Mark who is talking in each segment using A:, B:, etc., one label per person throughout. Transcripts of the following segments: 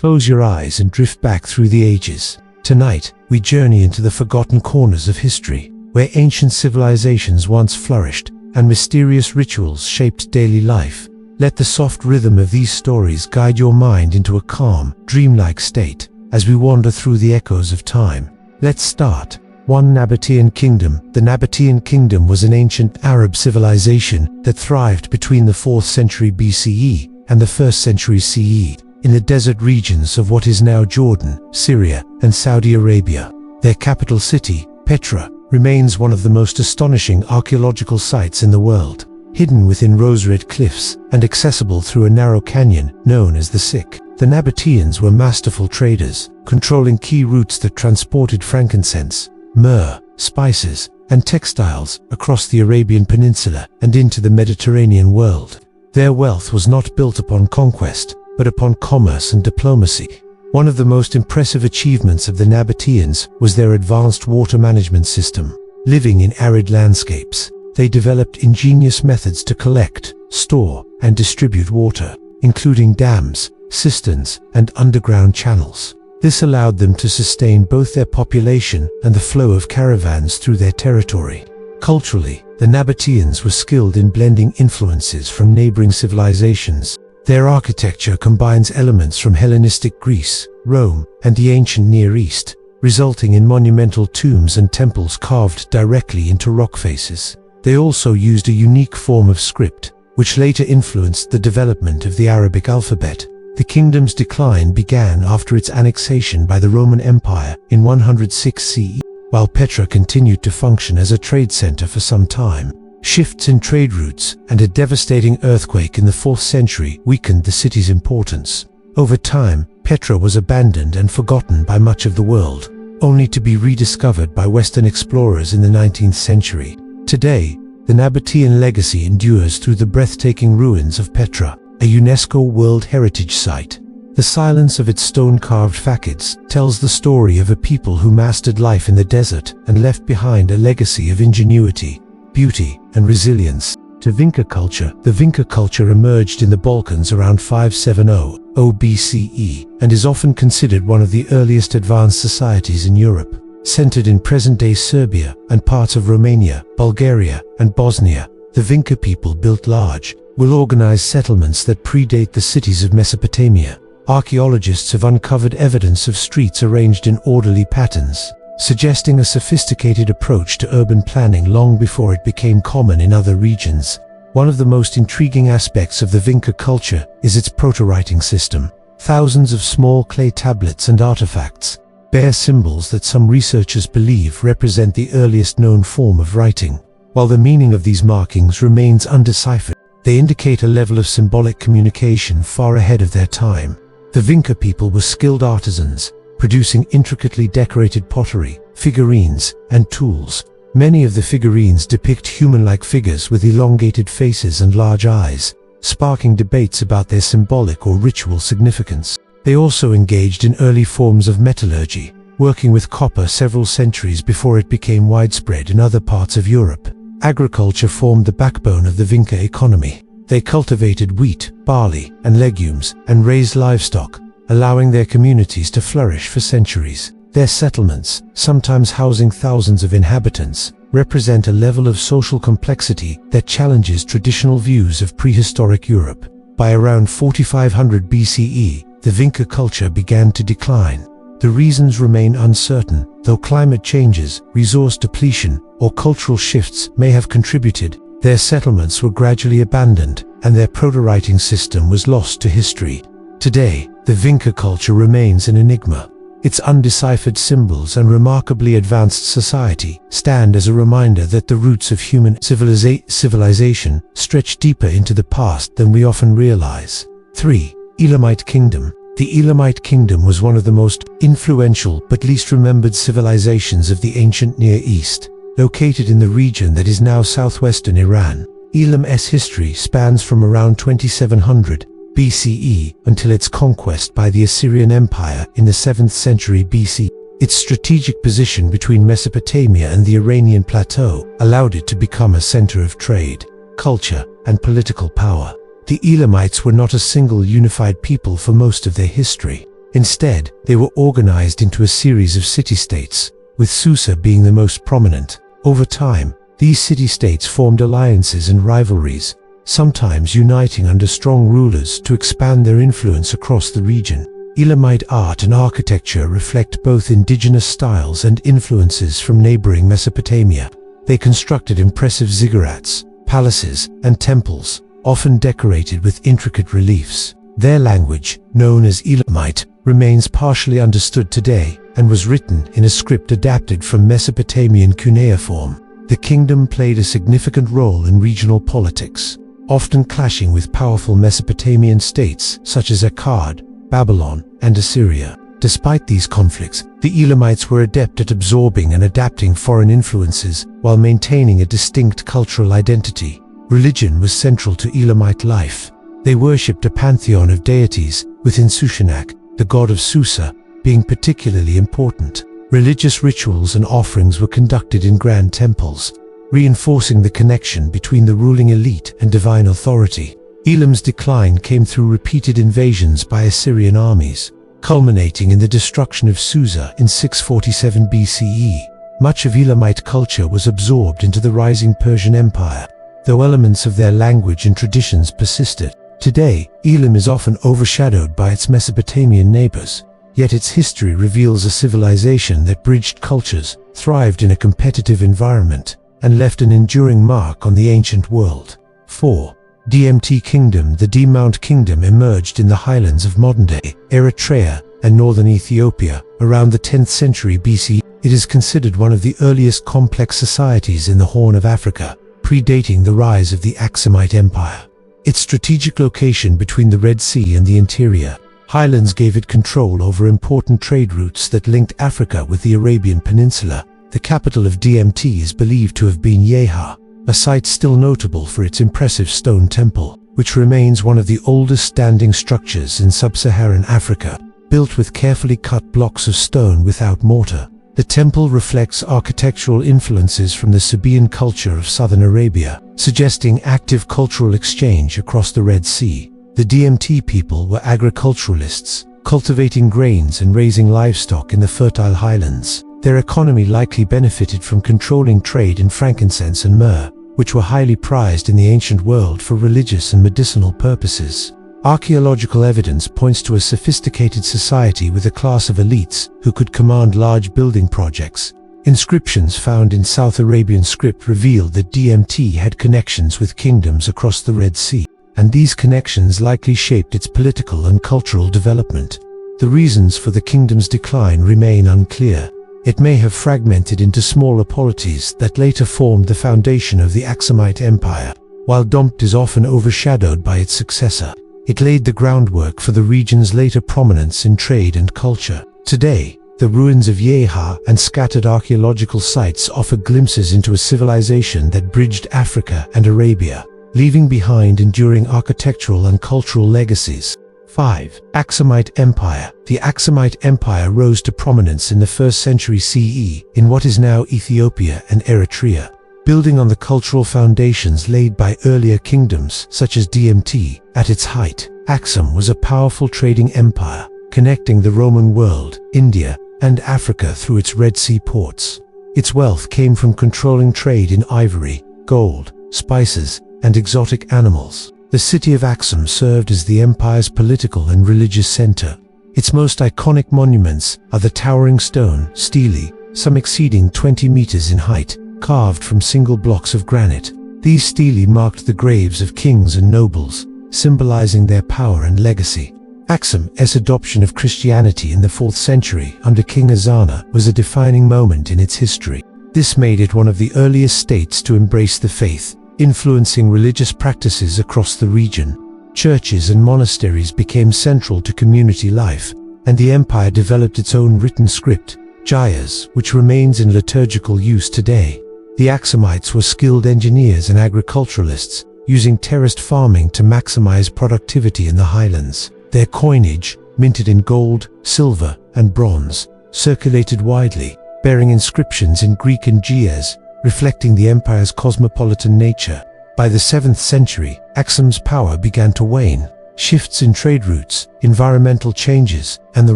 A: Close your eyes and drift back through the ages. Tonight, we journey into the forgotten corners of history, where ancient civilizations once flourished and mysterious rituals shaped daily life. Let the soft rhythm of these stories guide your mind into a calm, dreamlike state as we wander through the echoes of time. Let's start. 1. Nabatean Kingdom. The Nabatean Kingdom was an ancient Arab civilization that thrived between the 4th century BCE and the 1st century CE in the desert regions of what is now Jordan, Syria, and Saudi Arabia. Their capital city, Petra, remains one of the most astonishing archaeological sites in the world, hidden within rose-red cliffs and accessible through a narrow canyon known as the Siq. The Nabateans were masterful traders, controlling key routes that transported frankincense, myrrh, spices, and textiles across the Arabian Peninsula and into the Mediterranean world. Their wealth was not built upon conquest, but upon commerce and diplomacy. One of the most impressive achievements of the Nabateans was their advanced water management system. Living in arid landscapes, they developed ingenious methods to collect, store, and distribute water, including dams, cisterns, and underground channels. This allowed them to sustain both their population and the flow of caravans through their territory. Culturally, the Nabateans were skilled in blending influences from neighboring civilizations. Their architecture combines elements from Hellenistic Greece, Rome, and the ancient Near East, resulting in monumental tombs and temples carved directly into rock faces. They also used a unique form of script, which later influenced the development of the Arabic alphabet. The kingdom's decline began after its annexation by the Roman Empire in 106 CE, while Petra continued to function as a trade center for some time. Shifts in trade routes and a devastating earthquake in the 4th century weakened the city's importance. Over time, Petra was abandoned and forgotten by much of the world, only to be rediscovered by Western explorers in the 19th century. Today, the Nabatean legacy endures through the breathtaking ruins of Petra, a UNESCO World Heritage Site. The silence of its stone-carved facades tells the story of a people who mastered life in the desert and left behind a legacy of ingenuity, beauty, and resilience. To Vinca culture. The Vinca culture emerged in the Balkans around 570 BCE and is often considered one of the earliest advanced societies in Europe. Centered in present-day Serbia and parts of Romania, Bulgaria, and Bosnia, the Vinca people built large, well-organized settlements that predate the cities of Mesopotamia. Archaeologists have uncovered evidence of streets arranged in orderly patterns, suggesting a sophisticated approach to urban planning long before it became common in other regions. One of the most intriguing aspects of the Vinca culture is its proto-writing system. Thousands of small clay tablets and artifacts bear symbols that some researchers believe represent the earliest known form of writing. While the meaning of these markings remains undeciphered, they indicate a level of symbolic communication far ahead of their time. The Vinca people were skilled artisans, producing intricately decorated pottery, figurines, and tools. Many of the figurines depict human-like figures with elongated faces and large eyes, sparking debates about their symbolic or ritual significance. They also engaged in early forms of metallurgy, working with copper several centuries before it became widespread in other parts of Europe. Agriculture formed the backbone of the Vinca economy. They cultivated wheat, barley, and legumes, and raised livestock, allowing their communities to flourish for centuries. Their settlements, sometimes housing thousands of inhabitants, represent a level of social complexity that challenges traditional views of prehistoric Europe. By around 4500 BCE, the Vinca culture began to decline. The reasons remain uncertain, though climate changes, resource depletion, or cultural shifts may have contributed. Their settlements were gradually abandoned, and their proto-writing system was lost to history. Today, the Vinca culture remains an enigma. Its undeciphered symbols and remarkably advanced society stand as a reminder that the roots of human civilization stretch deeper into the past than we often realize. 3. Elamite Kingdom. The Elamite Kingdom was one of the most influential but least remembered civilizations of the ancient Near East, located in the region that is now southwestern Iran. Elam's history spans from around 2700 BCE until its conquest by the Assyrian Empire in the 7th century BC. Its strategic position between Mesopotamia and the Iranian plateau allowed it to become a center of trade, culture, and political power. The Elamites were not a single unified people for most of their history. Instead, they were organized into a series of city-states, with Susa being the most prominent. Over time, these city-states formed alliances and rivalries, sometimes uniting under strong rulers to expand their influence across the region. Elamite art and architecture reflect both indigenous styles and influences from neighboring Mesopotamia. They constructed impressive ziggurats, palaces, and temples, often decorated with intricate reliefs. Their language, known as Elamite, remains partially understood today and was written in a script adapted from Mesopotamian cuneiform. The kingdom played a significant role in regional politics, often clashing with powerful Mesopotamian states such as Akkad, Babylon, and Assyria. Despite these conflicts, the Elamites were adept at absorbing and adapting foreign influences while maintaining a distinct cultural identity. Religion was central to Elamite life. They worshipped a pantheon of deities, with Inshushinak, the god of Susa, being particularly important. Religious rituals and offerings were conducted in grand temples, reinforcing the connection between the ruling elite and divine authority. Elam's decline came through repeated invasions by Assyrian armies, culminating in the destruction of Susa in 647 BCE. Much of Elamite culture was absorbed into the rising Persian Empire, though elements of their language and traditions persisted. Today, Elam is often overshadowed by its Mesopotamian neighbors, yet its history reveals a civilization that bridged cultures, thrived in a competitive environment, and left an enduring mark on the ancient world. 4. DMT Kingdom. The Demount Kingdom emerged in the highlands of modern-day Eritrea and northern Ethiopia around the 10th century BC. It is considered one of the earliest complex societies in the Horn of Africa, predating the rise of the Aksumite Empire. Its strategic location between the Red Sea and the interior highlands gave it control over important trade routes that linked Africa with the Arabian Peninsula. The capital of DMT is believed to have been Yeha, a site still notable for its impressive stone temple, which remains one of the oldest standing structures in sub-Saharan Africa, built with carefully cut blocks of stone without mortar. The temple reflects architectural influences from the Sabaean culture of southern Arabia, suggesting active cultural exchange across the Red Sea. The DMT people were agriculturalists, cultivating grains and raising livestock in the fertile highlands. Their economy likely benefited from controlling trade in frankincense and myrrh, which were highly prized in the ancient world for religious and medicinal purposes. Archaeological evidence points to a sophisticated society with a class of elites who could command large building projects. Inscriptions found in South Arabian script revealed that DMT had connections with kingdoms across the Red Sea, and these connections likely shaped its political and cultural development. The reasons for the kingdom's decline remain unclear. It may have fragmented into smaller polities that later formed the foundation of the Aksumite Empire. While DMT is often overshadowed by its successor, it laid the groundwork for the region's later prominence in trade and culture. Today, the ruins of Yeha and scattered archaeological sites offer glimpses into a civilization that bridged Africa and Arabia, leaving behind enduring architectural and cultural legacies. 5. Aksumite Empire. The Aksumite Empire rose to prominence in the 1st century CE in what is now Ethiopia and Eritrea. Building on the cultural foundations laid by earlier kingdoms such as DMT, at its height, Aksum was a powerful trading empire, connecting the Roman world, India, and Africa through its Red Sea ports. Its wealth came from controlling trade in ivory, gold, spices, and exotic animals. The city of Aksum served as the empire's political and religious center. Its most iconic monuments are the towering stone stelae, some exceeding 20 meters in height, carved from single blocks of granite. These stelae marked the graves of kings and nobles, symbolizing their power and legacy. Aksum's adoption of Christianity in the 4th century under King Azana was a defining moment in its history. This made it one of the earliest states to embrace the faith, influencing religious practices across the region. Churches and monasteries became central to community life, and the empire developed its own written script, Jayas, which remains in liturgical use today. The Aksumites were skilled engineers and agriculturalists, using terraced farming to maximize productivity in the highlands. Their coinage, minted in gold, silver, and bronze, circulated widely, bearing inscriptions in Greek and Ge'ez, reflecting the empire's cosmopolitan nature. By the 7th century, Aksum's power began to wane. Shifts in trade routes, environmental changes, and the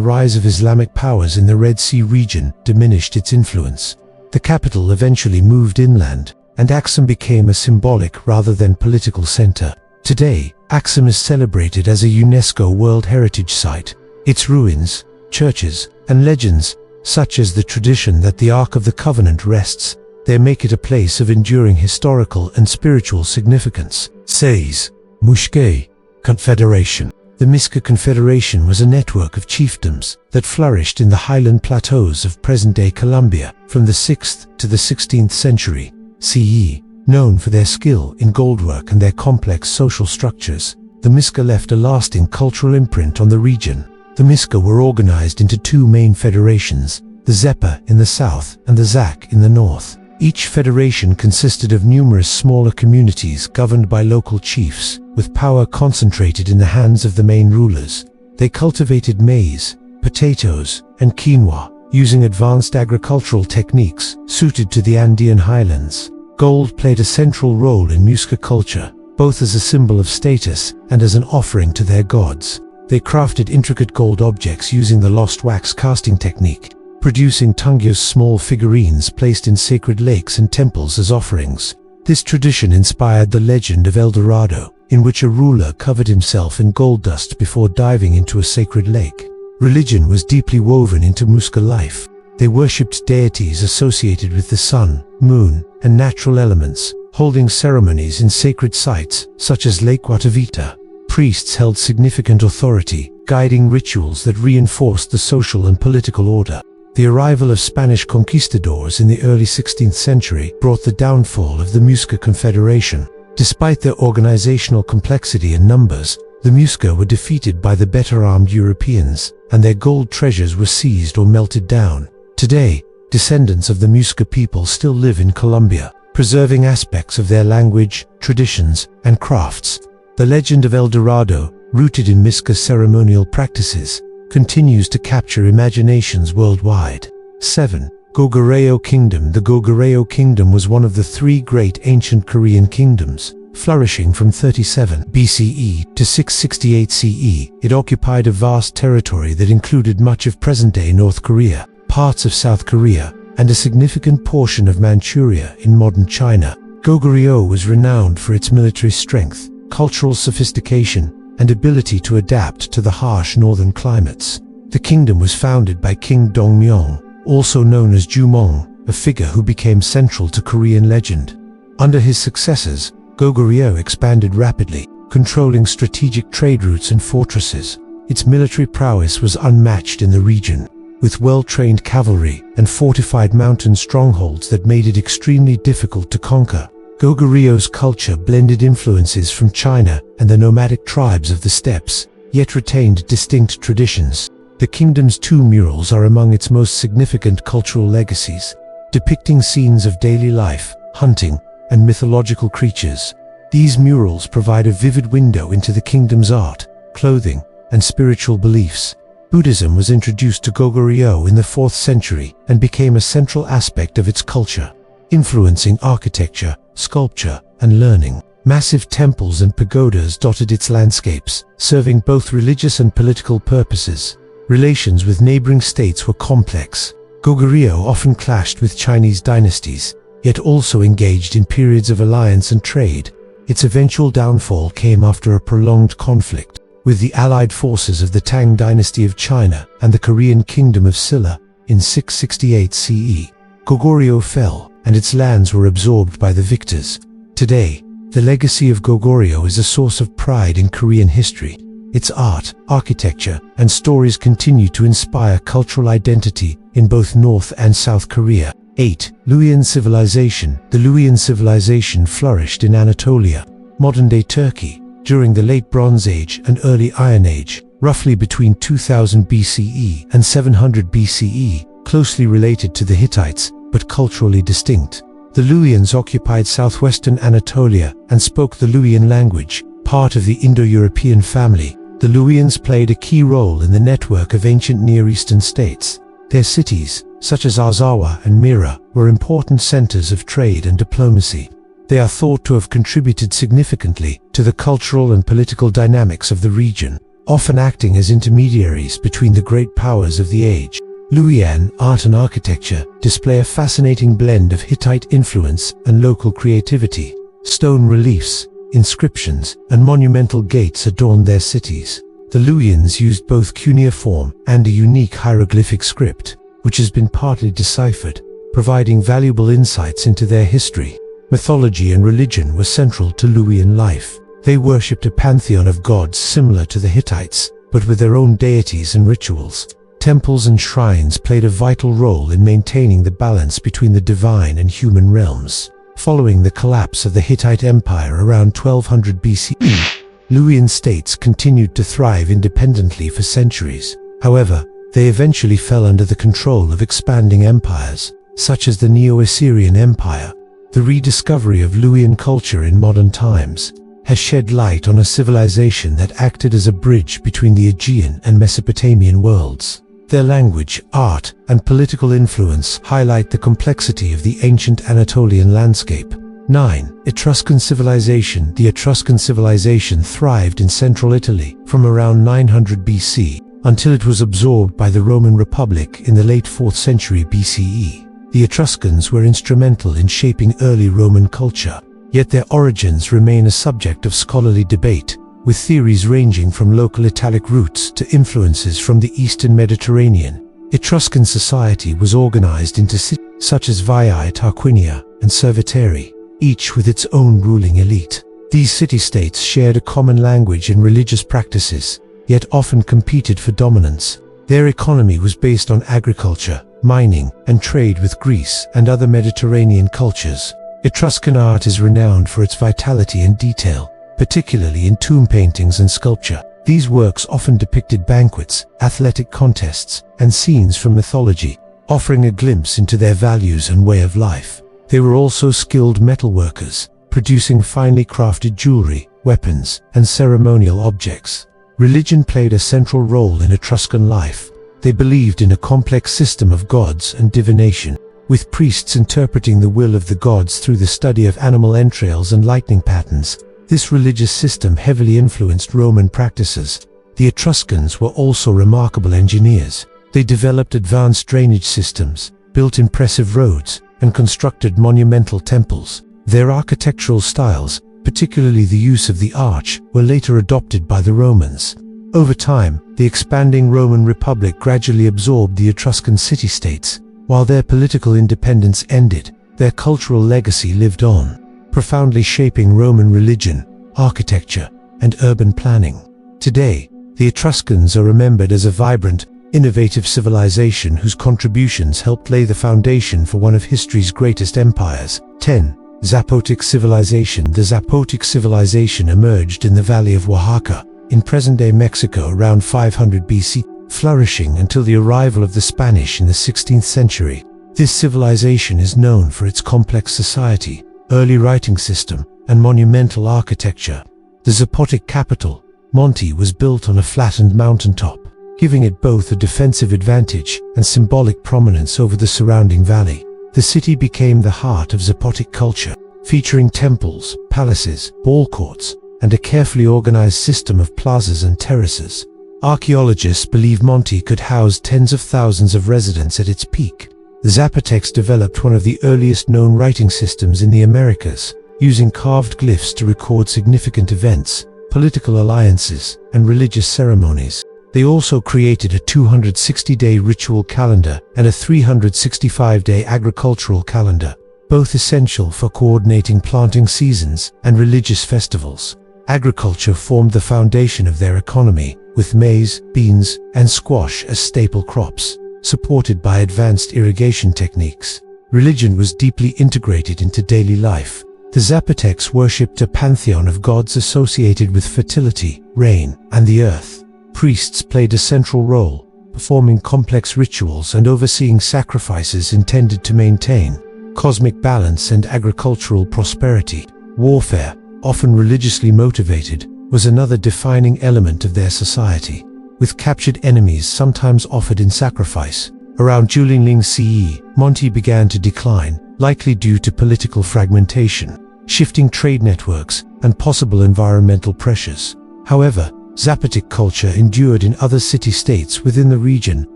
A: rise of Islamic powers in the Red Sea region diminished its influence. The capital eventually moved inland, and Axum became a symbolic rather than political center. Today, Axum is celebrated as a UNESCO World Heritage Site. Its ruins, churches, and legends, such as the tradition that the Ark of the Covenant rests there, make it a place of enduring historical and spiritual significance. 6. Mushke Confederation. The Miska Confederation was a network of chiefdoms that flourished in the highland plateaus of present-day Colombia from the 6th to the 16th century CE. Known for their skill in goldwork and their complex social structures, the Miska left a lasting cultural imprint on the region. The Miska were organized into two main federations, the Zepa in the south and the Zak in the north. Each federation consisted of numerous smaller communities governed by local chiefs, with power concentrated in the hands of the main rulers. They cultivated maize, potatoes, and quinoa, using advanced agricultural techniques suited to the Andean highlands. Gold played a central role in Muska culture, both as a symbol of status and as an offering to their gods. They crafted intricate gold objects using the lost wax casting technique, producing tungios, small figurines placed in sacred lakes and temples as offerings. This tradition inspired the legend of El Dorado, in which a ruler covered himself in gold dust before diving into a sacred lake. Religion was deeply woven into Muska life. They worshipped deities associated with the sun, moon, and natural elements, holding ceremonies in sacred sites such as Lake Guatavita. Priests held significant authority, guiding rituals that reinforced the social and political order. The arrival of Spanish conquistadors in the early 16th century brought the downfall of the Muska Confederation. Despite their organizational complexity and numbers, the Muska were defeated by the better-armed Europeans, and their gold treasures were seized or melted down. Today, descendants of the Muska people still live in Colombia, preserving aspects of their language, traditions, and crafts. The legend of El Dorado, rooted in Muska ceremonial practices, continues to capture imaginations worldwide. 7. Goguryeo Kingdom. The Goguryeo Kingdom was one of the three great ancient Korean kingdoms, flourishing from 37 BCE to 668 CE. It occupied a vast territory that included much of present-day North Korea, parts of South Korea, and a significant portion of Manchuria in modern China. Goguryeo was renowned for its military strength, cultural sophistication, and ability to adapt to the harsh northern climates. The kingdom was founded by King Dongmyong, also known as Jumong, a figure who became central to Korean legend. Under his successors, Goguryeo expanded rapidly, controlling strategic trade routes and fortresses. Its military prowess was unmatched in the region, with well-trained cavalry and fortified mountain strongholds that made it extremely difficult to conquer. Goguryeo's culture blended influences from China and the nomadic tribes of the steppes, yet retained distinct traditions. The kingdom's two murals are among its most significant cultural legacies, depicting scenes of daily life, hunting, and mythological creatures. These murals provide a vivid window into the kingdom's art, clothing, and spiritual beliefs. Buddhism was introduced to Goguryeo in the 4th century and became a central aspect of its culture, influencing architecture, sculpture, and learning. Massive temples and pagodas dotted its landscapes, serving both religious and political purposes. Relations with neighboring states were complex. Goguryeo often clashed with Chinese dynasties, yet also engaged in periods of alliance and trade. Its eventual downfall came after a prolonged conflict with the allied forces of the Tang dynasty of China and the Korean kingdom of Silla in 668 CE. Goguryeo fell, and its lands were absorbed by the victors. Today, the legacy of Goguryeo is a source of pride in Korean history. Its art, architecture, and stories continue to inspire cultural identity in both North and South Korea. 8. Luwian Civilization. The Luwian civilization flourished in Anatolia, modern-day Turkey, during the Late Bronze Age and Early Iron Age, roughly between 2000 BCE and 700 BCE, closely related to the Hittites, but culturally distinct. The Luwians occupied southwestern Anatolia and spoke the Luwian language, part of the Indo-European family. The Luwians played a key role in the network of ancient Near Eastern states. Their cities, such as Arzawa and Mira, were important centers of trade and diplomacy. They are thought to have contributed significantly to the cultural and political dynamics of the region, often acting as intermediaries between the great powers of the age. Luwian art and architecture display a fascinating blend of Hittite influence and local creativity. Stone reliefs, inscriptions, and monumental gates adorned their cities. The Luwians used both cuneiform and a unique hieroglyphic script, which has been partly deciphered, providing valuable insights into their history. Mythology and religion were central to Luwian life. They worshipped a pantheon of gods similar to the Hittites, but with their own deities and rituals. Temples and shrines played a vital role in maintaining the balance between the divine and human realms. Following the collapse of the Hittite Empire around 1200 BCE, Luwian states continued to thrive independently for centuries. However, they eventually fell under the control of expanding empires, such as the Neo-Assyrian Empire. The rediscovery of Luwian culture in modern times has shed light on a civilization that acted as a bridge between the Aegean and Mesopotamian worlds. Their language, art, and political influence highlight the complexity of the ancient Anatolian landscape. 9. Etruscan civilization. The Etruscan civilization thrived in central Italy from around 900 BC until it was absorbed by the Roman Republic in the late 4th century BCE. The Etruscans were instrumental in shaping early Roman culture, yet their origins remain a subject of scholarly debate, with theories ranging from local Italic roots to influences from the Eastern Mediterranean. Etruscan society was organized into cities such as Veii, Tarquinia, and Serviteri, each with its own ruling elite. These city-states shared a common language and religious practices, yet often competed for dominance. Their economy was based on agriculture, mining, and trade with Greece and other Mediterranean cultures. Etruscan art is renowned for its vitality and detail, particularly in tomb paintings and sculpture. These works often depicted banquets, athletic contests, and scenes from mythology, offering a glimpse into their values and way of life. They were also skilled metalworkers, producing finely crafted jewelry, weapons, and ceremonial objects. Religion played a central role in Etruscan life. They believed in a complex system of gods and divination, with priests interpreting the will of the gods through the study of animal entrails and lightning patterns. This religious system heavily influenced Roman practices. The Etruscans were also remarkable engineers. They developed advanced drainage systems, built impressive roads, and constructed monumental temples. Their architectural styles, particularly the use of the arch, were later adopted by the Romans. Over time, the expanding Roman Republic gradually absorbed the Etruscan city-states. While their political independence ended, their cultural legacy lived on, profoundly shaping Roman religion, architecture, and urban planning. Today, the Etruscans are remembered as a vibrant, innovative civilization whose contributions helped lay the foundation for one of history's greatest empires. 10. Zapotic civilization. The Zapotic civilization emerged in the valley of Oaxaca, in present-day Mexico around 500 BC, flourishing until the arrival of the Spanish in the 16th century. This civilization is known for its complex society, early writing system, and monumental architecture. The Zapotic capital, Monte, was built on a flattened mountaintop, giving it both a defensive advantage and symbolic prominence over the surrounding valley. The city became the heart of Zapotic culture, featuring temples, palaces, ball courts, and a carefully organized system of plazas and terraces. Archaeologists believe Monte could house tens of thousands of residents at its peak. The Zapotecs developed one of the earliest known writing systems in the Americas, using carved glyphs to record significant events, political alliances, and religious ceremonies. They also created a 260-day ritual calendar and a 365-day agricultural calendar, both essential for coordinating planting seasons and religious festivals. Agriculture formed the foundation of their economy, with maize, beans, and squash as staple crops, supported by advanced irrigation techniques. Religion was deeply integrated into daily life. The Zapotecs worshipped a pantheon of gods associated with fertility, rain, and the earth. Priests played a central role, performing complex rituals and overseeing sacrifices intended to maintain cosmic balance and agricultural prosperity. Warfare, often religiously motivated, was another defining element of their society, with captured enemies sometimes offered in sacrifice. Around Julingling CE, Monte began to decline, likely due to political fragmentation. Shifting trade networks and possible environmental pressures. However, Zapotic culture endured in other city-states within the region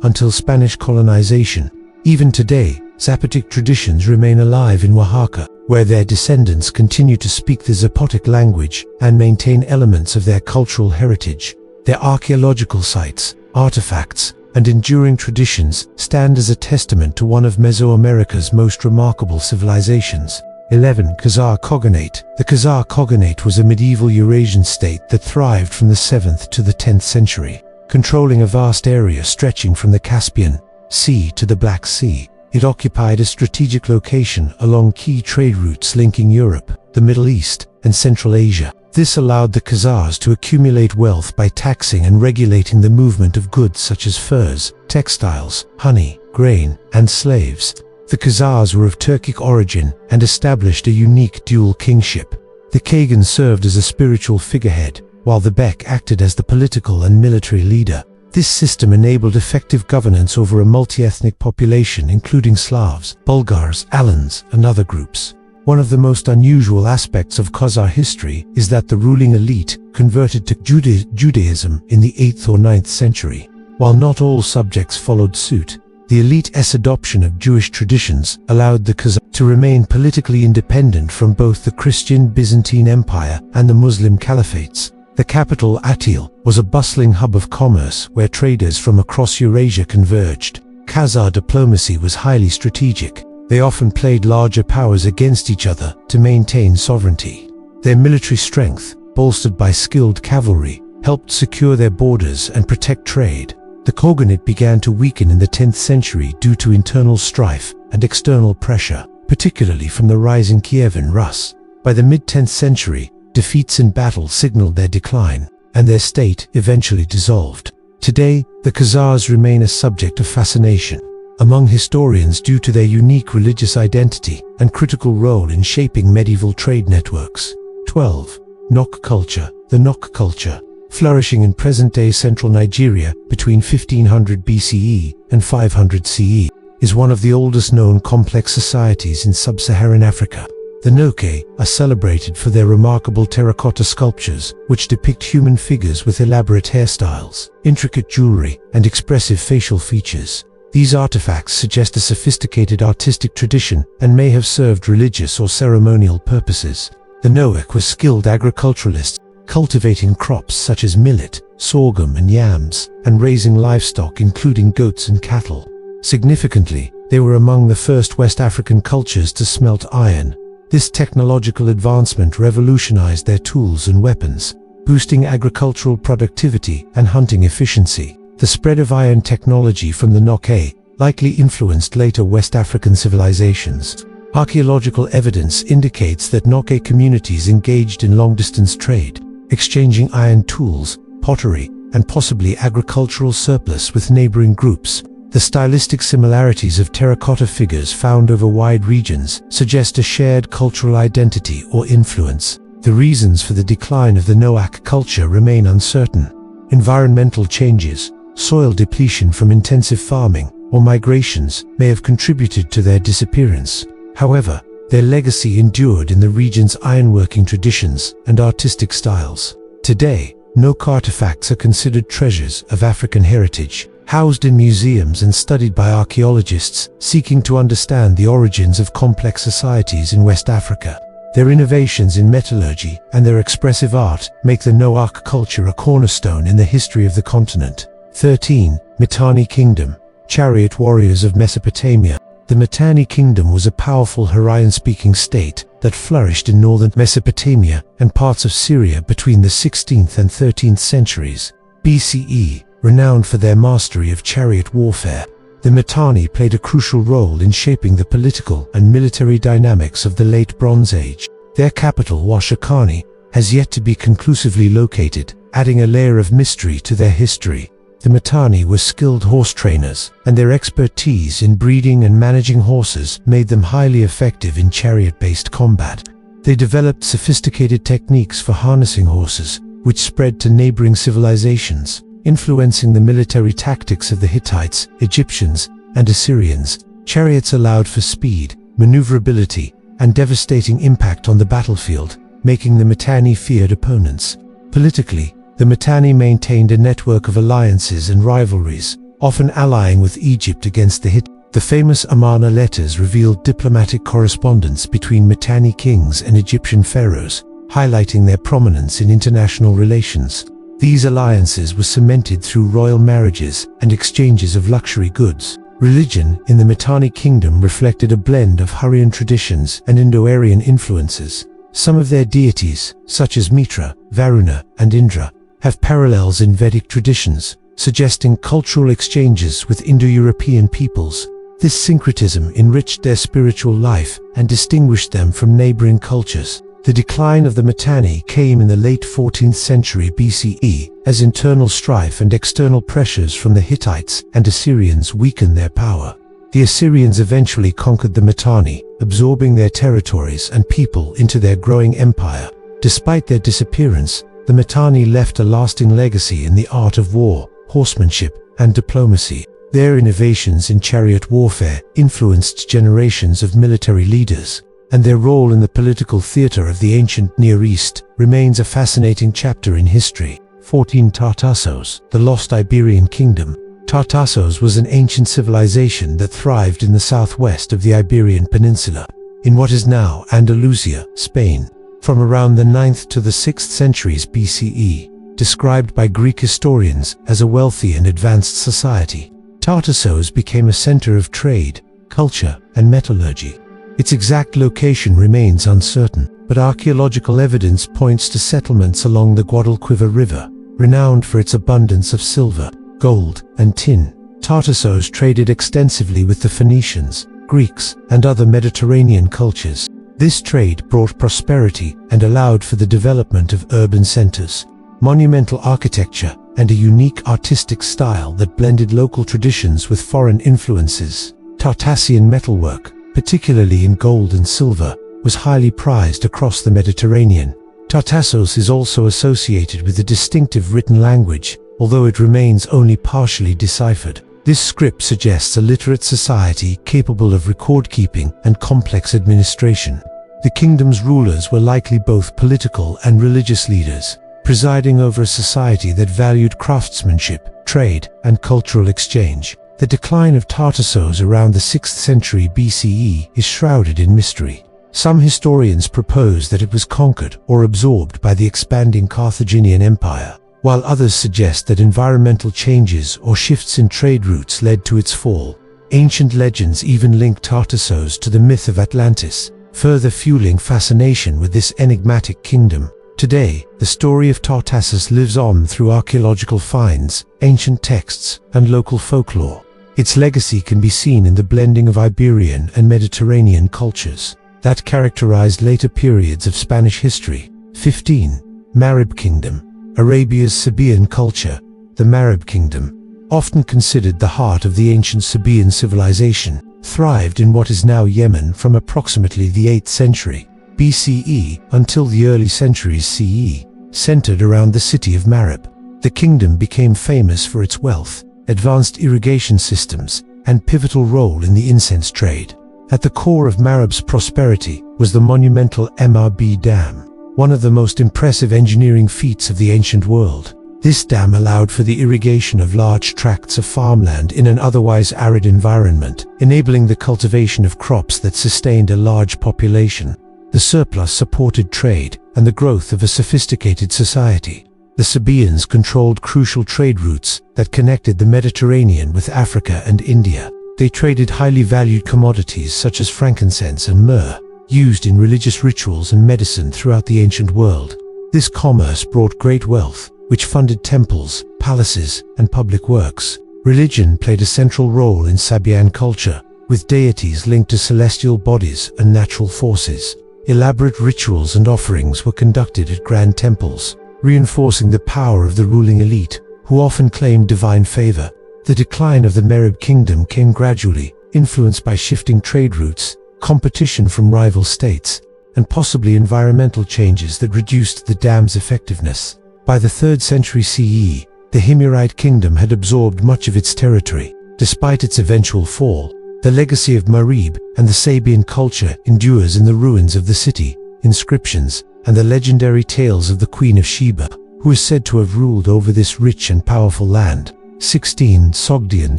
A: until Spanish colonization. Even today, Zapotic traditions remain alive in Oaxaca, where their descendants continue to speak the Zapotic language and maintain elements of their cultural heritage. Their archaeological sites, artifacts, and enduring traditions stand as a testament to one of Mesoamerica's most remarkable civilizations. 11. Khazar Khaganate. The Khazar Khaganate was a medieval Eurasian state that thrived from the 7th to the 10th century, controlling a vast area stretching from the Caspian Sea to the Black Sea. It occupied a strategic location along key trade routes linking Europe, the Middle East, and Central Asia. This allowed the Khazars to accumulate wealth by taxing and regulating the movement of goods such as furs, textiles, honey, grain, and slaves. The Khazars were of Turkic origin and established a unique dual kingship. The Khagan served as a spiritual figurehead, while the Bek acted as the political and military leader. This system enabled effective governance over a multi-ethnic population including Slavs, Bulgars, Alans, and other groups. One of the most unusual aspects of Khazar history is that the ruling elite converted to Judaism in the 8th or 9th century. While not all subjects followed suit, the elite's adoption of Jewish traditions allowed the Khazars to remain politically independent from both the Christian Byzantine Empire and the Muslim caliphates. The capital, Atil, was a bustling hub of commerce where traders from across Eurasia converged. Khazar diplomacy was highly strategic. They often played larger powers against each other to maintain sovereignty. Their military strength, bolstered by skilled cavalry, helped secure their borders and protect trade. The Khaganate began to weaken in the 10th century due to internal strife and external pressure, particularly from the rising Kievan Rus. By the mid-10th century, defeats in battle signaled their decline, and their state eventually dissolved. Today, the Khazars remain a subject of fascination among historians due to their unique religious identity and critical role in shaping medieval trade networks. 12. Nok culture. The Nok culture, flourishing in present-day central Nigeria between 1500 BCE and 500 CE, is one of the oldest known complex societies in sub-Saharan Africa. The Noke are celebrated for their remarkable terracotta sculptures, which depict human figures with elaborate hairstyles, intricate jewelry, and expressive facial features. These artifacts suggest a sophisticated artistic tradition and may have served religious or ceremonial purposes. The Noek were skilled agriculturalists, cultivating crops such as millet, sorghum, and yams, and raising livestock including goats and cattle. Significantly, they were among the first West African cultures to smelt iron. This technological advancement revolutionized their tools and weapons, boosting agricultural productivity and hunting efficiency. The spread of iron technology from the Noke likely influenced later West African civilizations. Archaeological evidence indicates that Noke communities engaged in long-distance trade, exchanging iron tools, pottery, and possibly agricultural surplus with neighboring groups. The stylistic similarities of terracotta figures found over wide regions suggest a shared cultural identity or influence. The reasons for the decline of the Noak culture remain uncertain. Environmental changes, soil depletion from intensive farming, or migrations may have contributed to their disappearance. However, their legacy endured in the region's ironworking traditions and artistic styles. Today, Nok artifacts are considered treasures of African heritage, housed in museums and studied by archaeologists seeking to understand the origins of complex societies in West Africa. Their innovations in metallurgy and their expressive art make the Noak culture a cornerstone in the history of the continent. 13. Mitanni Kingdom. Chariot warriors of Mesopotamia. The Mitanni Kingdom was a powerful Hurrian-speaking state that flourished in northern Mesopotamia and parts of Syria between the 16th and 13th centuries BCE, renowned for their mastery of chariot warfare. The Mitanni played a crucial role in shaping the political and military dynamics of the Late Bronze Age. Their capital, Washakani, has yet to be conclusively located, adding a layer of mystery to their history. The Mitanni were skilled horse trainers, and their expertise in breeding and managing horses made them highly effective in chariot-based combat. They developed sophisticated techniques for harnessing horses, which spread to neighboring civilizations, influencing the military tactics of the Hittites, Egyptians, and Assyrians. Chariots allowed for speed, maneuverability, and devastating impact on the battlefield, making the Mitanni feared opponents. Politically, the Mitanni maintained a network of alliances and rivalries, often allying with Egypt against the Hittites. The famous Amarna letters revealed diplomatic correspondence between Mitanni kings and Egyptian pharaohs, highlighting their prominence in international relations. These alliances were cemented through royal marriages and exchanges of luxury goods. Religion in the Mitanni kingdom reflected a blend of Hurrian traditions and Indo-Aryan influences. Some of their deities, such as Mitra, Varuna, and Indra, have parallels in Vedic traditions, suggesting cultural exchanges with Indo-European peoples. This syncretism enriched their spiritual life and distinguished them from neighboring cultures. The decline of the Mitanni came in the late 14th century BCE, as internal strife and external pressures from the Hittites and Assyrians weakened their power. The Assyrians eventually conquered the Mitanni, absorbing their territories and people into their growing empire. Despite their disappearance, the Mitanni left a lasting legacy in the art of war, horsemanship, and diplomacy. Their innovations in chariot warfare influenced generations of military leaders, and their role in the political theater of the ancient Near East remains a fascinating chapter in history. 14. Tartessos, the lost Iberian kingdom. Tartessos was an ancient civilization that thrived in the southwest of the Iberian Peninsula, in what is now Andalusia, Spain. From around the 9th to the 6th centuries BCE, described by Greek historians as a wealthy and advanced society, Tartessos became a center of trade, culture, and metallurgy. Its exact location remains uncertain, but archaeological evidence points to settlements along the Guadalquivir River, renowned for its abundance of silver, gold, and tin. Tartessos traded extensively with the Phoenicians, Greeks, and other Mediterranean cultures. This trade brought prosperity and allowed for the development of urban centers, monumental architecture, and a unique artistic style that blended local traditions with foreign influences. Tartessian metalwork, particularly in gold and silver, was highly prized across the Mediterranean. Tartessos is also associated with a distinctive written language, although it remains only partially deciphered. This script suggests a literate society capable of record-keeping and complex administration. The kingdom's rulers were likely both political and religious leaders, presiding over a society that valued craftsmanship, trade, and cultural exchange. The decline of Tartessos around the 6th century BCE is shrouded in mystery. Some historians propose that it was conquered or absorbed by the expanding Carthaginian Empire, while others suggest that environmental changes or shifts in trade routes led to its fall. Ancient legends even link Tartessos to the myth of Atlantis, further fueling fascination with this enigmatic kingdom. Today, the story of Tartessos lives on through archaeological finds, ancient texts, and local folklore. Its legacy can be seen in the blending of Iberian and Mediterranean cultures that characterized later periods of Spanish history. 15. Marib Kingdom. Arabia's Sabaean culture. The Marib Kingdom, often considered the heart of the ancient Sabaean civilization, thrived in what is now Yemen from approximately the 8th century BCE until the early centuries CE, centered around the city of Marib. The kingdom became famous for its wealth, advanced irrigation systems, and pivotal role in the incense trade. At the core of Marib's prosperity was the monumental MRB Dam, one of the most impressive engineering feats of the ancient world. This dam allowed for the irrigation of large tracts of farmland in an otherwise arid environment, enabling the cultivation of crops that sustained a large population. The surplus supported trade and the growth of a sophisticated society. The Sabaeans controlled crucial trade routes that connected the Mediterranean with Africa and India. They traded highly valued commodities such as frankincense and myrrh, used in religious rituals and medicine throughout the ancient world. This commerce brought great wealth, which funded temples, palaces, and public works. Religion played a central role in Sabaean culture, with deities linked to celestial bodies and natural forces. Elaborate rituals and offerings were conducted at grand temples, reinforcing the power of the ruling elite, who often claimed divine favor. The decline of the Marib kingdom came gradually, influenced by shifting trade routes, competition from rival states, and possibly environmental changes that reduced the dam's effectiveness. By the 3rd century CE, the Himyarite kingdom had absorbed much of its territory. Despite its eventual fall, the legacy of Marib and the Sabaean culture endures in the ruins of the city. Inscriptions, and the legendary tales of the Queen of Sheba, who is said to have ruled over this rich and powerful land. 16. Sogdian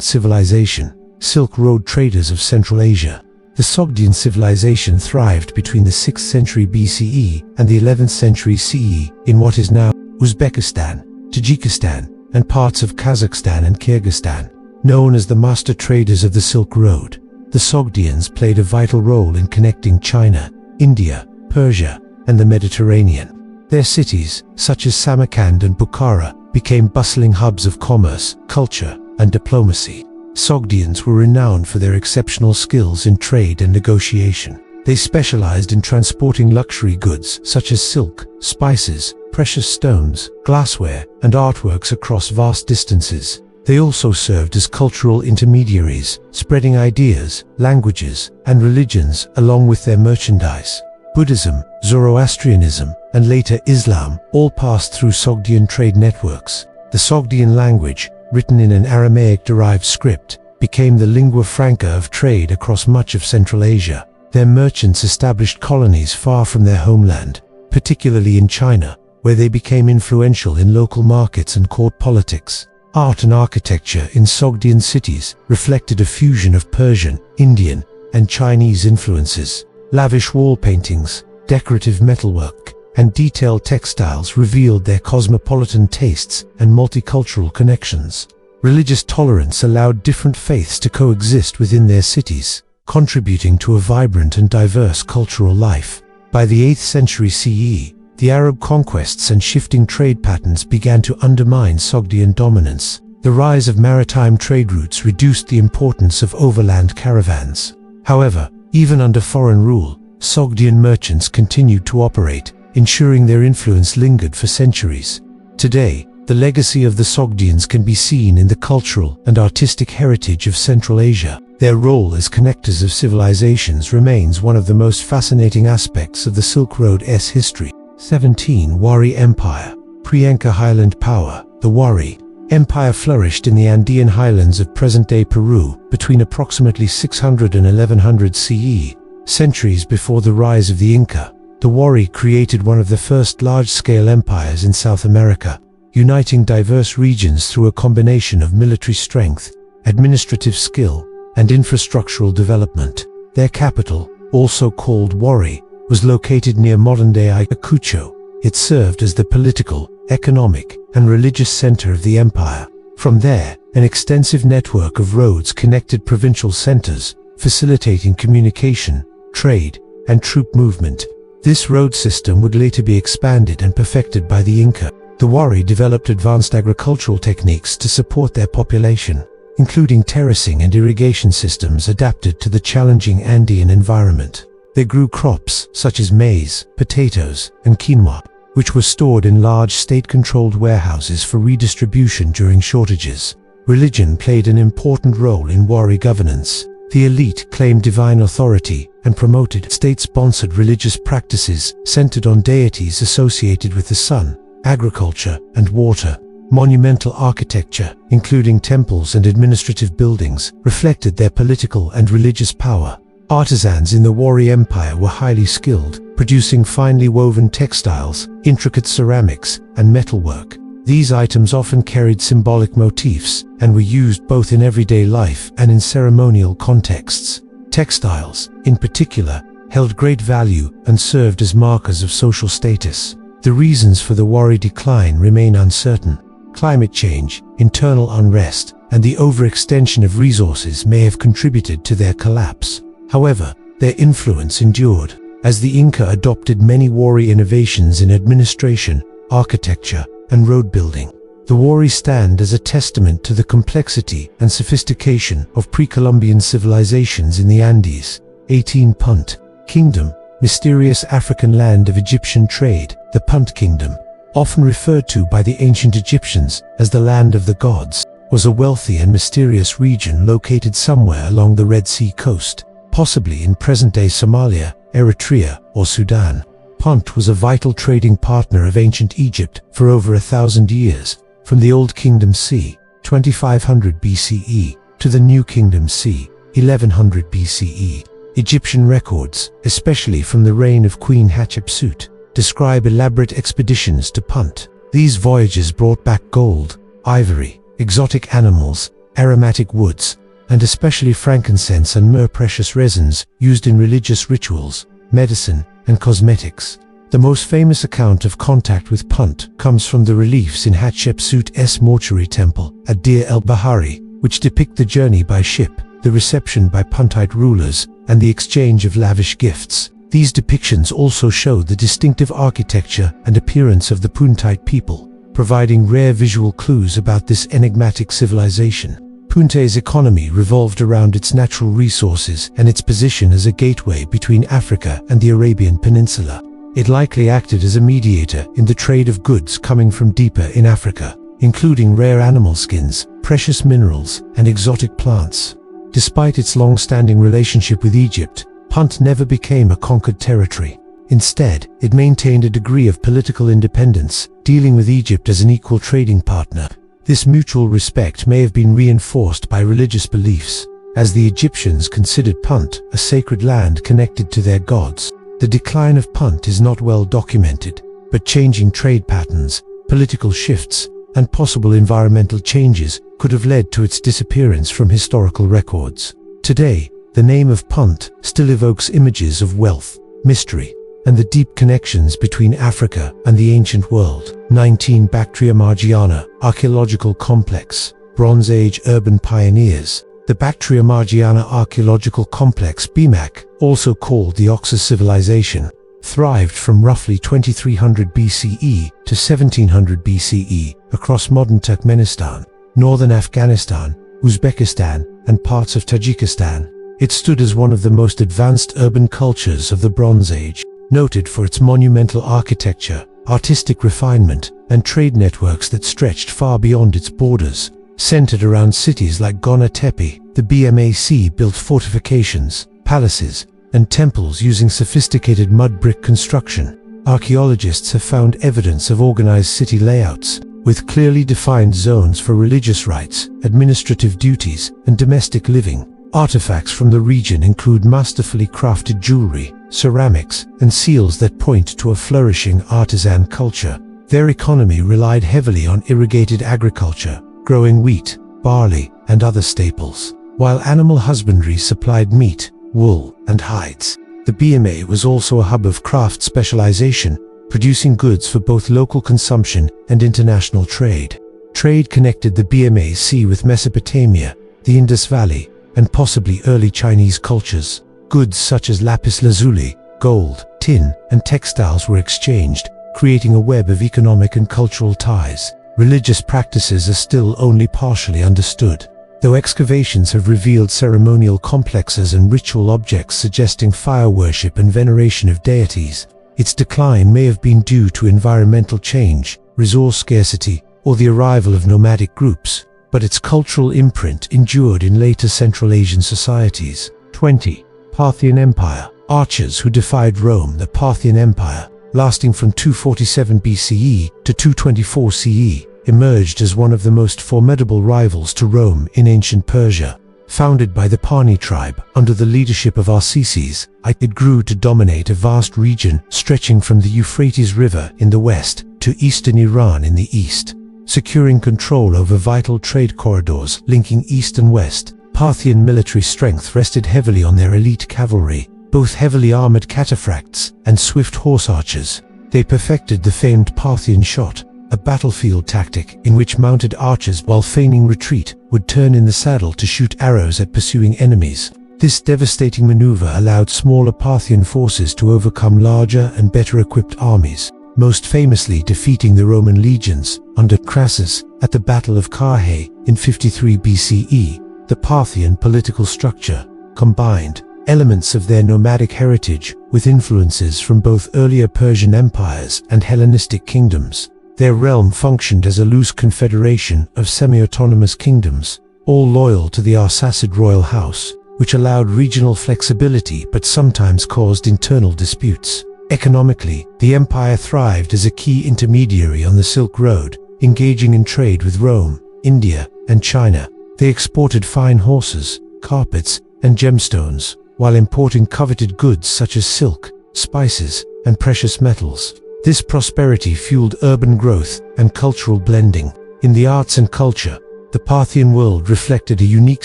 A: civilization. Silk Road traders of Central Asia. The Sogdian civilization thrived between the 6th century BCE and the 11th century CE in what is now Uzbekistan, Tajikistan, and parts of Kazakhstan and Kyrgyzstan. Known as the master traders of the Silk Road, the Sogdians played a vital role in connecting China, India, Persia, and the Mediterranean. Their cities, such as Samarkand and Bukhara, became bustling hubs of commerce, culture, and diplomacy. Sogdians were renowned for their exceptional skills in trade and negotiation. They specialized in transporting luxury goods such as silk, spices, precious stones, glassware, and artworks across vast distances. They also served as cultural intermediaries, spreading ideas, languages, and religions along with their merchandise. Buddhism, Zoroastrianism, and later Islam all passed through Sogdian trade networks. The Sogdian language, written in an Aramaic-derived script, became the lingua franca of trade across much of Central Asia. Their merchants established colonies far from their homeland, particularly in China, where they became influential in local markets and court politics. Art and architecture in Sogdian cities reflected a fusion of Persian, Indian, and Chinese influences. Lavish wall paintings, decorative metalwork, and detailed textiles revealed their cosmopolitan tastes and multicultural connections. Religious tolerance allowed different faiths to coexist within their cities, contributing to a vibrant and diverse cultural life. By the 8th century CE, the Arab conquests and shifting trade patterns began to undermine Sogdian dominance. The rise of maritime trade routes reduced the importance of overland caravans. However, even under foreign rule, Sogdian merchants continued to operate, ensuring their influence lingered for centuries. Today, the legacy of the Sogdians can be seen in the cultural and artistic heritage of Central Asia. Their role as connectors of civilizations remains one of the most fascinating aspects of the Silk Road's history. 17. Wari Empire. Pre-Inca Highland power. The Wari Empire flourished in the Andean highlands of present-day Peru between approximately 600 and 1100 CE. Centuries before the rise of the Inca, the Wari created one of the first large-scale empires in South America, uniting diverse regions through a combination of military strength, administrative skill, and infrastructural development. Their capital, also called Wari, was located near modern-day Ayacucho. It served as the political, economic, and religious center of the empire. From there, an extensive network of roads connected provincial centers, facilitating communication, trade, and troop movement. This road system would later be expanded and perfected by the Inca. The Wari developed advanced agricultural techniques to support their population, including terracing and irrigation systems adapted to the challenging Andean environment. They grew crops such as maize, potatoes, and quinoa, which were stored in large state-controlled warehouses for redistribution during shortages. Religion played an important role in Wari governance. The elite claimed divine authority and promoted state-sponsored religious practices centered on deities associated with the sun, agriculture, and water. Monumental architecture, including temples and administrative buildings, reflected their political and religious power. Artisans in the Wari Empire were highly skilled, producing finely woven textiles, intricate ceramics, and metalwork. These items often carried symbolic motifs and were used both in everyday life and in ceremonial contexts. Textiles, in particular, held great value and served as markers of social status. The reasons for the Wari decline remain uncertain. Climate change, internal unrest, and the overextension of resources may have contributed to their collapse. However, their influence endured, as the Inca adopted many Wari innovations in administration, architecture, and road building. The Wari stand as a testament to the complexity and sophistication of pre-Columbian civilizations in the Andes. 18. Punt Kingdom, mysterious African land of Egyptian trade. The Punt Kingdom, often referred to by the ancient Egyptians as the land of the gods, was a wealthy and mysterious region located somewhere along the Red Sea coast, possibly in present-day Somalia, Eritrea, or Sudan. Punt was a vital trading partner of ancient Egypt for over 1,000 years, from the Old Kingdom c. 2500 BCE to the New Kingdom c. 1100 BCE. Egyptian records, especially from the reign of Queen Hatshepsut, describe elaborate expeditions to Punt. These voyages brought back gold, ivory, exotic animals, aromatic woods, and especially frankincense and myrrh, precious resins used in religious rituals, medicine, and cosmetics. The most famous account of contact with Punt comes from the reliefs in Hatshepsut's mortuary temple at Deir el-Bahari, which depict the journey by ship, the reception by Puntite rulers, and the exchange of lavish gifts. These depictions also show the distinctive architecture and appearance of the Puntite people, providing rare visual clues about this enigmatic civilization. Punte's economy revolved around its natural resources and its position as a gateway between Africa and the Arabian Peninsula. It likely acted as a mediator in the trade of goods coming from deeper in Africa, including rare animal skins, precious minerals, and exotic plants. Despite its long-standing relationship with Egypt, Punt never became a conquered territory. Instead, it maintained a degree of political independence, dealing with Egypt as an equal trading partner. This mutual respect may have been reinforced by religious beliefs, as the Egyptians considered Punt a sacred land connected to their gods. The decline of Punt is not well documented, but changing trade patterns, political shifts, and possible environmental changes could have led to its disappearance from historical records. Today, the name of Punt still evokes images of wealth, mystery, and the deep connections between Africa and the ancient world. 19 Bactria Margiana Archaeological Complex, Bronze Age Urban Pioneers. The Bactria Margiana Archaeological Complex (BMAC), also called the Oxus Civilization, thrived from roughly 2300 BCE to 1700 BCE across modern Turkmenistan, northern Afghanistan, Uzbekistan, and parts of Tajikistan. It stood as one of the most advanced urban cultures of the Bronze Age, noted for its monumental architecture, artistic refinement, and trade networks that stretched far beyond its borders. Centered around cities like Gona Tepe, the BMAC built fortifications, palaces, and temples using sophisticated mud brick construction. Archaeologists have found evidence of organized city layouts, with clearly defined zones for religious rites, administrative duties, and domestic living. Artifacts from the region include masterfully crafted jewelry, ceramics, and seals that point to a flourishing artisan culture. Their economy relied heavily on irrigated agriculture, growing wheat, barley, and other staples, while animal husbandry supplied meat, wool, and hides. The BMA was also a hub of craft specialization, producing goods for both local consumption and international trade. Trade connected the BMAC with Mesopotamia, the Indus Valley, and possibly early Chinese cultures. Goods such as lapis lazuli, gold, tin, and textiles were exchanged, creating a web of economic and cultural ties. Religious practices are still only partially understood, though excavations have revealed ceremonial complexes and ritual objects suggesting fire worship and veneration of deities. Its decline may have been due to environmental change, resource scarcity, or the arrival of nomadic groups, but its cultural imprint endured in later Central Asian societies. 20. Parthian Empire. Archers who defied Rome. The Parthian Empire, lasting from 247 BCE to 224 CE, emerged as one of the most formidable rivals to Rome in ancient Persia. Founded by the Parni tribe under the leadership of Arsaces, it grew to dominate a vast region stretching from the Euphrates River in the west to eastern Iran in the east. Securing control over vital trade corridors linking east and west, Parthian military strength rested heavily on their elite cavalry, both heavily armored cataphracts and swift horse archers. They perfected the famed Parthian shot, a battlefield tactic in which mounted archers, while feigning retreat, would turn in the saddle to shoot arrows at pursuing enemies. This devastating maneuver allowed smaller Parthian forces to overcome larger and better equipped armies, most famously defeating the Roman legions under Crassus at the Battle of Carrhae in 53 BCE. The Parthian political structure combined elements of their nomadic heritage with influences from both earlier Persian empires and Hellenistic kingdoms. Their realm functioned as a loose confederation of semi-autonomous kingdoms, all loyal to the Arsacid royal house, which allowed regional flexibility but sometimes caused internal disputes. Economically, the empire thrived as a key intermediary on the Silk Road, engaging in trade with Rome, India, and China. They exported fine horses, carpets, and gemstones, while importing coveted goods such as silk, spices, and precious metals. This prosperity fueled urban growth and cultural blending. In the arts and culture, the Parthian world reflected a unique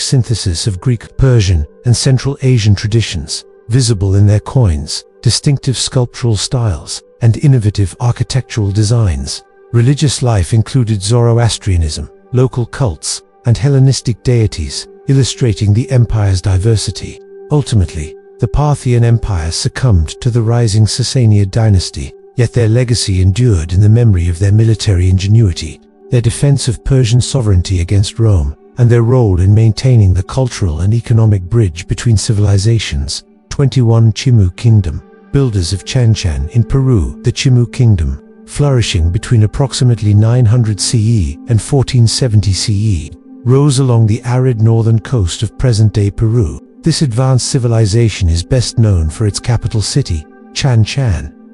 A: synthesis of Greek, Persian, and Central Asian traditions, visible in their coins, distinctive sculptural styles, and innovative architectural designs. Religious life included Zoroastrianism, local cults, and Hellenistic deities, illustrating the empire's diversity. Ultimately, the Parthian Empire succumbed to the rising Sassanid dynasty, yet their legacy endured in the memory of their military ingenuity, their defense of Persian sovereignty against Rome, and their role in maintaining the cultural and economic bridge between civilizations. 21 Chimu Kingdom. Builders of Chan in Peru. The Chimu Kingdom, flourishing between approximately 900 CE and 1470 CE, rose along the arid northern coast of present-day Peru. This advanced civilization is best known for its capital city, Chan,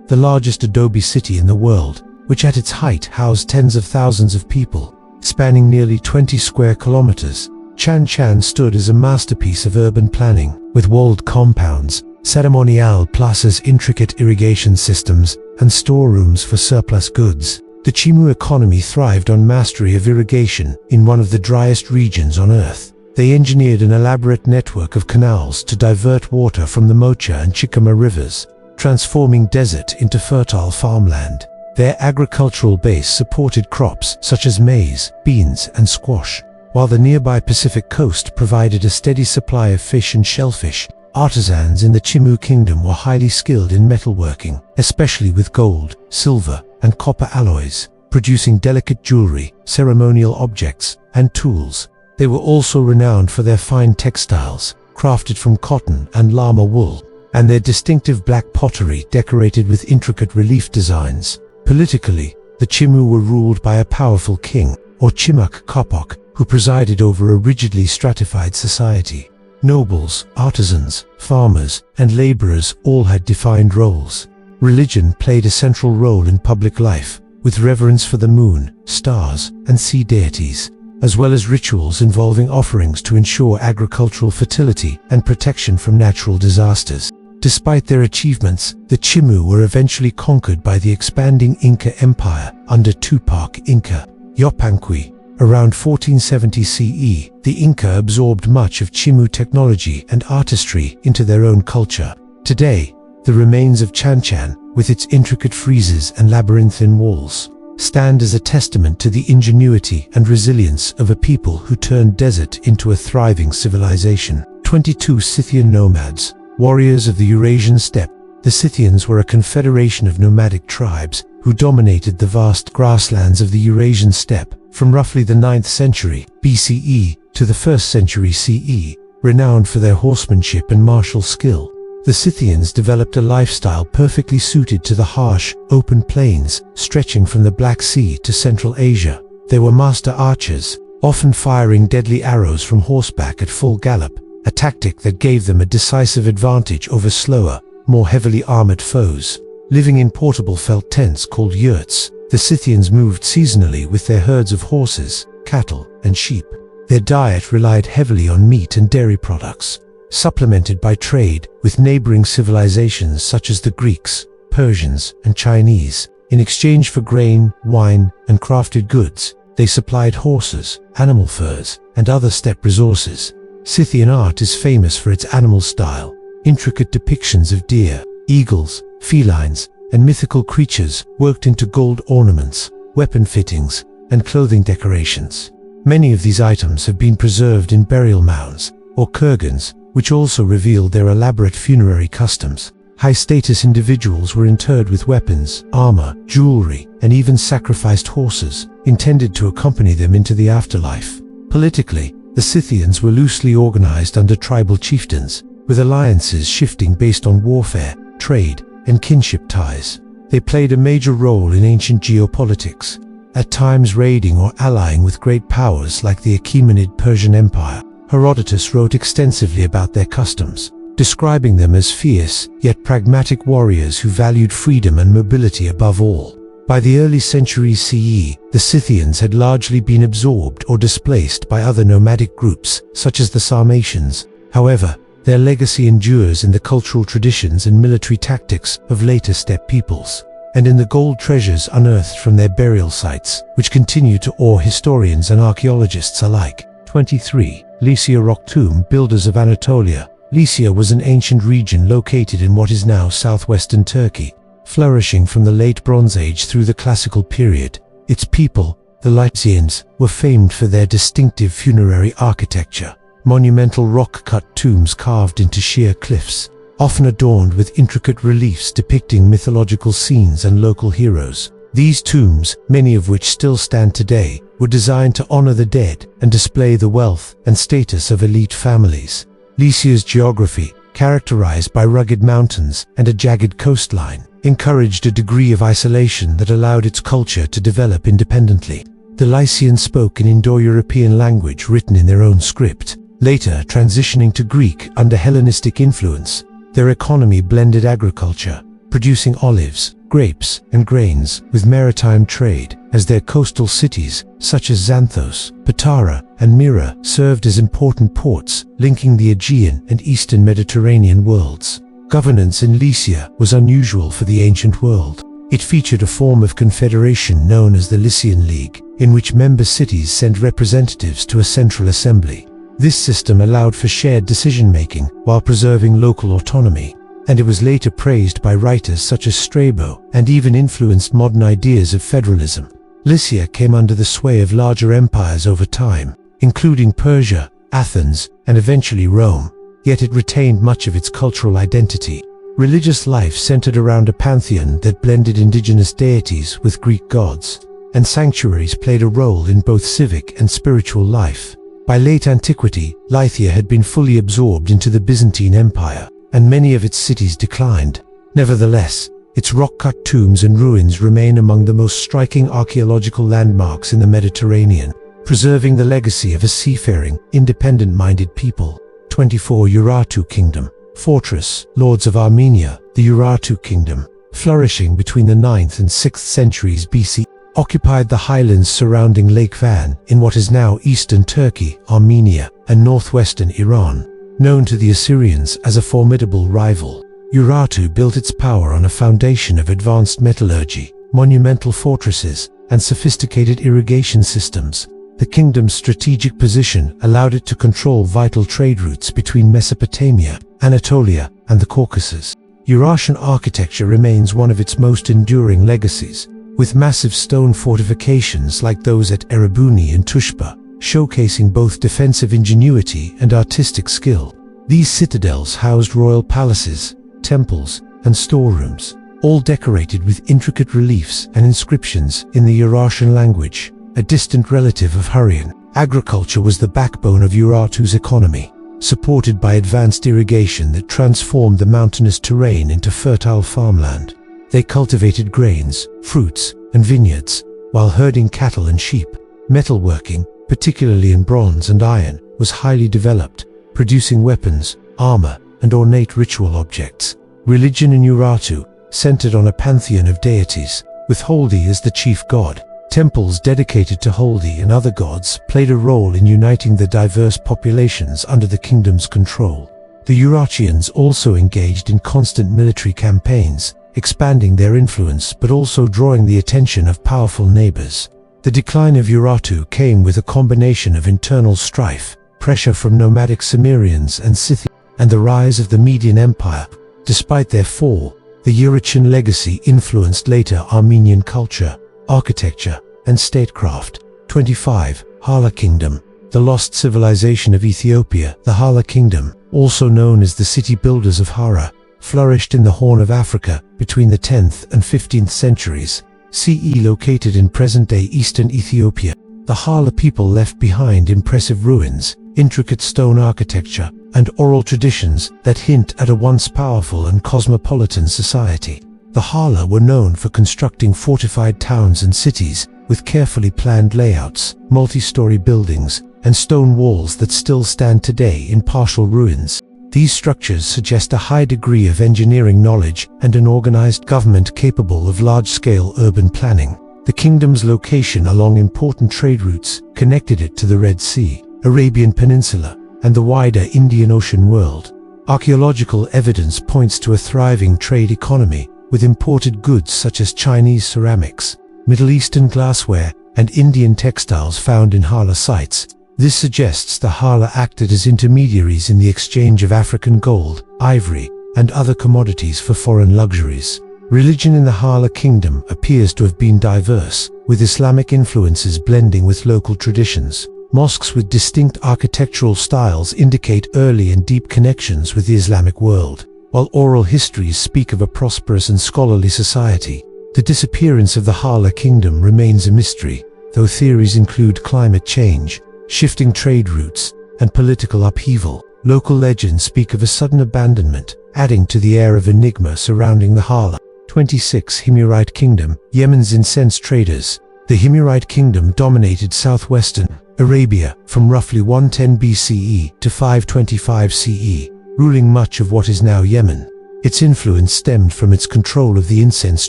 A: the largest adobe city in the world, which at its height housed tens of thousands of people, spanning nearly 20 square kilometers. Chan stood as a masterpiece of urban planning, with walled compounds, ceremonial plazas, intricate irrigation systems, and storerooms for surplus goods. The Chimu economy thrived on mastery of irrigation in one of the driest regions on Earth. They engineered an elaborate network of canals to divert water from the Mocha and Chicama rivers, transforming desert into fertile farmland. Their agricultural base supported crops such as maize, beans, and squash, while the nearby Pacific coast provided a steady supply of fish and shellfish. Artisans in the Chimu Kingdom were highly skilled in metalworking, especially with gold, silver, and copper alloys, producing delicate jewelry, ceremonial objects, and tools. They were also renowned for their fine textiles, crafted from cotton and llama wool, and their distinctive black pottery decorated with intricate relief designs. Politically, the Chimu were ruled by a powerful king, or Chimak Kapok, who presided over a rigidly stratified society. Nobles, artisans, farmers, and laborers all had defined roles. Religion played a central role in public life, with reverence for the moon, stars, and sea deities, as well as rituals involving offerings to ensure agricultural fertility and protection from natural disasters. Despite their achievements, the Chimu were eventually conquered by the expanding Inca Empire under Tupac Inca Yupanqui. Around 1470 CE, the Inca absorbed much of Chimu technology and artistry into their own culture. Today, the remains of Chan, with its intricate friezes and labyrinthine walls, stand as a testament to the ingenuity and resilience of a people who turned desert into a thriving civilization. 22 Scythian nomads. Warriors of the Eurasian steppe, the Scythians were a confederation of nomadic tribes who dominated the vast grasslands of the Eurasian steppe from roughly the 9th century BCE to the 1st century CE, renowned for their horsemanship and martial skill. The Scythians developed a lifestyle perfectly suited to the harsh, open plains stretching from the Black Sea to Central Asia. They were master archers, often firing deadly arrows from horseback at full gallop, a tactic that gave them a decisive advantage over slower, more heavily armored foes. Living in portable felt tents called yurts, the Scythians moved seasonally with their herds of horses, cattle, and sheep. Their diet relied heavily on meat and dairy products, supplemented by trade with neighboring civilizations such as the Greeks, Persians, and Chinese. In exchange for grain, wine, and crafted goods, they supplied horses, animal furs, and other steppe resources. Scythian art is famous for its animal style. Intricate depictions of deer, eagles, felines, and mythical creatures worked into gold ornaments, weapon fittings, and clothing decorations. Many of these items have been preserved in burial mounds, or kurgans, which also revealed their elaborate funerary customs. High-status individuals were interred with weapons, armor, jewelry, and even sacrificed horses, intended to accompany them into the afterlife. Politically, the Scythians were loosely organized under tribal chieftains, with alliances shifting based on warfare, trade, and kinship ties. They played a major role in ancient geopolitics, at times raiding or allying with great powers like the Achaemenid Persian Empire. Herodotus wrote extensively about their customs, describing them as fierce yet pragmatic warriors who valued freedom and mobility above all. By the early centuries CE, the Scythians had largely been absorbed or displaced by other nomadic groups, such as the Sarmatians. However, their legacy endures in the cultural traditions and military tactics of later steppe peoples. and in the gold treasures unearthed from their burial sites, which continue to awe historians and archaeologists alike. 23. Lycia Rock Tomb, builders of Anatolia. Lycia was an ancient region located in what is now southwestern Turkey, flourishing from the late Bronze Age through the Classical period. Its people, the Lycians, were famed for their distinctive funerary architecture, monumental rock-cut tombs carved into sheer cliffs, often adorned with intricate reliefs depicting mythological scenes and local heroes. These tombs, many of which still stand today, were designed to honor the dead and display the wealth and status of elite families. Lycia's geography, characterized by rugged mountains and a jagged coastline, encouraged a degree of isolation that allowed its culture to develop independently. The Lycians spoke an Indo-European language written in their own script, later transitioning to Greek under Hellenistic influence. Their economy blended agriculture, producing olives, grapes, and grains, with maritime trade, as their coastal cities, such as Xanthos, Patara, and Myra, served as important ports, linking the Aegean and Eastern Mediterranean worlds. Governance in Lycia was unusual for the ancient world. It featured a form of confederation known as the Lycian League, in which member cities sent representatives to a central assembly. This system allowed for shared decision-making while preserving local autonomy, and it was later praised by writers such as Strabo and even influenced modern ideas of federalism. Lycia came under the sway of larger empires over time, including Persia, Athens, and eventually Rome, yet it retained much of its cultural identity. Religious life centered around a pantheon that blended indigenous deities with Greek gods, and sanctuaries played a role in both civic and spiritual life. By late antiquity, Lycia had been fully absorbed into the Byzantine Empire, and many of its cities declined. Nevertheless, its rock-cut tombs and ruins remain among the most striking archaeological landmarks in the Mediterranean, preserving the legacy of a seafaring, independent-minded people. 24. Urartu Kingdom. Fortress, Lords of Armenia. The Urartu Kingdom, flourishing between the 9th and 6th centuries BC, occupied the highlands surrounding Lake Van in what is now eastern Turkey, Armenia, and northwestern Iran. Known to the Assyrians as a formidable rival, Urartu built its power on a foundation of advanced metallurgy, monumental fortresses, and sophisticated irrigation systems. The kingdom's strategic position allowed it to control vital trade routes between Mesopotamia, Anatolia, and the Caucasus. Urartian architecture remains one of its most enduring legacies, with massive stone fortifications like those at Erebuni and Tushpa, showcasing both defensive ingenuity and artistic skill. These citadels housed royal palaces, temples, and storerooms, all decorated with intricate reliefs and inscriptions in the Urartian language, a distant relative of Hurrian. Agriculture was the backbone of Urartu's economy, supported by advanced irrigation that transformed the mountainous terrain into fertile farmland. They cultivated grains, fruits, and vineyards, while herding cattle and sheep. Metalworking, particularly in bronze and iron, was highly developed, producing weapons, armor, and ornate ritual objects. Religion in Urartu centered on a pantheon of deities, with Holdi as the chief god. Temples dedicated to Holdi and other gods played a role in uniting the diverse populations under the kingdom's control. The Urartians also engaged in constant military campaigns, expanding their influence but also drawing the attention of powerful neighbors. The decline of Urartu came with a combination of internal strife, pressure from nomadic Cimmerians and Scythians, and the rise of the Median Empire. Despite their fall, the Urartian legacy influenced later Armenian culture, architecture, and statecraft. 25. Hala Kingdom. The lost civilization of Ethiopia. The Hala Kingdom, also known as the city builders of Hara, flourished in the Horn of Africa between the 10th and 15th centuries CE. Located in present-day eastern Ethiopia, the Hala people left behind impressive ruins, intricate stone architecture, and oral traditions that hint at a once powerful and cosmopolitan society. The Hala were known for constructing fortified towns and cities with carefully planned layouts, multi-story buildings, and stone walls that still stand today in partial ruins. These structures suggest a high degree of engineering knowledge and an organized government capable of large-scale urban planning. The kingdom's location along important trade routes connected it to the Red Sea, Arabian Peninsula, and the wider Indian Ocean world. Archaeological evidence points to a thriving trade economy, with imported goods such as Chinese ceramics, Middle Eastern glassware, and Indian textiles found in Hala sites. This suggests the Hala acted as intermediaries in the exchange of African gold, ivory, and other commodities for foreign luxuries. Religion in the Hala kingdom appears to have been diverse, with Islamic influences blending with local traditions. Mosques with distinct architectural styles indicate early and deep connections with the Islamic world, while oral histories speak of a prosperous and scholarly society. The disappearance of the Hala kingdom remains a mystery, though theories include climate change, shifting trade routes, and political upheaval. Local legends speak of a sudden abandonment, adding to the air of enigma surrounding the Hala. 26. Himyarite Kingdom, Yemen's incense traders. The Himyarite kingdom dominated southwestern Arabia from roughly 110 BCE to 525 CE, ruling much of what is now Yemen. Its influence stemmed from its control of the incense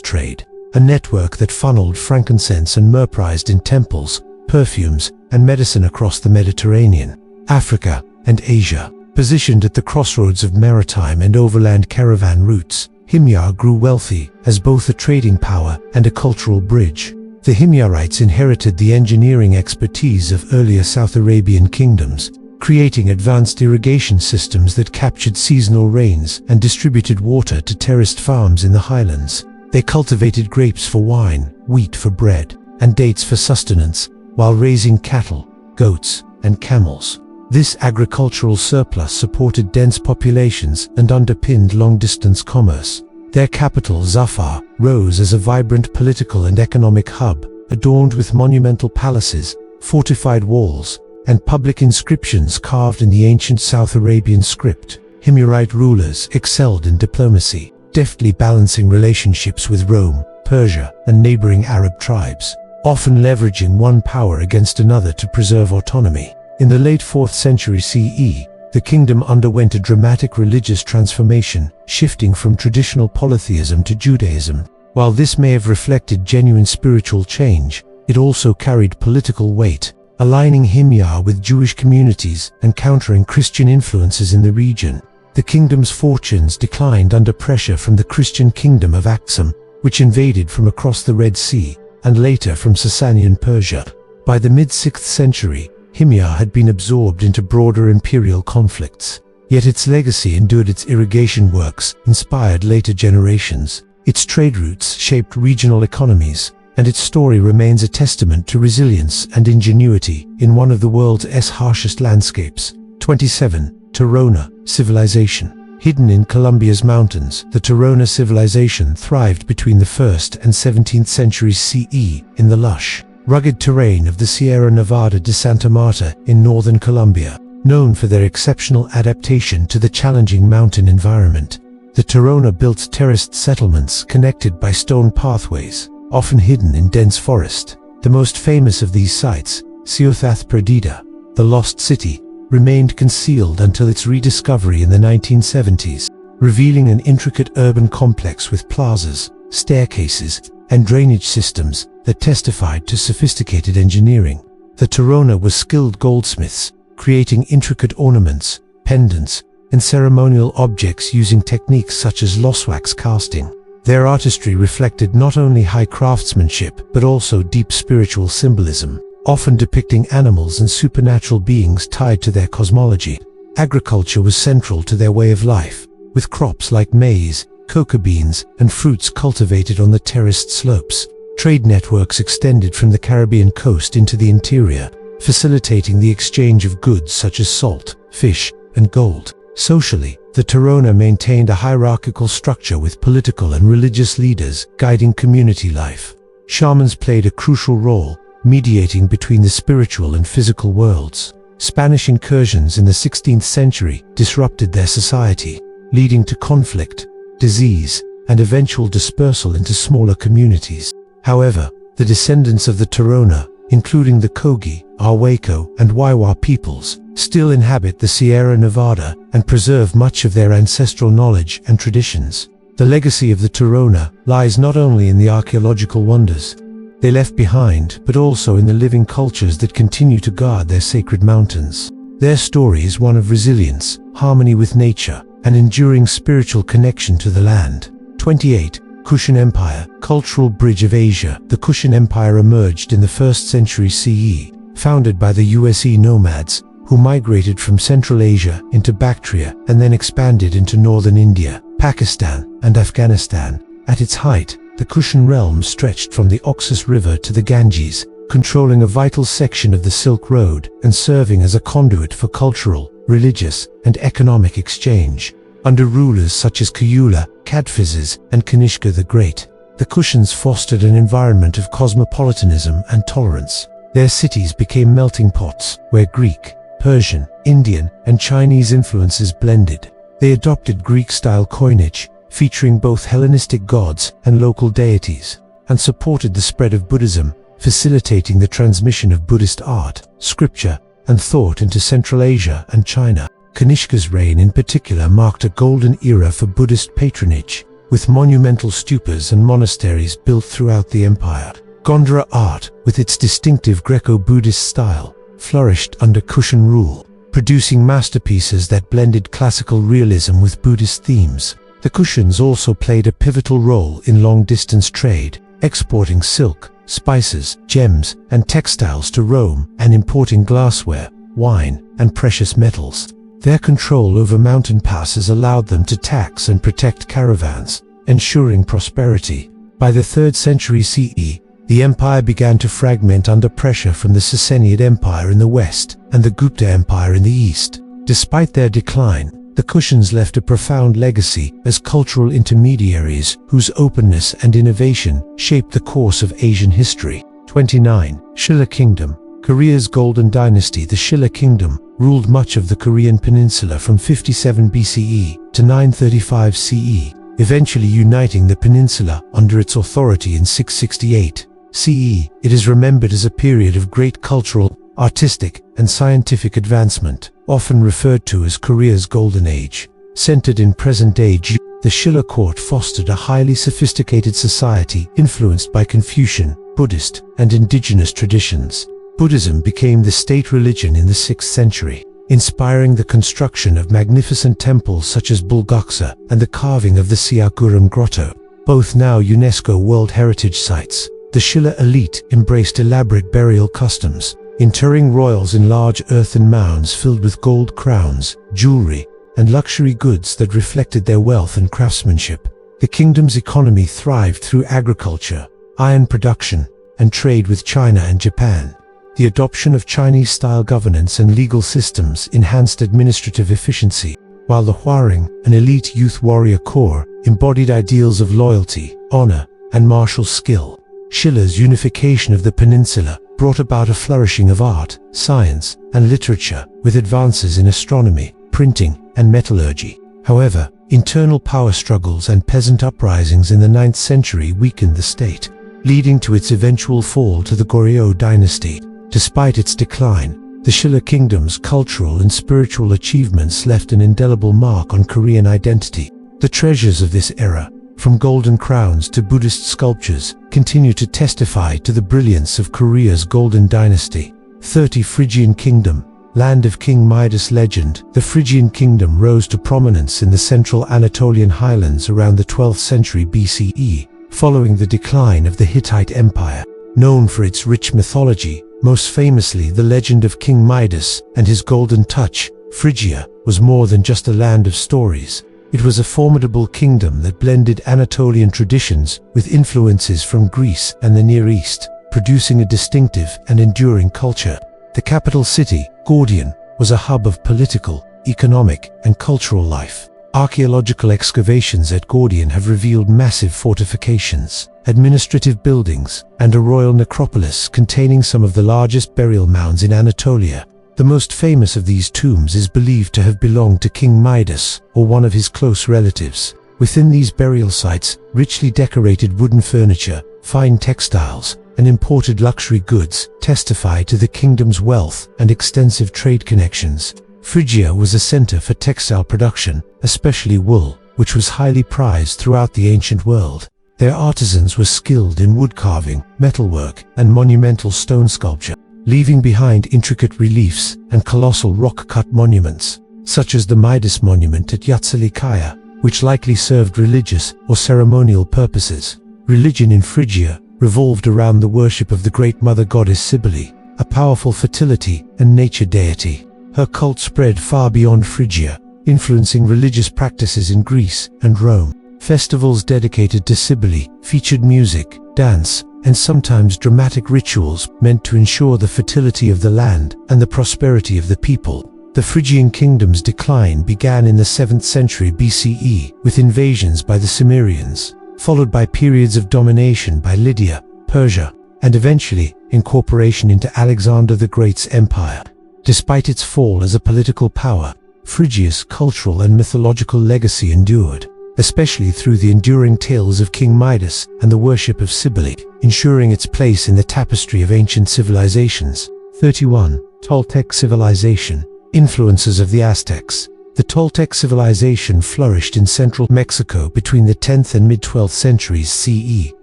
A: trade, a network that funneled frankincense and myrrh prized in temples, perfumes, and medicine across the Mediterranean, Africa, and Asia. Positioned at the crossroads of maritime and overland caravan routes, Himyar grew wealthy as both a trading power and a cultural bridge. The Himyarites inherited the engineering expertise of earlier South Arabian kingdoms, creating advanced irrigation systems that captured seasonal rains and distributed water to terraced farms in the highlands. They cultivated grapes for wine, wheat for bread, and dates for sustenance, while raising cattle, goats, and camels. This agricultural surplus supported dense populations and underpinned long-distance commerce. Their capital, Zafar, rose as a vibrant political and economic hub, adorned with monumental palaces, fortified walls, and public inscriptions carved in the ancient South Arabian script. Himyarite rulers excelled in diplomacy, deftly balancing relationships with Rome, Persia, and neighboring Arab tribes, often leveraging one power against another to preserve autonomy. In the late 4th century CE, the kingdom underwent a dramatic religious transformation, shifting from traditional polytheism to Judaism. While this may have reflected genuine spiritual change, it also carried political weight, aligning Himyar with Jewish communities and countering Christian influences in the region. The kingdom's fortunes declined under pressure from the Christian kingdom of Aksum, which invaded from across the Red Sea, and later from Sasanian Persia. By the mid-6th century, Himyar had been absorbed into broader imperial conflicts, yet its legacy endured. Its irrigation works inspired later generations, its trade routes shaped regional economies, and its story remains a testament to resilience and ingenuity in one of the world's harshest landscapes. 27. Torona Civilization. Hidden in Colombia's mountains, the Torona civilization thrived between the 1st and 17th centuries CE in the lush, rugged terrain of the Sierra Nevada de Santa Marta in northern Colombia. Known for their exceptional adaptation to the challenging mountain environment, the Torona built terraced settlements connected by stone pathways, often hidden in dense forest. The most famous of these sites, Ciudad Perdida, the Lost City, remained concealed until its rediscovery in the 1970s, revealing an intricate urban complex with plazas, staircases, and drainage systems that testified to sophisticated engineering. The Torona were skilled goldsmiths, creating intricate ornaments, pendants, and ceremonial objects using techniques such as losswax casting. Their artistry reflected not only high craftsmanship but also deep spiritual symbolism, often depicting animals and supernatural beings tied to their cosmology. Agriculture was central to their way of life, with crops like maize, cocoa beans, and fruits cultivated on the terraced slopes. Trade networks extended from the Caribbean coast into the interior, facilitating the exchange of goods such as salt, fish, and gold. Socially, the Torona maintained a hierarchical structure with political and religious leaders guiding community life. Shamans played a crucial role, mediating between the spiritual and physical worlds. Spanish incursions in the 16th century disrupted their society, leading to conflict, disease, and eventual dispersal into smaller communities. However, the descendants of the Torona, including the Kogi, Arhuaco, and Waiwa peoples, still inhabit the Sierra Nevada and preserve much of their ancestral knowledge and traditions. The legacy of the Torona lies not only in the archaeological wonders they left behind, but also in the living cultures that continue to guard their sacred mountains. Their story is one of resilience, harmony with nature, and enduring spiritual connection to the land. 28. Kushan Empire, cultural bridge of Asia. The Kushan Empire emerged in the 1st century CE, founded by the USE nomads, who migrated from Central Asia into Bactria and then expanded into northern India, Pakistan, and Afghanistan. At its height, the Kushan realm stretched from the Oxus River to the Ganges, controlling a vital section of the Silk Road and serving as a conduit for cultural, religious, and economic exchange. Under rulers such as Kayula, Cadphises, and Kanishka the Great, the Kushans fostered an environment of cosmopolitanism and tolerance. Their cities became melting pots where Greek, Persian, Indian, and Chinese influences blended. They adopted Greek-style coinage, featuring both Hellenistic gods and local deities, and supported the spread of Buddhism, facilitating the transmission of Buddhist art, scripture, and thought into Central Asia and China. Kanishka's reign in particular marked a golden era for Buddhist patronage, with monumental stupas and monasteries built throughout the empire. Gondara art, with its distinctive Greco-Buddhist style, flourished under Kushan rule, producing masterpieces that blended classical realism with Buddhist themes. The Kushans also played a pivotal role in long-distance trade, exporting silk, spices, gems, and textiles to Rome and importing glassware, wine, and precious metals. Their control over mountain passes allowed them to tax and protect caravans, ensuring prosperity. By the 3rd century CE, the empire began to fragment under pressure from the Sassanid Empire in the west and the Gupta Empire in the east. Despite their decline, the Kushans left a profound legacy as cultural intermediaries whose openness and innovation shaped the course of Asian history. 29. Shilla Kingdom. Korea's golden dynasty. The Shilla Kingdom ruled much of the Korean peninsula from 57 BCE to 935 CE, eventually uniting the peninsula under its authority in 668 CE. It is remembered as a period of great cultural, artistic, and scientific advancement, often referred to as Korea's Golden Age. Centered in present-day Jeju, the Shilla court fostered a highly sophisticated society influenced by Confucian, Buddhist, and indigenous traditions. Buddhism became the state religion in the 6th century, inspiring the construction of magnificent temples such as Bulgaksa and the carving of the Siakuram Grotto, both now UNESCO World Heritage Sites. The Shilla elite embraced elaborate burial customs, interring royals in large earthen mounds filled with gold crowns, jewelry, and luxury goods that reflected their wealth and craftsmanship. The kingdom's economy thrived through agriculture, iron production, and trade with China and Japan. The adoption of Chinese-style governance and legal systems enhanced administrative efficiency, while the Hwarang, an elite youth warrior corps, embodied ideals of loyalty, honor, and martial skill. Shilla's unification of the peninsula brought about a flourishing of art, science, and literature, with advances in astronomy, printing, and metallurgy. However, internal power struggles and peasant uprisings in the 9th century weakened the state, leading to its eventual fall to the Goryeo dynasty. Despite its decline, the Shilla kingdom's cultural and spiritual achievements left an indelible mark on Korean identity. The treasures of this era, from golden crowns to Buddhist sculptures, continue to testify to the brilliance of Korea's golden dynasty. 30. Phrygian Kingdom. Land of King Midas legend. The Phrygian kingdom rose to prominence in the central Anatolian highlands around the 12th century BCE, following the decline of the Hittite Empire. Known for its rich mythology, most famously the legend of King Midas and his golden touch, Phrygia was more than just a land of stories. It was a formidable kingdom that blended Anatolian traditions with influences from Greece and the Near East, producing a distinctive and enduring culture. The capital city, Gordion, was a hub of political, economic, and cultural life. Archaeological excavations at Gordion have revealed massive fortifications, administrative buildings, and a royal necropolis containing some of the largest burial mounds in Anatolia. The most famous of these tombs is believed to have belonged to King Midas or one of his close relatives. Within these burial sites, richly decorated wooden furniture, fine textiles, and imported luxury goods testify to the kingdom's wealth and extensive trade connections. Phrygia was a center for textile production, especially wool, which was highly prized throughout the ancient world. Their artisans were skilled in wood carving, metalwork, and monumental stone sculpture, leaving behind intricate reliefs and colossal rock-cut monuments, such as the Midas Monument at Yatsalikaya, which likely served religious or ceremonial purposes. Religion in Phrygia revolved around the worship of the great mother goddess Cybele, a powerful fertility and nature deity. Her cult spread far beyond Phrygia, influencing religious practices in Greece and Rome. Festivals dedicated to Cybele featured music, dance, and sometimes dramatic rituals meant to ensure the fertility of the land and the prosperity of the people. The Phrygian kingdom's decline began in the 7th century BCE with invasions by the Cimmerians, followed by periods of domination by Lydia, Persia, and eventually incorporation into Alexander the Great's empire. Despite its fall as a political power, Phrygia's cultural and mythological legacy endured, especially through the enduring tales of King Midas and the worship of Cybele, ensuring its place in the tapestry of ancient civilizations. 31. Toltec civilization. Influences of the Aztecs. The Toltec civilization flourished in central Mexico between the 10th and mid-12th centuries CE,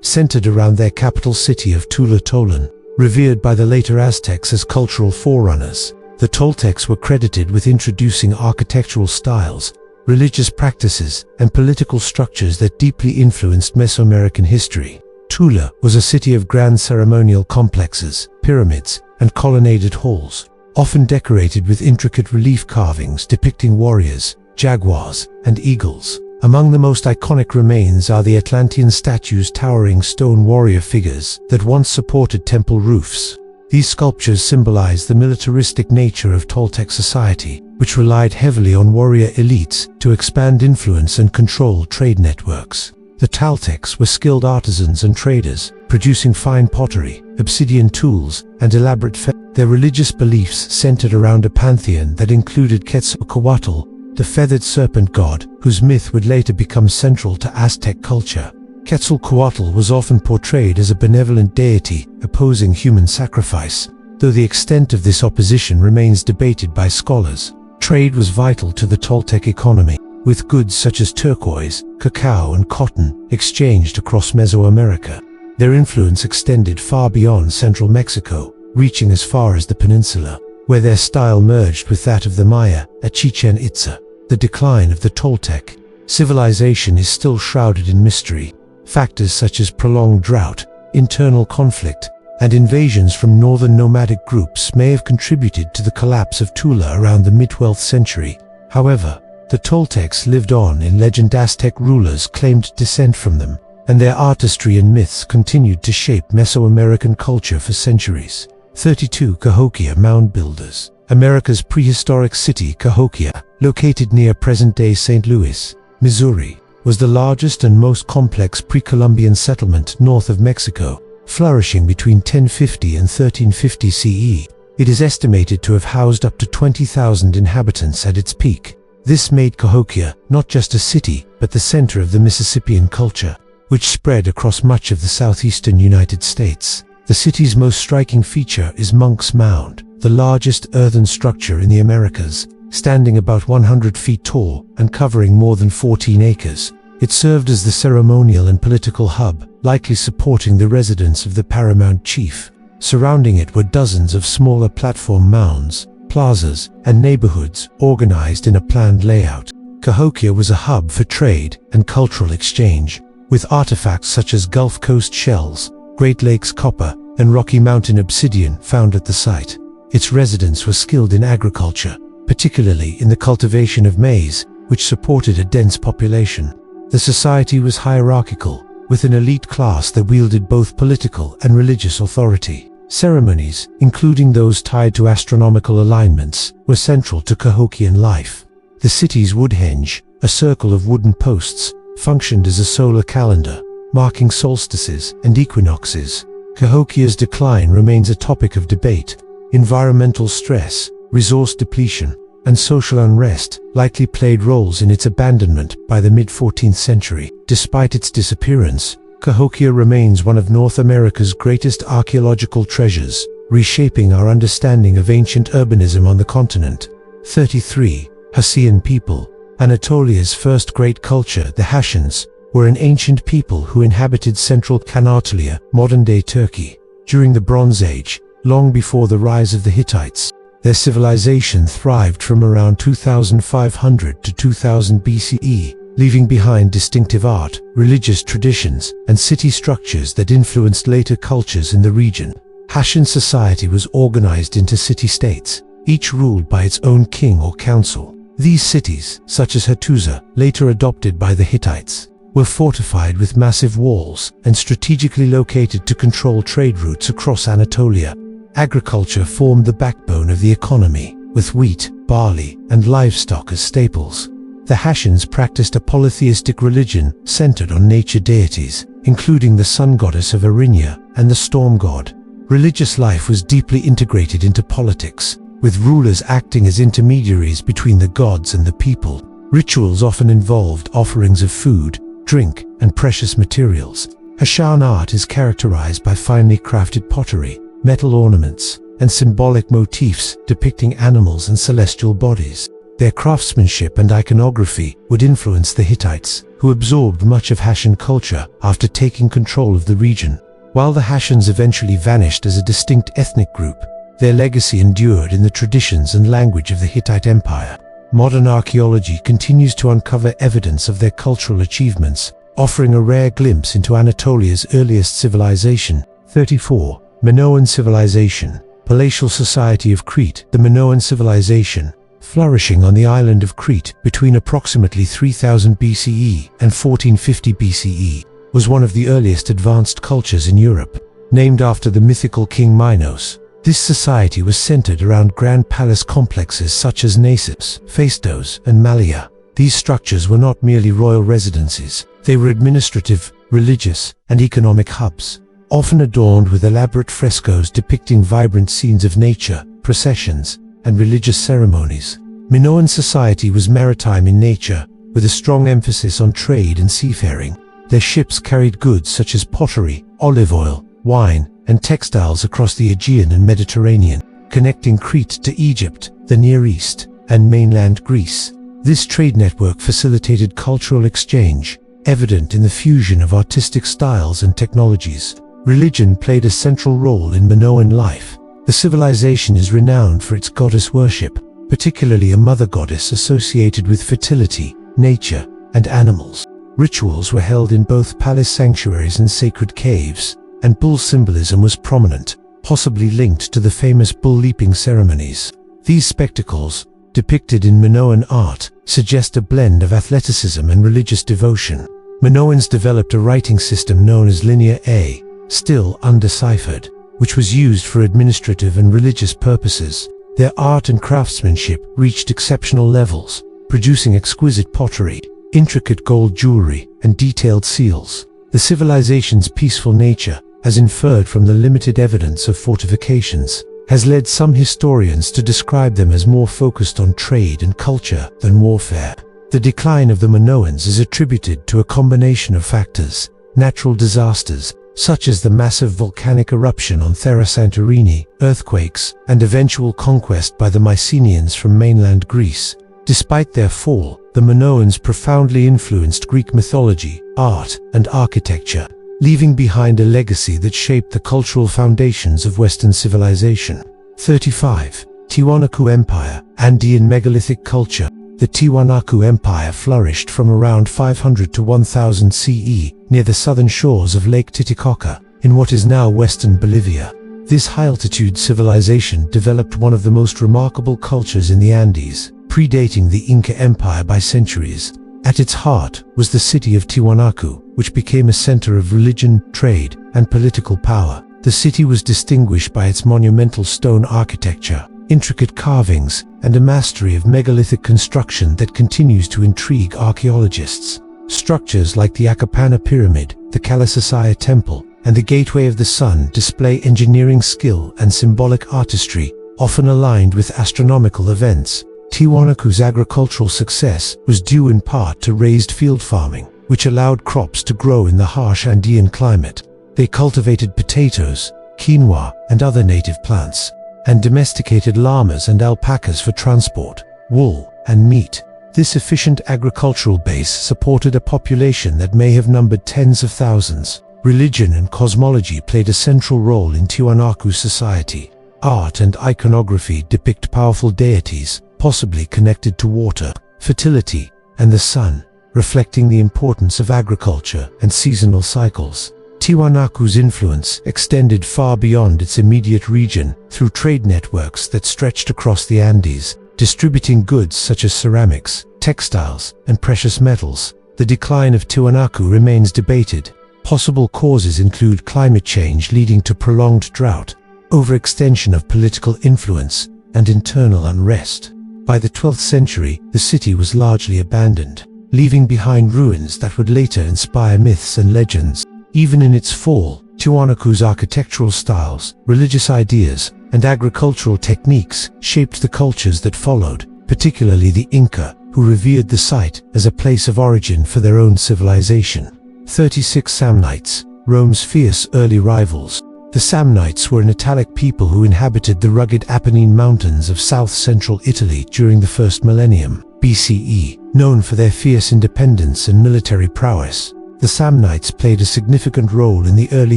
A: centered around their capital city of Tula. Revered by the later Aztecs as cultural forerunners, the Toltecs were credited with introducing architectural styles, religious practices, and political structures that deeply influenced Mesoamerican history. Tula was a city of grand ceremonial complexes, pyramids, and colonnaded halls, often decorated with intricate relief carvings depicting warriors, jaguars, and eagles. Among the most iconic remains are the Atlantean statues towering stone warrior figures that once supported temple roofs. These sculptures symbolize the militaristic nature of Toltec society, which relied heavily on warrior elites to expand influence and control trade networks. The Toltecs were skilled artisans and traders, producing fine pottery, obsidian tools, and elaborate Their religious beliefs centered around a pantheon that included Quetzalcoatl, the feathered serpent god, whose myth would later become central to Aztec culture. Quetzalcoatl was often portrayed as a benevolent deity opposing human sacrifice, though the extent of this opposition remains debated by scholars. Trade was vital to the Toltec economy, with goods such as turquoise, cacao, and cotton exchanged across Mesoamerica. Their influence extended far beyond central Mexico, reaching as far as the peninsula, where their style merged with that of the Maya at Chichen Itza. The decline of the Toltec civilization is still shrouded in mystery. Factors such as prolonged drought, internal conflict, and invasions from northern nomadic groups may have contributed to the collapse of Tula around the mid-12th century. However, the Toltecs lived on in legend. Aztec rulers claimed descent from them, and their artistry and myths continued to shape Mesoamerican culture for centuries. 32. Cahokia Mound Builders. America's prehistoric city, Cahokia, located near present-day St. Louis, Missouri, was the largest and most complex pre-Columbian settlement north of Mexico, flourishing between 1050 and 1350 CE. It is estimated to have housed up to 20,000 inhabitants at its peak. This made Cahokia not just a city, but the center of the Mississippian culture, which spread across much of the southeastern United States. The city's most striking feature is Monk's Mound, the largest earthen structure in the Americas, standing about 100 feet tall and covering more than 14 acres. It served as the ceremonial and political hub, likely supporting the residence of the paramount chief. Surrounding it were dozens of smaller platform mounds, plazas, and neighborhoods organized in a planned layout. Cahokia was a hub for trade and cultural exchange, with artifacts such as Gulf Coast shells, Great Lakes copper, and Rocky Mountain obsidian found at the site. Its residents were skilled in agriculture, particularly in the cultivation of maize, which supported a dense population. The society was hierarchical, with an elite class that wielded both political and religious authority. Ceremonies, including those tied to astronomical alignments, were central to Cahokian life. The city's woodhenge, a circle of wooden posts, functioned as a solar calendar, marking solstices and equinoxes. Cahokia's decline remains a topic of debate. Environmental stress, resource depletion, and social unrest likely played roles in its abandonment by the mid-14th century. Despite its disappearance, Cahokia remains one of North America's greatest archaeological treasures, reshaping our understanding of ancient urbanism on the continent. 33. Hassian people. Anatolia's first great culture, the Hassians, were an ancient people who inhabited central Anatolia, modern-day Turkey. During the Bronze Age, long before the rise of the Hittites, their civilization thrived from around 2500 to 2000 BCE, leaving behind distinctive art, religious traditions, and city structures that influenced later cultures in the region. Hashan society was organized into city-states, each ruled by its own king or council. These cities, such as Hattusa, later adopted by the Hittites, were fortified with massive walls and strategically located to control trade routes across Anatolia. Agriculture formed the backbone of the economy, with wheat, barley, and livestock as staples. The Hashans practiced a polytheistic religion centered on nature deities, including the sun goddess of Erinya and the storm god. Religious life was deeply integrated into politics, with rulers acting as intermediaries between the gods and the people. Rituals often involved offerings of food, drink, and precious materials. Hashan art is characterized by finely crafted pottery, metal ornaments, and symbolic motifs depicting animals and celestial bodies. Their craftsmanship and iconography would influence the Hittites, who absorbed much of Hashan culture after taking control of the region. While the Hashans eventually vanished as a distinct ethnic group, their legacy endured in the traditions and language of the Hittite Empire. Modern archaeology continues to uncover evidence of their cultural achievements, offering a rare glimpse into Anatolia's earliest civilization. 34. Minoan civilization. Palatial society of Crete. The Minoan civilization, flourishing on the island of Crete between approximately 3000 BCE and 1450 BCE, was one of the earliest advanced cultures in Europe. Named after the mythical king Minos, this society was centered around grand palace complexes such as Naissus, Phaistos, and Mallia. These structures were not merely royal residences, they were administrative, religious, and economic hubs, often adorned with elaborate frescoes depicting vibrant scenes of nature, processions, and religious ceremonies. Minoan society was maritime in nature, with a strong emphasis on trade and seafaring. Their ships carried goods such as pottery, olive oil, wine, and textiles across the Aegean and Mediterranean, connecting Crete to Egypt, the Near East, and mainland Greece. This trade network facilitated cultural exchange, evident in the fusion of artistic styles and technologies. Religion played a central role in Minoan life. The civilization is renowned for its goddess worship, particularly a mother goddess associated with fertility, nature, and animals. Rituals were held in both palace sanctuaries and sacred caves, and bull symbolism was prominent, possibly linked to the famous bull leaping ceremonies. These spectacles, depicted in Minoan art, suggest a blend of athleticism and religious devotion. Minoans developed a writing system known as Linear A, still undeciphered, which was used for administrative and religious purposes. Their art and craftsmanship reached exceptional levels, producing exquisite pottery, intricate gold jewelry, and detailed seals. The civilization's peaceful nature, as inferred from the limited evidence of fortifications, has led some historians to describe them as more focused on trade and culture than warfare. The decline of the Minoans is attributed to a combination of factors: natural disasters, such as the massive volcanic eruption on Thera Santorini, earthquakes, and eventual conquest by the Mycenaeans from mainland Greece. Despite their fall, the Minoans profoundly influenced Greek mythology, art, and architecture, leaving behind a legacy that shaped the cultural foundations of Western civilization. 35. Tiwanaku Empire. Andean megalithic culture. The Tiwanaku Empire flourished from around 500 to 1000 CE near the southern shores of Lake Titicaca, in what is now western Bolivia. This high-altitude civilization developed one of the most remarkable cultures in the Andes, predating the Inca Empire by centuries. At its heart was the city of Tiwanaku, which became a center of religion, trade, and political power. The city was distinguished by its monumental stone architecture, intricate carvings, and a mastery of megalithic construction that continues to intrigue archaeologists. Structures like the Akapana Pyramid, the Kalasasaya Temple, and the Gateway of the Sun display engineering skill and symbolic artistry, often aligned with astronomical events. Tiwanaku's agricultural success was due in part to raised field farming, which allowed crops to grow in the harsh Andean climate. They cultivated potatoes, quinoa, and other native plants, and domesticated llamas and alpacas for transport, wool, and meat. This efficient agricultural base supported a population that may have numbered tens of thousands. Religion and cosmology played a central role in Tiwanaku society. Art and iconography depict powerful deities, possibly connected to water, fertility, and the sun, reflecting the importance of agriculture and seasonal cycles. Tiwanaku's influence extended far beyond its immediate region through trade networks that stretched across the Andes, distributing goods such as ceramics, textiles, and precious metals. The decline of Tiwanaku remains debated. Possible causes include climate change leading to prolonged drought, overextension of political influence, and internal unrest. By the 12th century, the city was largely abandoned, leaving behind ruins that would later inspire myths and legends. Even in its fall, Tiwanaku's architectural styles, religious ideas, and agricultural techniques shaped the cultures that followed, particularly the Inca, who revered the site as a place of origin for their own civilization. 36 Samnites, Rome's fierce early rivals. The Samnites were an Italic people who inhabited the rugged Apennine Mountains of south-central Italy during the first millennium BCE, known for their fierce independence and military prowess. The Samnites played a significant role in the early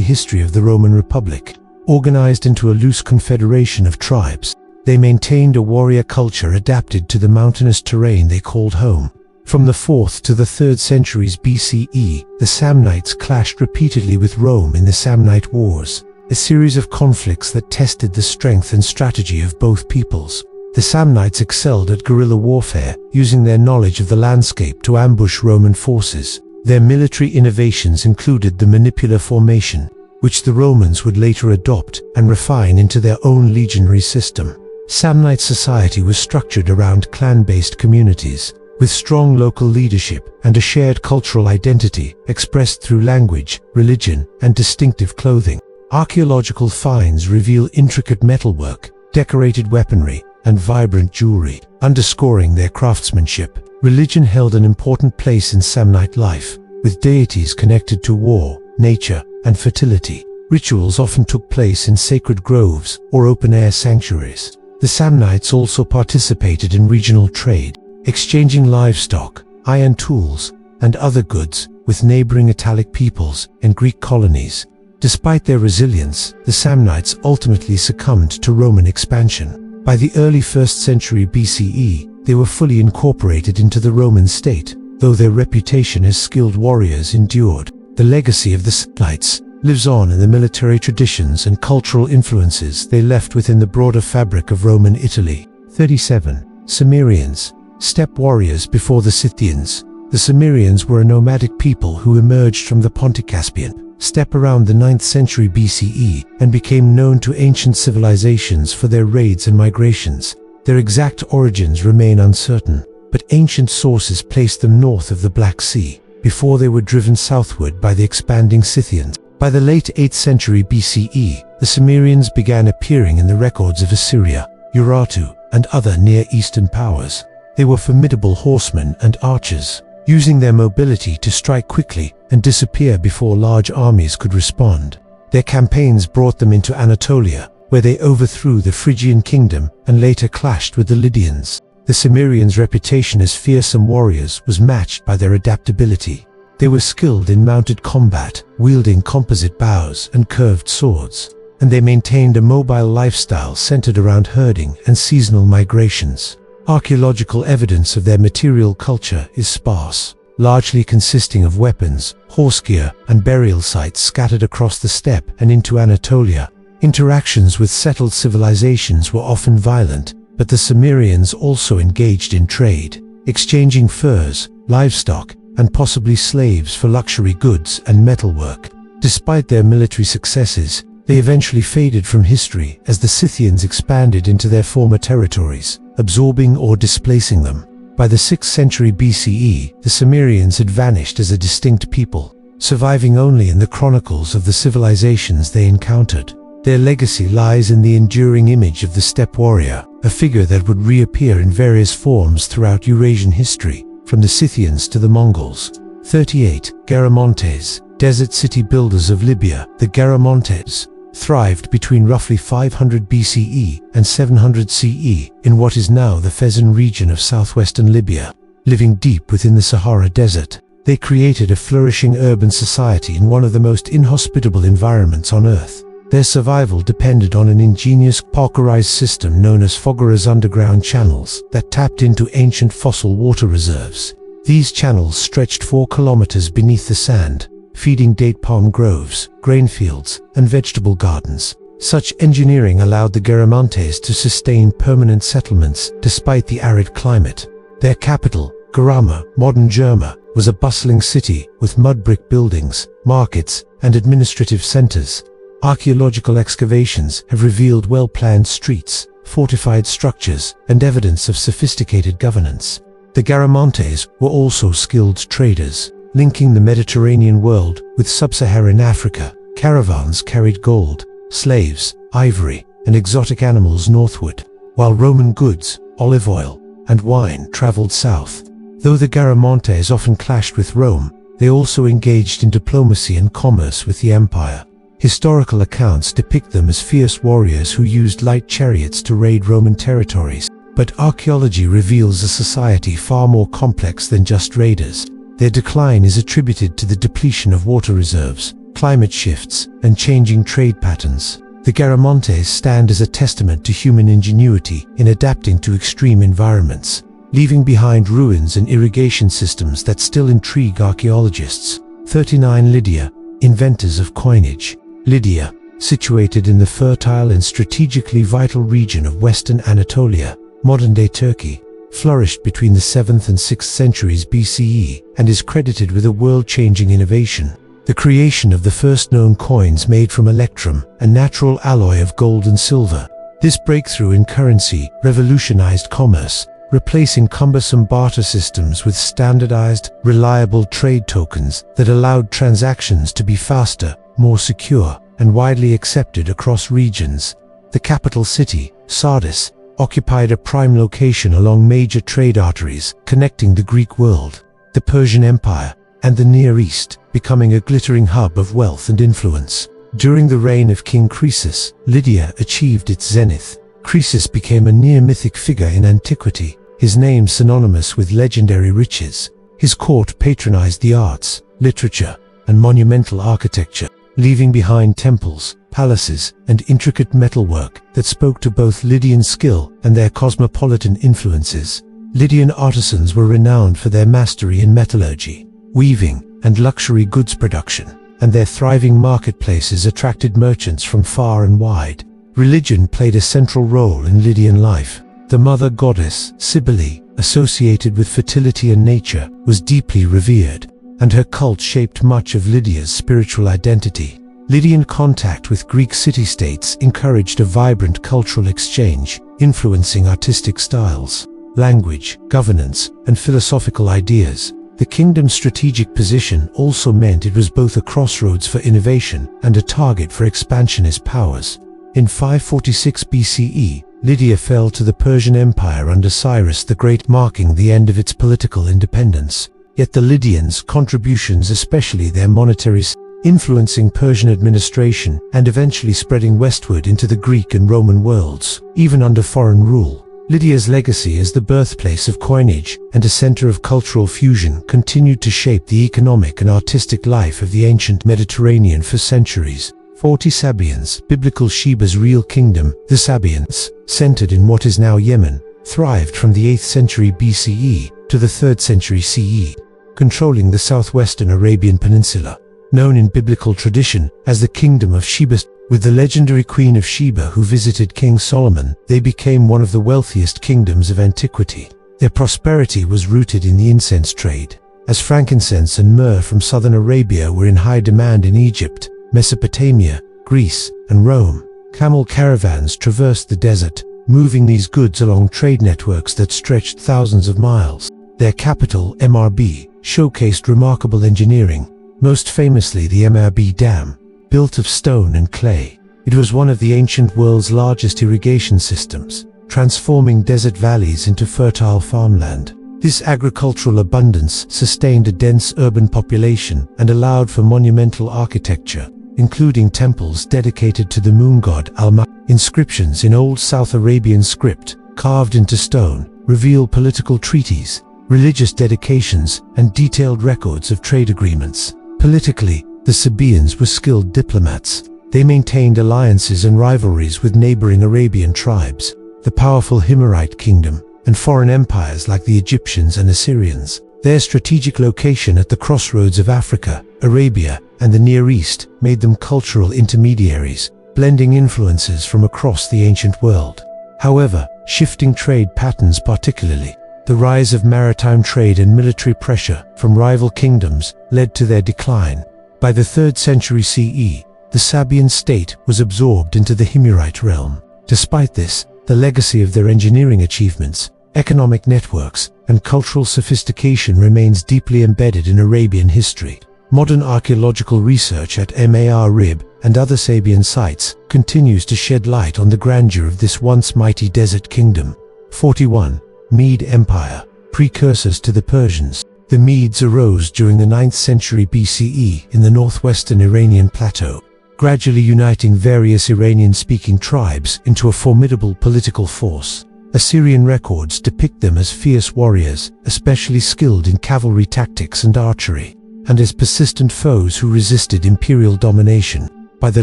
A: history of the Roman Republic. Organized into a loose confederation of tribes, they maintained a warrior culture adapted to the mountainous terrain they called home. From the 4th to the 3rd centuries BCE, the Samnites clashed repeatedly with Rome in the Samnite Wars, a series of conflicts that tested the strength and strategy of both peoples. The Samnites excelled at guerrilla warfare, using their knowledge of the landscape to ambush Roman forces. Their military innovations included the manipular formation, which the Romans would later adopt and refine into their own legionary system. Samnite society was structured around clan-based communities, with strong local leadership and a shared cultural identity expressed through language, religion, and distinctive clothing. Archaeological finds reveal intricate metalwork, decorated weaponry, and vibrant jewelry, underscoring their craftsmanship. Religion held an important place in Samnite life, with deities connected to war, nature, and fertility. Rituals often took place in sacred groves or open-air sanctuaries. The Samnites also participated in regional trade, exchanging livestock, iron tools, and other goods with neighboring Italic peoples and Greek colonies. Despite their resilience, the Samnites ultimately succumbed to Roman expansion. By the early 1st century BCE, they were fully incorporated into the Roman state, though their reputation as skilled warriors endured. The legacy of the Samnites lives on in the military traditions and cultural influences they left within the broader fabric of Roman Italy. 37. Cimmerians, steppe warriors before the Scythians. The Cimmerians were a nomadic people who emerged from the Pontic-Caspian steppe around the 9th century BCE and became known to ancient civilizations for their raids and migrations. Their exact origins remain uncertain, but ancient sources place them north of the Black Sea, before they were driven southward by the expanding Scythians. By the late 8th century BCE, the Cimmerians began appearing in the records of Assyria, Urartu, and other Near Eastern powers. They were formidable horsemen and archers, using their mobility to strike quickly and disappear before large armies could respond. Their campaigns brought them into Anatolia, where they overthrew the Phrygian kingdom and later clashed with the Lydians. The Cimmerians' reputation as fearsome warriors was matched by their adaptability. They were skilled in mounted combat, wielding composite bows and curved swords, and they maintained a mobile lifestyle centered around herding and seasonal migrations. Archaeological evidence of their material culture is sparse, largely consisting of weapons, horse gear, and burial sites scattered across the steppe and into Anatolia. Interactions with settled civilizations were often violent, but the Cimmerians also engaged in trade, exchanging furs, livestock, and possibly slaves for luxury goods and metalwork. Despite their military successes, they eventually faded from history as the Scythians expanded into their former territories, absorbing or displacing them. By the 6th century BCE, the Cimmerians had vanished as a distinct people, surviving only in the chronicles of the civilizations they encountered. Their legacy lies in the enduring image of the steppe warrior, a figure that would reappear in various forms throughout Eurasian history, from the Scythians to the Mongols. 38. Garamontes, desert city builders of Libya. The Garamontes thrived between roughly 500 BCE and 700 CE in what is now the Fezzan region of southwestern Libya. Living deep within the Sahara Desert, they created a flourishing urban society in one of the most inhospitable environments on Earth. Their survival depended on an ingenious parkerized system known as Foggara's underground channels that tapped into ancient fossil water reserves. These channels stretched 4 kilometers beneath the sand, feeding date palm groves, grain fields, and vegetable gardens. Such engineering allowed the Garamantes to sustain permanent settlements despite the arid climate. Their capital, Garama, modern Germa, was a bustling city with mud brick buildings, markets, and administrative centers. Archaeological excavations have revealed well-planned streets, fortified structures, and evidence of sophisticated governance. The Garamantes were also skilled traders, linking the Mediterranean world with sub-Saharan Africa. Caravans carried gold, slaves, ivory, and exotic animals northward, while Roman goods, olive oil, and wine traveled south. Though the Garamantes often clashed with Rome, they also engaged in diplomacy and commerce with the empire. Historical accounts depict them as fierce warriors who used light chariots to raid Roman territories. But archaeology reveals a society far more complex than just raiders. Their decline is attributed to the depletion of water reserves, climate shifts, and changing trade patterns. The Garamantes stand as a testament to human ingenuity in adapting to extreme environments, leaving behind ruins and irrigation systems that still intrigue archaeologists. 39 Lydia, inventors of coinage. Lydia, situated in the fertile and strategically vital region of western Anatolia, modern-day Turkey, flourished between the 7th and 6th centuries BCE and is credited with a world-changing innovation: the creation of the first known coins made from electrum, a natural alloy of gold and silver. This breakthrough in currency revolutionized commerce, replacing cumbersome barter systems with standardized, reliable trade tokens that allowed transactions to be faster, more secure, and widely accepted across regions. The capital city, Sardis, occupied a prime location along major trade arteries connecting the Greek world, the Persian Empire, and the Near East, becoming a glittering hub of wealth and influence. During the reign of King Croesus, Lydia achieved its zenith. Croesus became a near-mythic figure in antiquity, his name synonymous with legendary riches. His court patronized the arts, literature, and monumental architecture, leaving behind temples, palaces, and intricate metalwork that spoke to both Lydian skill and their cosmopolitan influences. Lydian artisans were renowned for their mastery in metallurgy, weaving, and luxury goods production, and their thriving marketplaces attracted merchants from far and wide. Religion played a central role in Lydian life. The mother goddess, Cybele, associated with fertility and nature, was deeply revered, and her cult shaped much of Lydia's spiritual identity. Lydian contact with Greek city-states encouraged a vibrant cultural exchange, influencing artistic styles, language, governance, and philosophical ideas. The kingdom's strategic position also meant it was both a crossroads for innovation and a target for expansionist powers. In 546 BCE, Lydia fell to the Persian Empire under Cyrus the Great, marking the end of its political independence. Yet the Lydians' contributions, especially their monetary, influencing Persian administration and eventually spreading westward into the Greek and Roman worlds, even under foreign rule. Lydia's legacy as the birthplace of coinage and a center of cultural fusion continued to shape the economic and artistic life of the ancient Mediterranean for centuries. 40 Sabaeans, biblical Sheba's real kingdom, the Sabaeans, centered in what is now Yemen, thrived from the 8th century BCE to the 3rd century CE, controlling the southwestern Arabian Peninsula. Known in biblical tradition as the Kingdom of Sheba, with the legendary Queen of Sheba who visited King Solomon, they became one of the wealthiest kingdoms of antiquity. Their prosperity was rooted in the incense trade, as frankincense and myrrh from southern Arabia were in high demand in Egypt, Mesopotamia, Greece, and Rome. Camel caravans traversed the desert, moving these goods along trade networks that stretched thousands of miles. Their capital, MRB, showcased remarkable engineering, most famously the MRB Dam, built of stone and clay. It was one of the ancient world's largest irrigation systems, transforming desert valleys into fertile farmland. This agricultural abundance sustained a dense urban population and allowed for monumental architecture, including temples dedicated to the moon god Al-Ma. Inscriptions in Old South Arabian script, carved into stone, reveal political treaties, religious dedications, and detailed records of trade agreements. Politically, the Sabaeans were skilled diplomats. They maintained alliances and rivalries with neighboring Arabian tribes, the powerful Himyarite kingdom, and foreign empires like the Egyptians and Assyrians. Their strategic location at the crossroads of Africa, Arabia, and the Near East made them cultural intermediaries, blending influences from across the ancient world. However, shifting trade patterns, particularly the rise of maritime trade and military pressure from rival kingdoms, led to their decline. By the 3rd century CE, the Sabaean state was absorbed into the Himyarite realm. Despite this, the legacy of their engineering achievements, economic networks, and cultural sophistication remains deeply embedded in Arabian history. Modern archaeological research at Marib and other Sabaean sites continues to shed light on the grandeur of this once mighty desert kingdom. 41. Mede Empire. Precursors to the Persians. The Medes arose during the 9th century BCE in the northwestern Iranian plateau, gradually uniting various Iranian-speaking tribes into a formidable political force. Assyrian records depict them as fierce warriors, especially skilled in cavalry tactics and archery, and as persistent foes who resisted imperial domination. By the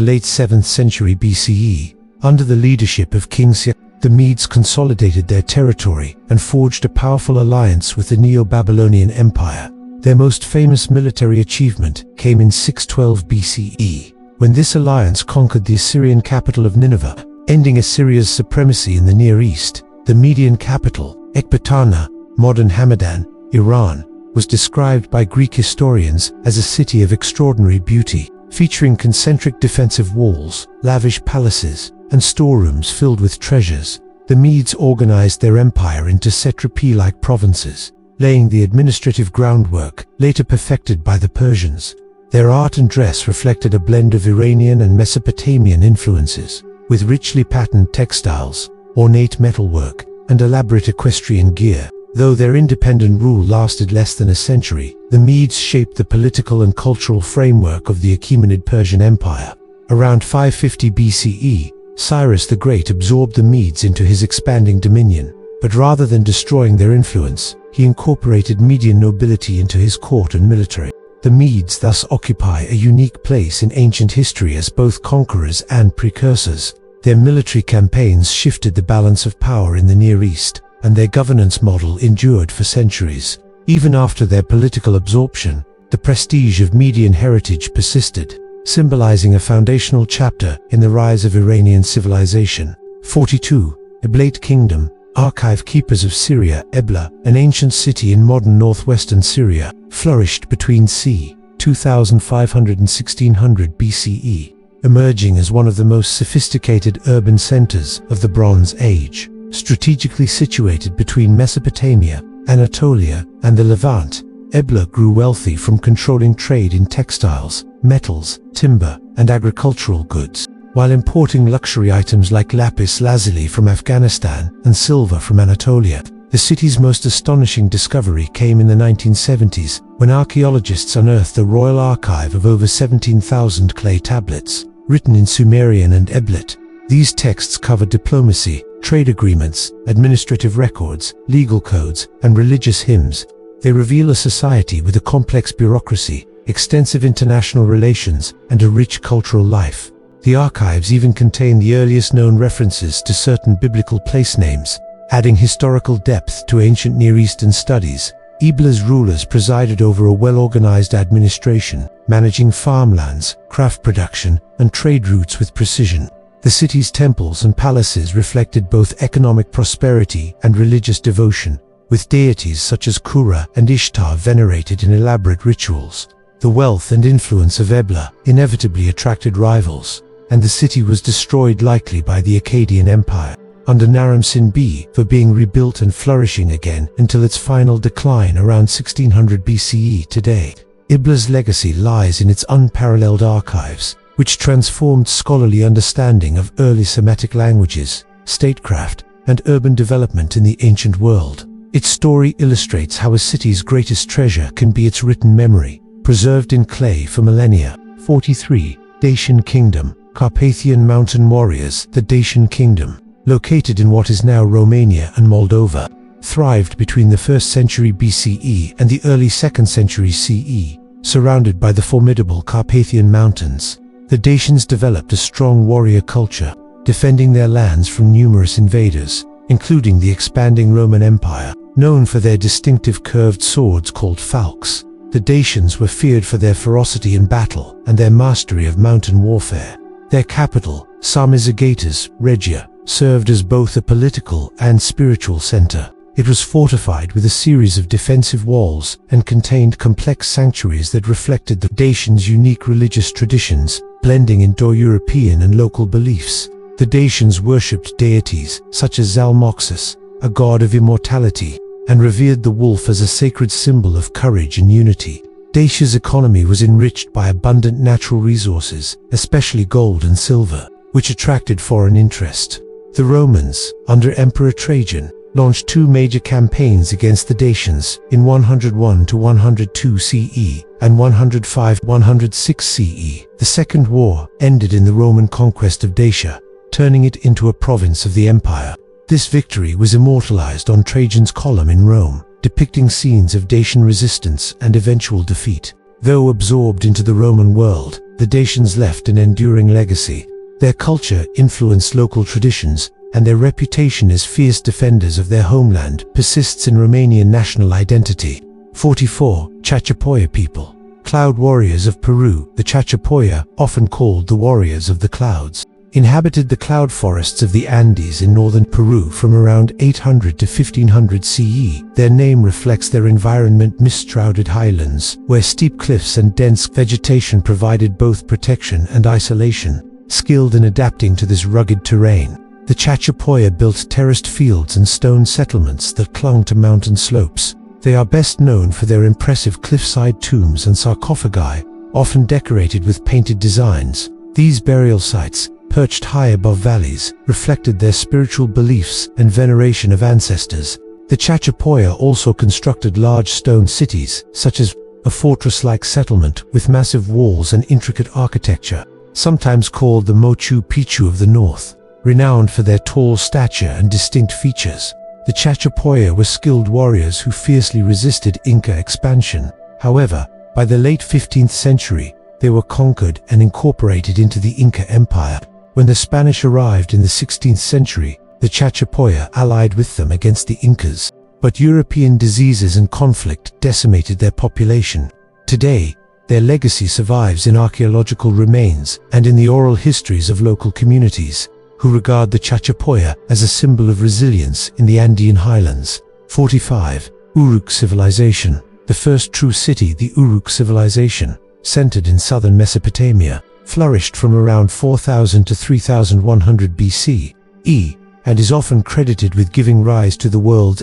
A: late 7th century BCE, under the leadership of King Sia, the Medes consolidated their territory and forged a powerful alliance with the Neo-Babylonian Empire. Their most famous military achievement came in 612 BCE, when this alliance conquered the Assyrian capital of Nineveh, ending Assyria's supremacy in the Near East. The Median capital, Ecbatana, modern Hamadan, Iran, was described by Greek historians as a city of extraordinary beauty, featuring concentric defensive walls, lavish palaces, and storerooms filled with treasures. The Medes organized their empire into satrapy-like provinces, laying the administrative groundwork later perfected by the Persians. Their art and dress reflected a blend of Iranian and Mesopotamian influences, with richly patterned textiles, ornate metalwork, and elaborate equestrian gear. Though their independent rule lasted less than a century, the Medes shaped the political and cultural framework of the Achaemenid Persian Empire. Around 550 BCE, Cyrus the Great absorbed the Medes into his expanding dominion, but rather than destroying their influence, he incorporated Median nobility into his court and military. The Medes thus occupy a unique place in ancient history as both conquerors and precursors. Their military campaigns shifted the balance of power in the Near East, and their governance model endured for centuries. Even after their political absorption, the prestige of Median heritage persisted, symbolizing a foundational chapter in the rise of Iranian civilization. 42. Eblate Kingdom. Archive keepers of Syria. Ebla, an ancient city in modern northwestern Syria, flourished between c. 2500 and 1600 BCE, emerging as one of the most sophisticated urban centers of the Bronze Age. Strategically situated between Mesopotamia, Anatolia, and the Levant, Ebla grew wealthy from controlling trade in textiles, metals, timber, and agricultural goods, while importing luxury items like lapis lazuli from Afghanistan and silver from Anatolia. The city's most astonishing discovery came in the 1970s, when archaeologists unearthed a royal archive of over 17,000 clay tablets, written in Sumerian and Eblat. These texts cover diplomacy, trade agreements, administrative records, legal codes, and religious hymns. They reveal a society with a complex bureaucracy, extensive international relations, and a rich cultural life. The archives even contain the earliest known references to certain biblical place names, adding historical depth to ancient Near Eastern studies. Ebla's rulers presided over a well-organized administration, managing farmlands, craft production, and trade routes with precision. The city's temples and palaces reflected both economic prosperity and religious devotion, with deities such as Kura and Ishtar venerated in elaborate rituals. The wealth and influence of Ebla inevitably attracted rivals, and the city was destroyed likely by the Akkadian Empire, under Naram Sin B, for being rebuilt and flourishing again until its final decline around 1600 BCE today. Ebla's legacy lies in its unparalleled archives, which transformed scholarly understanding of early Semitic languages, statecraft, and urban development in the ancient world. Its story illustrates how a city's greatest treasure can be its written memory, preserved in clay for millennia. 43. Dacian Kingdom. Carpathian mountain warriors. The Dacian Kingdom, located in what is now Romania and Moldova, thrived between the 1st century BCE and the early 2nd century CE, surrounded by the formidable Carpathian Mountains. The Dacians developed a strong warrior culture, defending their lands from numerous invaders, including the expanding Roman Empire. Known for their distinctive curved swords called falques, the Dacians were feared for their ferocity in battle and their mastery of mountain warfare. Their capital, Sarmizegetus, Regia, served as both a political and spiritual center. It was fortified with a series of defensive walls and contained complex sanctuaries that reflected the Dacians' unique religious traditions, blending Indo-European and local beliefs. The Dacians worshipped deities such as Zalmoxis, a god of immortality, and revered the wolf as a sacred symbol of courage and unity. Dacia's economy was enriched by abundant natural resources, especially gold and silver, which attracted foreign interest. The Romans, under Emperor Trajan, launched two major campaigns against the Dacians in 101 to 102 CE and 105-106 CE. The Second War ended in the Roman conquest of Dacia, turning it into a province of the empire. This victory was immortalized on Trajan's column in Rome, depicting scenes of Dacian resistance and eventual defeat. Though absorbed into the Roman world, the Dacians left an enduring legacy. Their culture influenced local traditions, and their reputation as fierce defenders of their homeland persists in Romanian national identity. 44. Chachapoya people. Cloud warriors of Peru. The Chachapoya, often called the warriors of the clouds, inhabited the cloud forests of the Andes in northern Peru from around 800 to 1500 CE. Their name reflects their environment, mist-shrouded highlands, where steep cliffs and dense vegetation provided both protection and isolation. Skilled in adapting to this rugged terrain, the Chachapoya built terraced fields and stone settlements that clung to mountain slopes. They are best known for their impressive cliffside tombs and sarcophagi, often decorated with painted designs. These burial sites, perched high above valleys, reflected their spiritual beliefs and veneration of ancestors. The Chachapoya also constructed large stone cities, such as a fortress-like settlement with massive walls and intricate architecture, sometimes called the Machu Picchu of the north. Renowned for their tall stature and distinct features, the Chachapoya were skilled warriors who fiercely resisted Inca expansion. However, by the late 15th century, they were conquered and incorporated into the Inca Empire. When the Spanish arrived in the 16th century, the Chachapoya allied with them against the Incas, but European diseases and conflict decimated their population. Today, their legacy survives in archaeological remains and in the oral histories of local communities, who regard the Chachapoya as a symbol of resilience in the Andean highlands. 45. Uruk civilization. The first true city, the Uruk civilization, centered in southern Mesopotamia, flourished from around 4000 to 3100 BCE, and is often credited with giving rise to the world's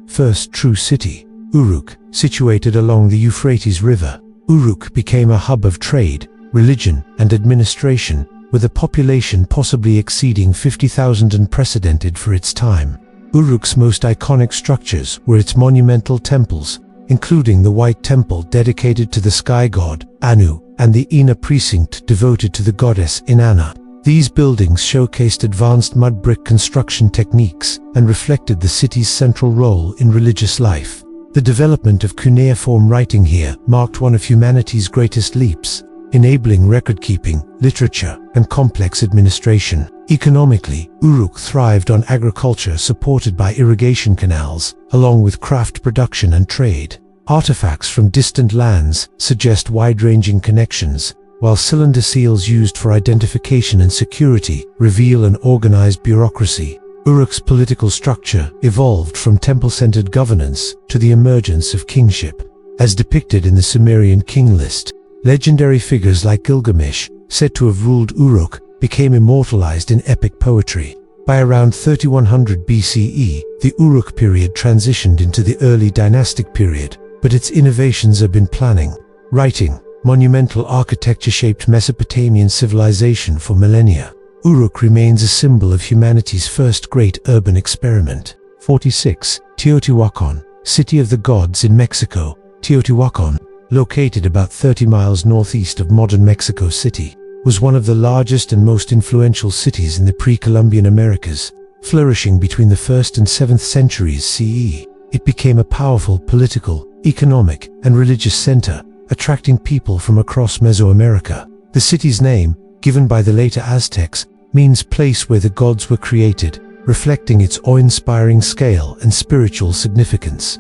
A: first true city. Uruk, situated along the Euphrates River, Uruk became a hub of trade, religion, and administration, with a population possibly exceeding 50,000, unprecedented for its time. Uruk's most iconic structures were its monumental temples, including the White Temple dedicated to the sky god, Anu, and the Ina precinct devoted to the goddess Inanna. These buildings showcased advanced mud brick construction techniques and reflected the city's central role in religious life. The development of cuneiform writing here marked one of humanity's greatest leaps, enabling record-keeping, literature, and complex administration. Economically, Uruk thrived on agriculture supported by irrigation canals, along with craft production and trade. Artifacts from distant lands suggest wide-ranging connections, while cylinder seals used for identification and security reveal an organized bureaucracy. Uruk's political structure evolved from temple-centered governance to the emergence of kingship. As depicted in the Sumerian king list, legendary figures like Gilgamesh, said to have ruled Uruk, became immortalized in epic poetry. By around 3100 BCE, the Uruk period transitioned into the early dynastic period, but its innovations have been planning, writing, monumental architecture shaped Mesopotamian civilization for millennia. Uruk remains a symbol of humanity's first great urban experiment. 46. Teotihuacan, city of the gods in Mexico. Teotihuacan, located about 30 miles northeast of modern Mexico City, was one of the largest and most influential cities in the pre-Columbian Americas. Flourishing between the 1st and 7th centuries CE, it became a powerful political, economic, and religious center, attracting people from across Mesoamerica. The city's name, given by the later Aztecs, means place where the gods were created, reflecting its awe-inspiring scale and spiritual significance.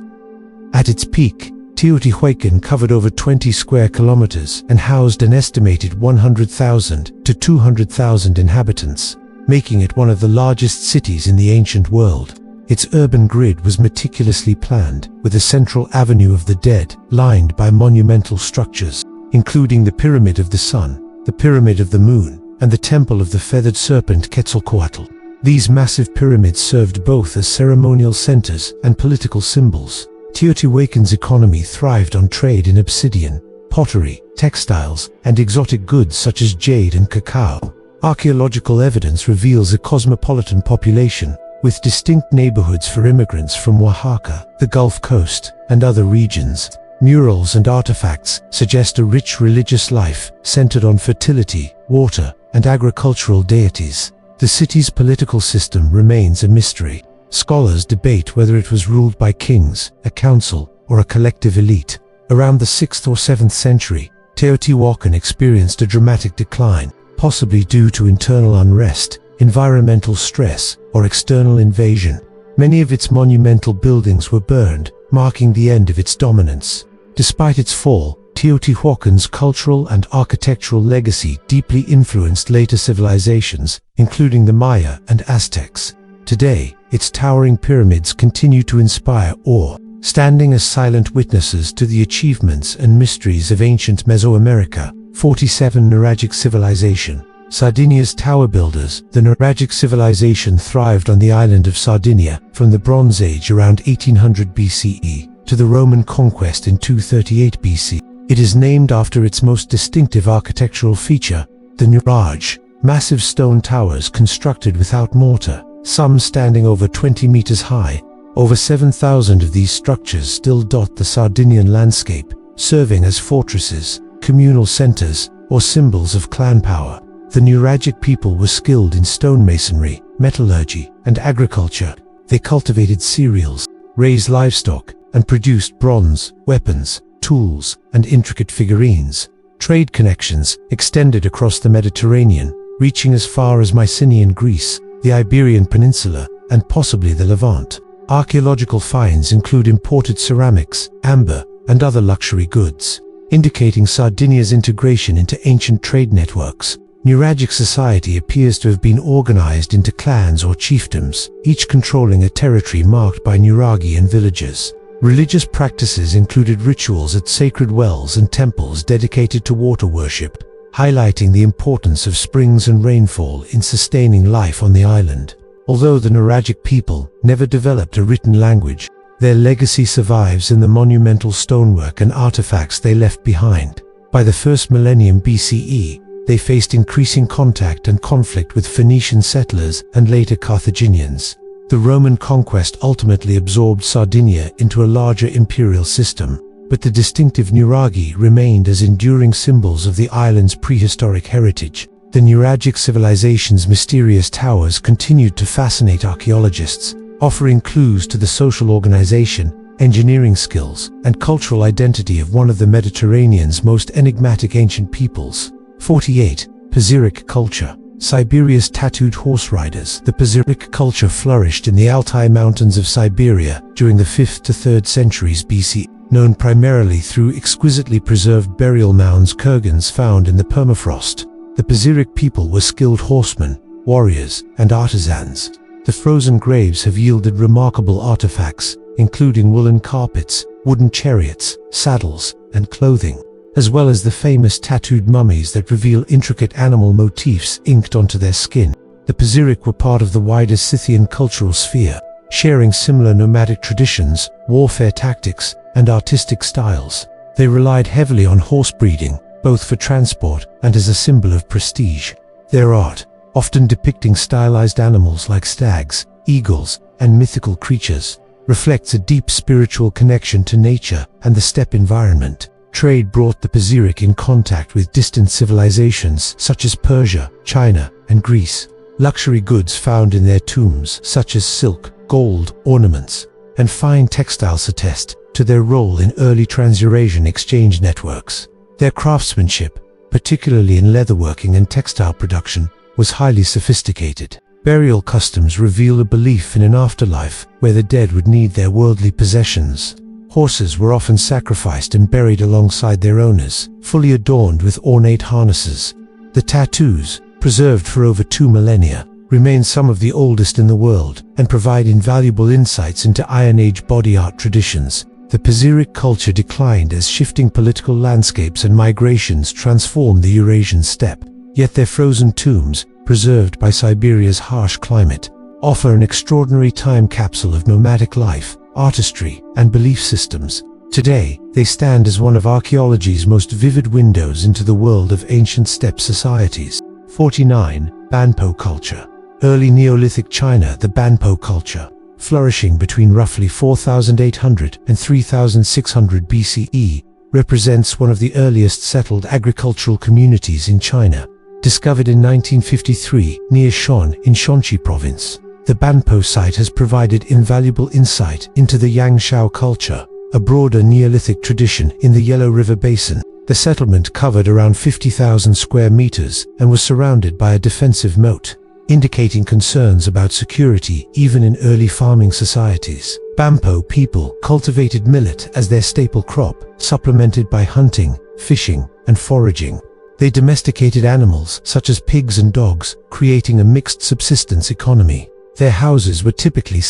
A: At its peak, Teotihuacan covered over 20 square kilometers and housed an estimated 100,000 to 200,000 inhabitants, making it one of the largest cities in the ancient world. Its urban grid was meticulously planned, with a central avenue of the dead lined by monumental structures, including the Pyramid of the Sun, the Pyramid of the Moon, and the Temple of the Feathered Serpent Quetzalcoatl. These massive pyramids served both as ceremonial centers and political symbols. Teotihuacan's economy thrived on trade in obsidian, pottery, textiles, and exotic goods such as jade and cacao. Archaeological evidence reveals a cosmopolitan population, with distinct neighborhoods for immigrants from Oaxaca, the Gulf Coast, and other regions. Murals and artifacts suggest a rich religious life centered on fertility, water, and agricultural deities. The city's political system remains a mystery. Scholars debate whether it was ruled by kings, a council, or a collective elite. Around the 6th or 7th century, Teotihuacan experienced a dramatic decline, possibly due to internal unrest, environmental stress, or external invasion. Many of its monumental buildings were burned, marking the end of its dominance. Despite its fall, Teotihuacan's cultural and architectural legacy deeply influenced later civilizations, including the Maya and Aztecs. Today, its towering pyramids continue to inspire awe, standing as silent witnesses to the achievements and mysteries of ancient Mesoamerica. 47 Nuragic civilization. Sardinia's tower builders. The Nuragic civilization thrived on the island of Sardinia from the Bronze Age around 1800 BCE to the Roman conquest in 238 BC. It is named after its most distinctive architectural feature, the nurag, massive stone towers constructed without mortar, some standing over 20 meters high. Over 7,000 of these structures still dot the Sardinian landscape, serving as fortresses, communal centers, or symbols of clan power. The Nuragic people were skilled in stonemasonry, metallurgy, and agriculture. They cultivated cereals, raised livestock, and produced bronze, weapons, tools, and intricate figurines. Trade connections extended across the Mediterranean, reaching as far as Mycenaean Greece, the Iberian Peninsula, and possibly the Levant. Archaeological finds include imported ceramics, amber, and other luxury goods, indicating Sardinia's integration into ancient trade networks. Nuragic society appears to have been organized into clans or chiefdoms, each controlling a territory marked by Nuragian villages. Religious practices included rituals at sacred wells and temples dedicated to water worship, highlighting the importance of springs and rainfall in sustaining life on the island. Although the Nuragic people never developed a written language, their legacy survives in the monumental stonework and artifacts they left behind. By the first millennium BCE, they faced increasing contact and conflict with Phoenician settlers and later Carthaginians. The Roman conquest ultimately absorbed Sardinia into a larger imperial system, but the distinctive nuragi remained as enduring symbols of the island's prehistoric heritage. The Nuragic civilization's mysterious towers continued to fascinate archaeologists, offering clues to the social organization, engineering skills, and cultural identity of one of the Mediterranean's most enigmatic ancient peoples. 48. Pazyryk culture. Siberia's tattooed horse riders. The Pazyryk culture flourished in the Altai Mountains of Siberia during the 5th to 3rd centuries BC, known primarily through exquisitely preserved burial mounds kurgans found in the permafrost. The Pazyryk people were skilled horsemen, warriors, and artisans. The frozen graves have yielded remarkable artifacts, including woolen carpets, wooden chariots, saddles, and clothing, as well as the famous tattooed mummies that reveal intricate animal motifs inked onto their skin. The Pazyryk were part of the wider Scythian cultural sphere, sharing similar nomadic traditions, warfare tactics, and artistic styles. They relied heavily on horse breeding, both for transport and as a symbol of prestige. Their art, often depicting stylized animals like stags, eagles, and mythical creatures, reflects a deep spiritual connection to nature and the steppe environment. Trade brought the Pazyryk in contact with distant civilizations such as Persia, China, and Greece. Luxury goods found in their tombs, such as silk, gold, ornaments, and fine textiles attest to their role in early Trans-Eurasian exchange networks. Their craftsmanship, particularly in leatherworking and textile production, was highly sophisticated. Burial customs reveal a belief in an afterlife where the dead would need their worldly possessions. Horses were often sacrificed and buried alongside their owners, fully adorned with ornate harnesses. The tattoos, preserved for over 2 millennia, remain some of the oldest in the world and provide invaluable insights into Iron Age body art traditions. The Paziric culture declined as shifting political landscapes and migrations transformed the Eurasian steppe, yet their frozen tombs, preserved by Siberia's harsh climate, offer an extraordinary time capsule of nomadic life, artistry, and belief systems. Today, they stand as one of archaeology's most vivid windows into the world of ancient steppe societies. 49. Banpo culture. Early Neolithic China. The Banpo culture, flourishing between roughly 4,800 and 3,600 BCE, represents one of the earliest settled agricultural communities in China. Discovered in 1953 near Shan in Shanxi province, the Banpo site has provided invaluable insight into the Yangshao culture, a broader Neolithic tradition in the Yellow River Basin. The settlement covered around 50,000 square meters and was surrounded by a defensive moat, indicating concerns about security even in early farming societies. Banpo people cultivated millet as their staple crop, supplemented by hunting, fishing, and foraging. They domesticated animals such as pigs and dogs, creating a mixed subsistence economy. Their houses were typically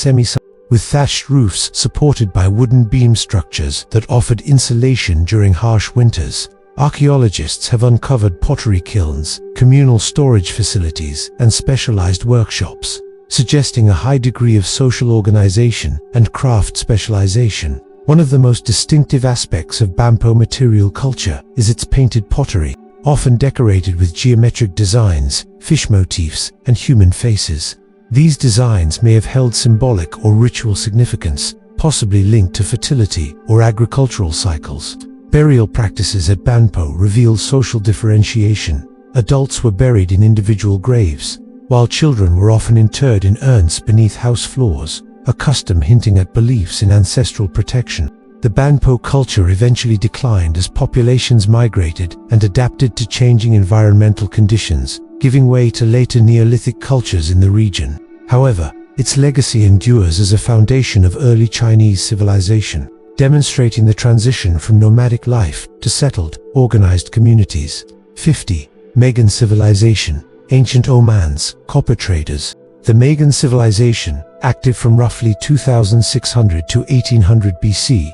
A: with thatched roofs supported by wooden beam structures that offered insulation during harsh winters. Archaeologists have uncovered pottery kilns, communal storage facilities, and specialized workshops, suggesting a high degree of social organization and craft specialization. One of the most distinctive aspects of Banpo material culture is its painted pottery, often decorated with geometric designs, fish motifs, and human faces. These designs may have held symbolic or ritual significance, possibly linked to fertility or agricultural cycles. Burial practices at Banpo reveal social differentiation. Adults were buried in individual graves, while children were often interred in urns beneath house floors, a custom hinting at beliefs in ancestral protection. The Banpo culture eventually declined as populations migrated and adapted to changing environmental conditions, giving way to later Neolithic cultures in the region. However, its legacy endures as a foundation of early Chinese civilization, demonstrating the transition from nomadic life to settled, organized communities. 50. Magan civilization. Ancient Oman's copper traders. The Magan civilization, active from roughly 2600 to 1800 BC,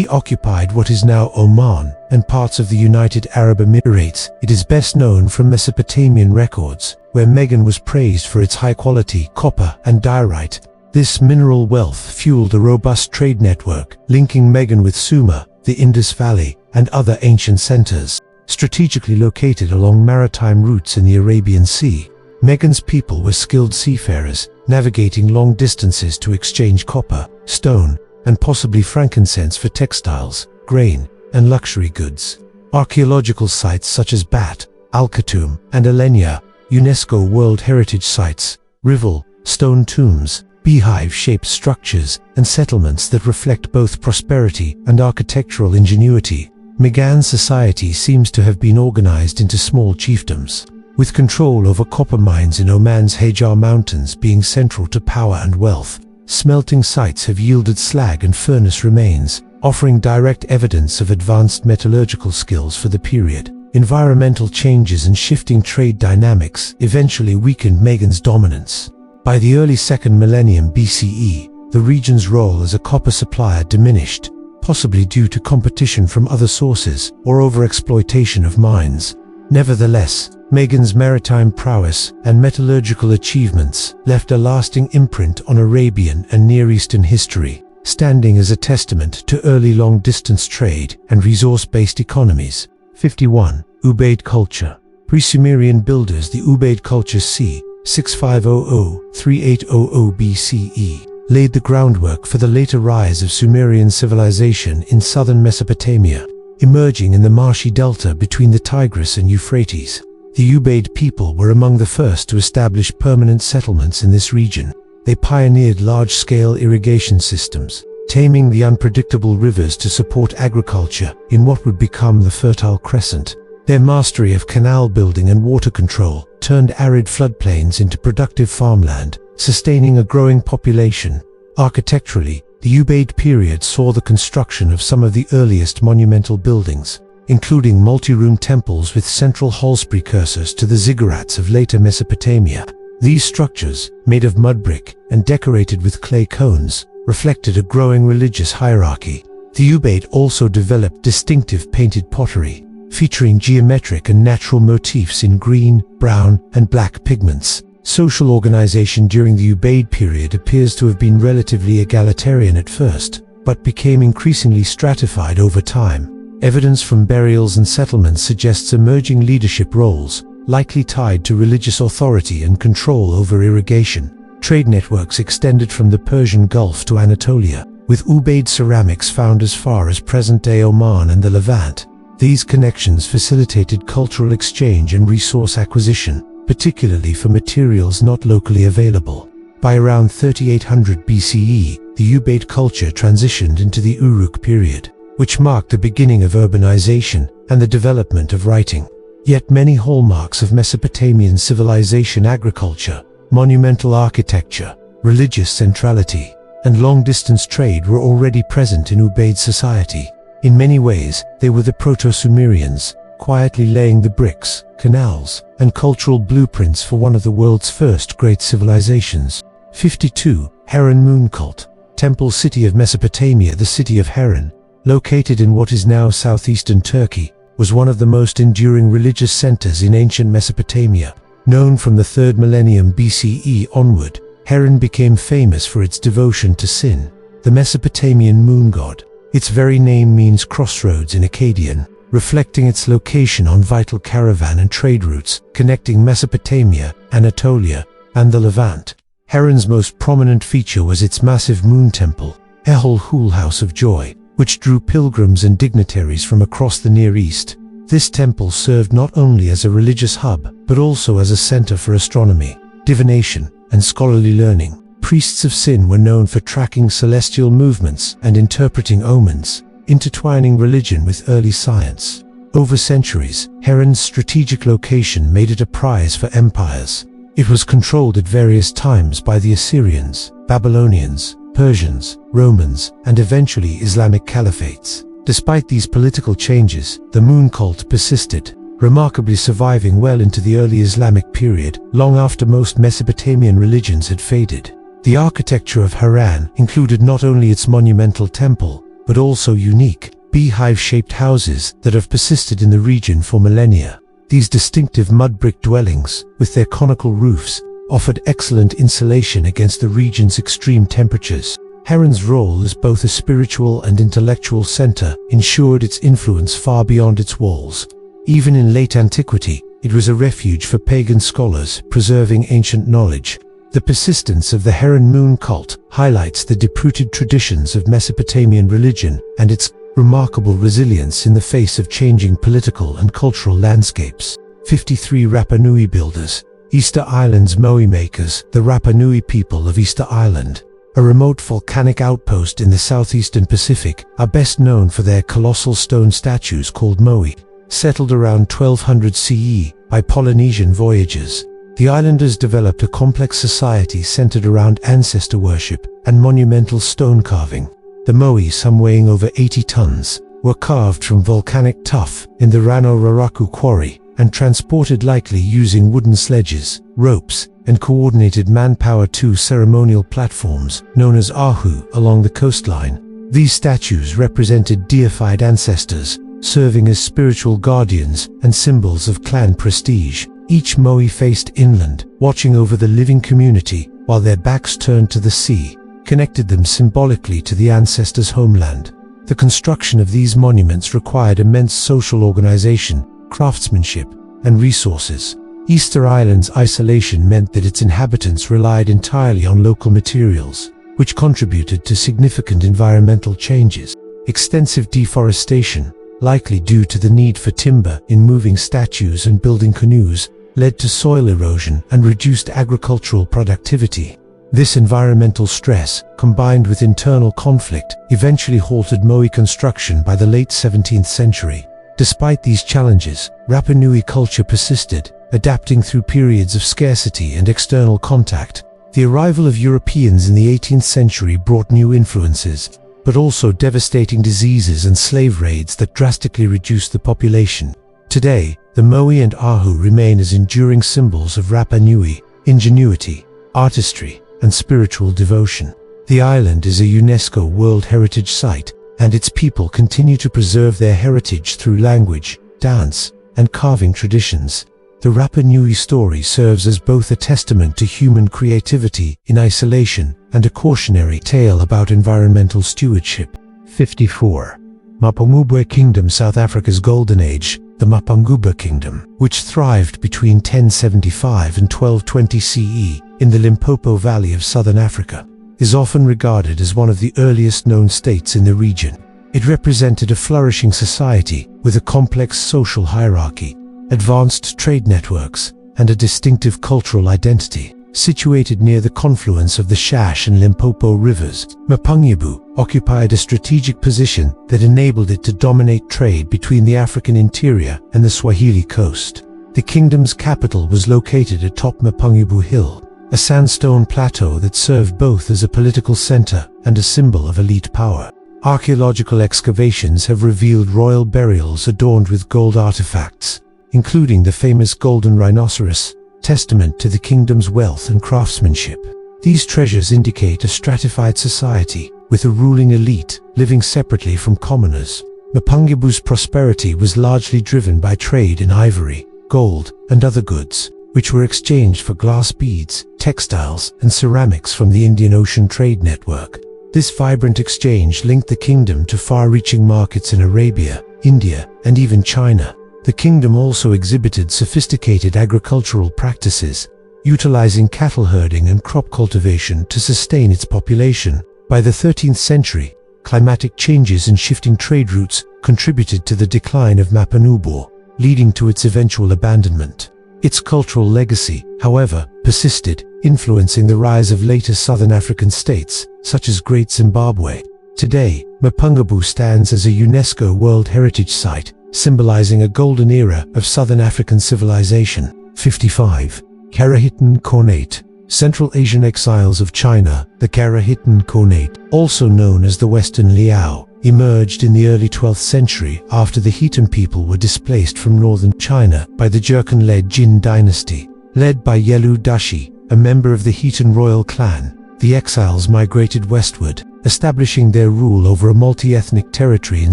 A: occupied what is now Oman and parts of the United Arab Emirates. It is best known from Mesopotamian records, where Magan was praised for its high-quality copper and diorite. This mineral wealth fueled a robust trade network, linking Magan with Sumer, the Indus Valley, and other ancient centers. Strategically located along maritime routes in the Arabian Sea, Magan's people were skilled seafarers, navigating long distances to exchange copper, stone, and possibly frankincense for textiles, grain, and luxury goods. Archaeological sites such as Bat, Al-Khatum, and Alenia, UNESCO World Heritage Sites, reveal stone tombs, beehive-shaped structures, and settlements that reflect both prosperity and architectural ingenuity. Magan society seems to have been organized into small chiefdoms, with control over copper mines in Oman's Hajar Mountains being central to power and wealth. Smelting sites have yielded slag and furnace remains, offering direct evidence of advanced metallurgical skills for the period. Environmental changes and shifting trade dynamics eventually weakened Magan's dominance. By the early 2nd millennium BCE, the region's role as a copper supplier diminished, possibly due to competition from other sources or overexploitation of mines. Nevertheless, Magan's maritime prowess and metallurgical achievements left a lasting imprint on Arabian and Near Eastern history, standing as a testament to early long-distance trade and resource-based economies. 51. Ubaid culture. Pre-Sumerian builders. The Ubaid culture c. 6500–3800 BCE laid the groundwork for the later rise of Sumerian civilization in southern Mesopotamia, emerging in the marshy delta between the Tigris and Euphrates. The Ubaid people were among the first to establish permanent settlements in this region. They pioneered large-scale irrigation systems, taming the unpredictable rivers to support agriculture in what would become the Fertile Crescent. Their mastery of canal building and water control turned arid floodplains into productive farmland, sustaining a growing population. Architecturally, the Ubaid period saw the construction of some of the earliest monumental buildings, including multi-room temples with central halls precursors to the ziggurats of later Mesopotamia. These structures, made of mud brick and decorated with clay cones, reflected a growing religious hierarchy. The Ubaid also developed distinctive painted pottery, featuring geometric and natural motifs in green, brown, and black pigments. Social organization during the Ubaid period appears to have been relatively egalitarian at first, but became increasingly stratified over time. Evidence from burials and settlements suggests emerging leadership roles, likely tied to religious authority and control over irrigation. Trade networks extended from the Persian Gulf to Anatolia, with Ubaid ceramics found as far as present-day Oman and the Levant. These connections facilitated cultural exchange and resource acquisition, particularly for materials not locally available. By around 3800 BCE, the Ubaid culture transitioned into the Uruk period, which marked the beginning of urbanization and the development of writing. Yet many hallmarks of Mesopotamian civilization, agriculture, monumental architecture, religious centrality, and long-distance trade were already present in Ubaid society. In many ways, they were the Proto-Sumerians, quietly laying the bricks, canals, and cultural blueprints for one of the world's first great civilizations. 52. Harran Moon Cult. Temple city of Mesopotamia. The city of Harran, located in what is now southeastern Turkey, was one of the most enduring religious centers in ancient Mesopotamia. Known from the 3rd millennium BCE onward, Harran became famous for its devotion to Sin, the Mesopotamian moon god. Its very name means crossroads in Akkadian, reflecting its location on vital caravan and trade routes connecting Mesopotamia, Anatolia, and the Levant. Harran's most prominent feature was its massive moon temple, Ehol Hul House of Joy, which drew pilgrims and dignitaries from across the Near East. This temple served not only as a religious hub, but also as a center for astronomy, divination, and scholarly learning. Priests of Sin were known for tracking celestial movements and interpreting omens, intertwining religion with early science. Over centuries, Harran's strategic location made it a prize for empires. It was controlled at various times by the Assyrians, Babylonians, Persians, Romans, and eventually Islamic caliphates. Despite these political changes, the moon cult persisted, remarkably surviving well into the early Islamic period, long after most Mesopotamian religions had faded. The architecture of Harran included not only its monumental temple, but also unique, beehive-shaped houses that have persisted in the region for millennia. These distinctive mud brick dwellings, with their conical roofs, offered excellent insulation against the region's extreme temperatures. Harran's role as both a spiritual and intellectual center ensured its influence far beyond its walls. Even in late antiquity, it was a refuge for pagan scholars, preserving ancient knowledge. The persistence of the Harran moon cult highlights the deep-rooted traditions of Mesopotamian religion and its remarkable resilience in the face of changing political and cultural landscapes. 53. Rapa Nui builders. Easter Island's Moai makers. The Rapa Nui people of Easter Island, a remote volcanic outpost in the southeastern Pacific, are best known for their colossal stone statues called moai. Settled around 1200 CE by Polynesian voyagers, the islanders developed a complex society centered around ancestor worship and monumental stone carving. The moai, some weighing over 80 tons, were carved from volcanic tuff in the Rano Raraku quarry and transported likely using wooden sledges, ropes, and coordinated manpower to ceremonial platforms known as ahu along the coastline. These statues represented deified ancestors, serving as spiritual guardians and symbols of clan prestige. Each moai faced inland, watching over the living community, while their backs turned to the sea, connected them symbolically to the ancestors' homeland. The construction of these monuments required immense social organization, craftsmanship, and resources. Easter Island's isolation meant that its inhabitants relied entirely on local materials, which contributed to significant environmental changes. Extensive deforestation, likely due to the need for timber in moving statues and building canoes, led to soil erosion and reduced agricultural productivity. This environmental stress, combined with internal conflict, eventually halted moai construction by the late 17th century. Despite these challenges, Rapa Nui culture persisted, adapting through periods of scarcity and external contact. The arrival of Europeans in the 18th century brought new influences, but also devastating diseases and slave raids that drastically reduced the population. Today, the Moai and Ahu remain as enduring symbols of Rapa Nui, ingenuity, artistry, and spiritual devotion. The island is a UNESCO World Heritage Site, and its people continue to preserve their heritage through language, dance, and carving traditions. The Rapa Nui story serves as both a testament to human creativity in isolation and a cautionary tale about environmental stewardship. 54. Mapungubwe Kingdom, South Africa's Golden Age. The Mapungubwe Kingdom, which thrived between 1075 and 1220 CE in the Limpopo Valley of southern Africa, is often regarded as one of the earliest known states in the region. It represented a flourishing society with a complex social hierarchy, advanced trade networks, and a distinctive cultural identity. Situated near the confluence of the Shash and Limpopo rivers, Mapungubwe occupied a strategic position that enabled it to dominate trade between the African interior and the Swahili coast. The kingdom's capital was located atop Mapungubwe Hill, a sandstone plateau that served both as a political center and a symbol of elite power. Archaeological excavations have revealed royal burials adorned with gold artifacts, including the famous golden rhinoceros, testament to the kingdom's wealth and craftsmanship. These treasures indicate a stratified society, with a ruling elite living separately from commoners. Mapungubwe's prosperity was largely driven by trade in ivory, gold, and other goods, which were exchanged for glass beads, textiles, and ceramics from the Indian Ocean trade network. This vibrant exchange linked the kingdom to far-reaching markets in Arabia, India, and even China. The kingdom also exhibited sophisticated agricultural practices, utilizing cattle herding and crop cultivation to sustain its population. By the 13th century, climatic changes and shifting trade routes contributed to the decline of Mapungubwe, leading to its eventual abandonment. Its cultural legacy, however, persisted, influencing the rise of later southern African states, such as Great Zimbabwe. Today, Mapungubwe stands as a UNESCO World Heritage Site, symbolizing a golden era of southern African civilization. 55. Karahitan Khaganate. Central Asian exiles of China, the Karahitan Khaganate, also known as the Western Liao, emerged in the early 12th century after the Khitan people were displaced from northern China by the Jurchen-led Jin dynasty. Led by Yelu Dashi, a member of the Khitan royal clan, the exiles migrated westward, establishing their rule over a multi-ethnic territory in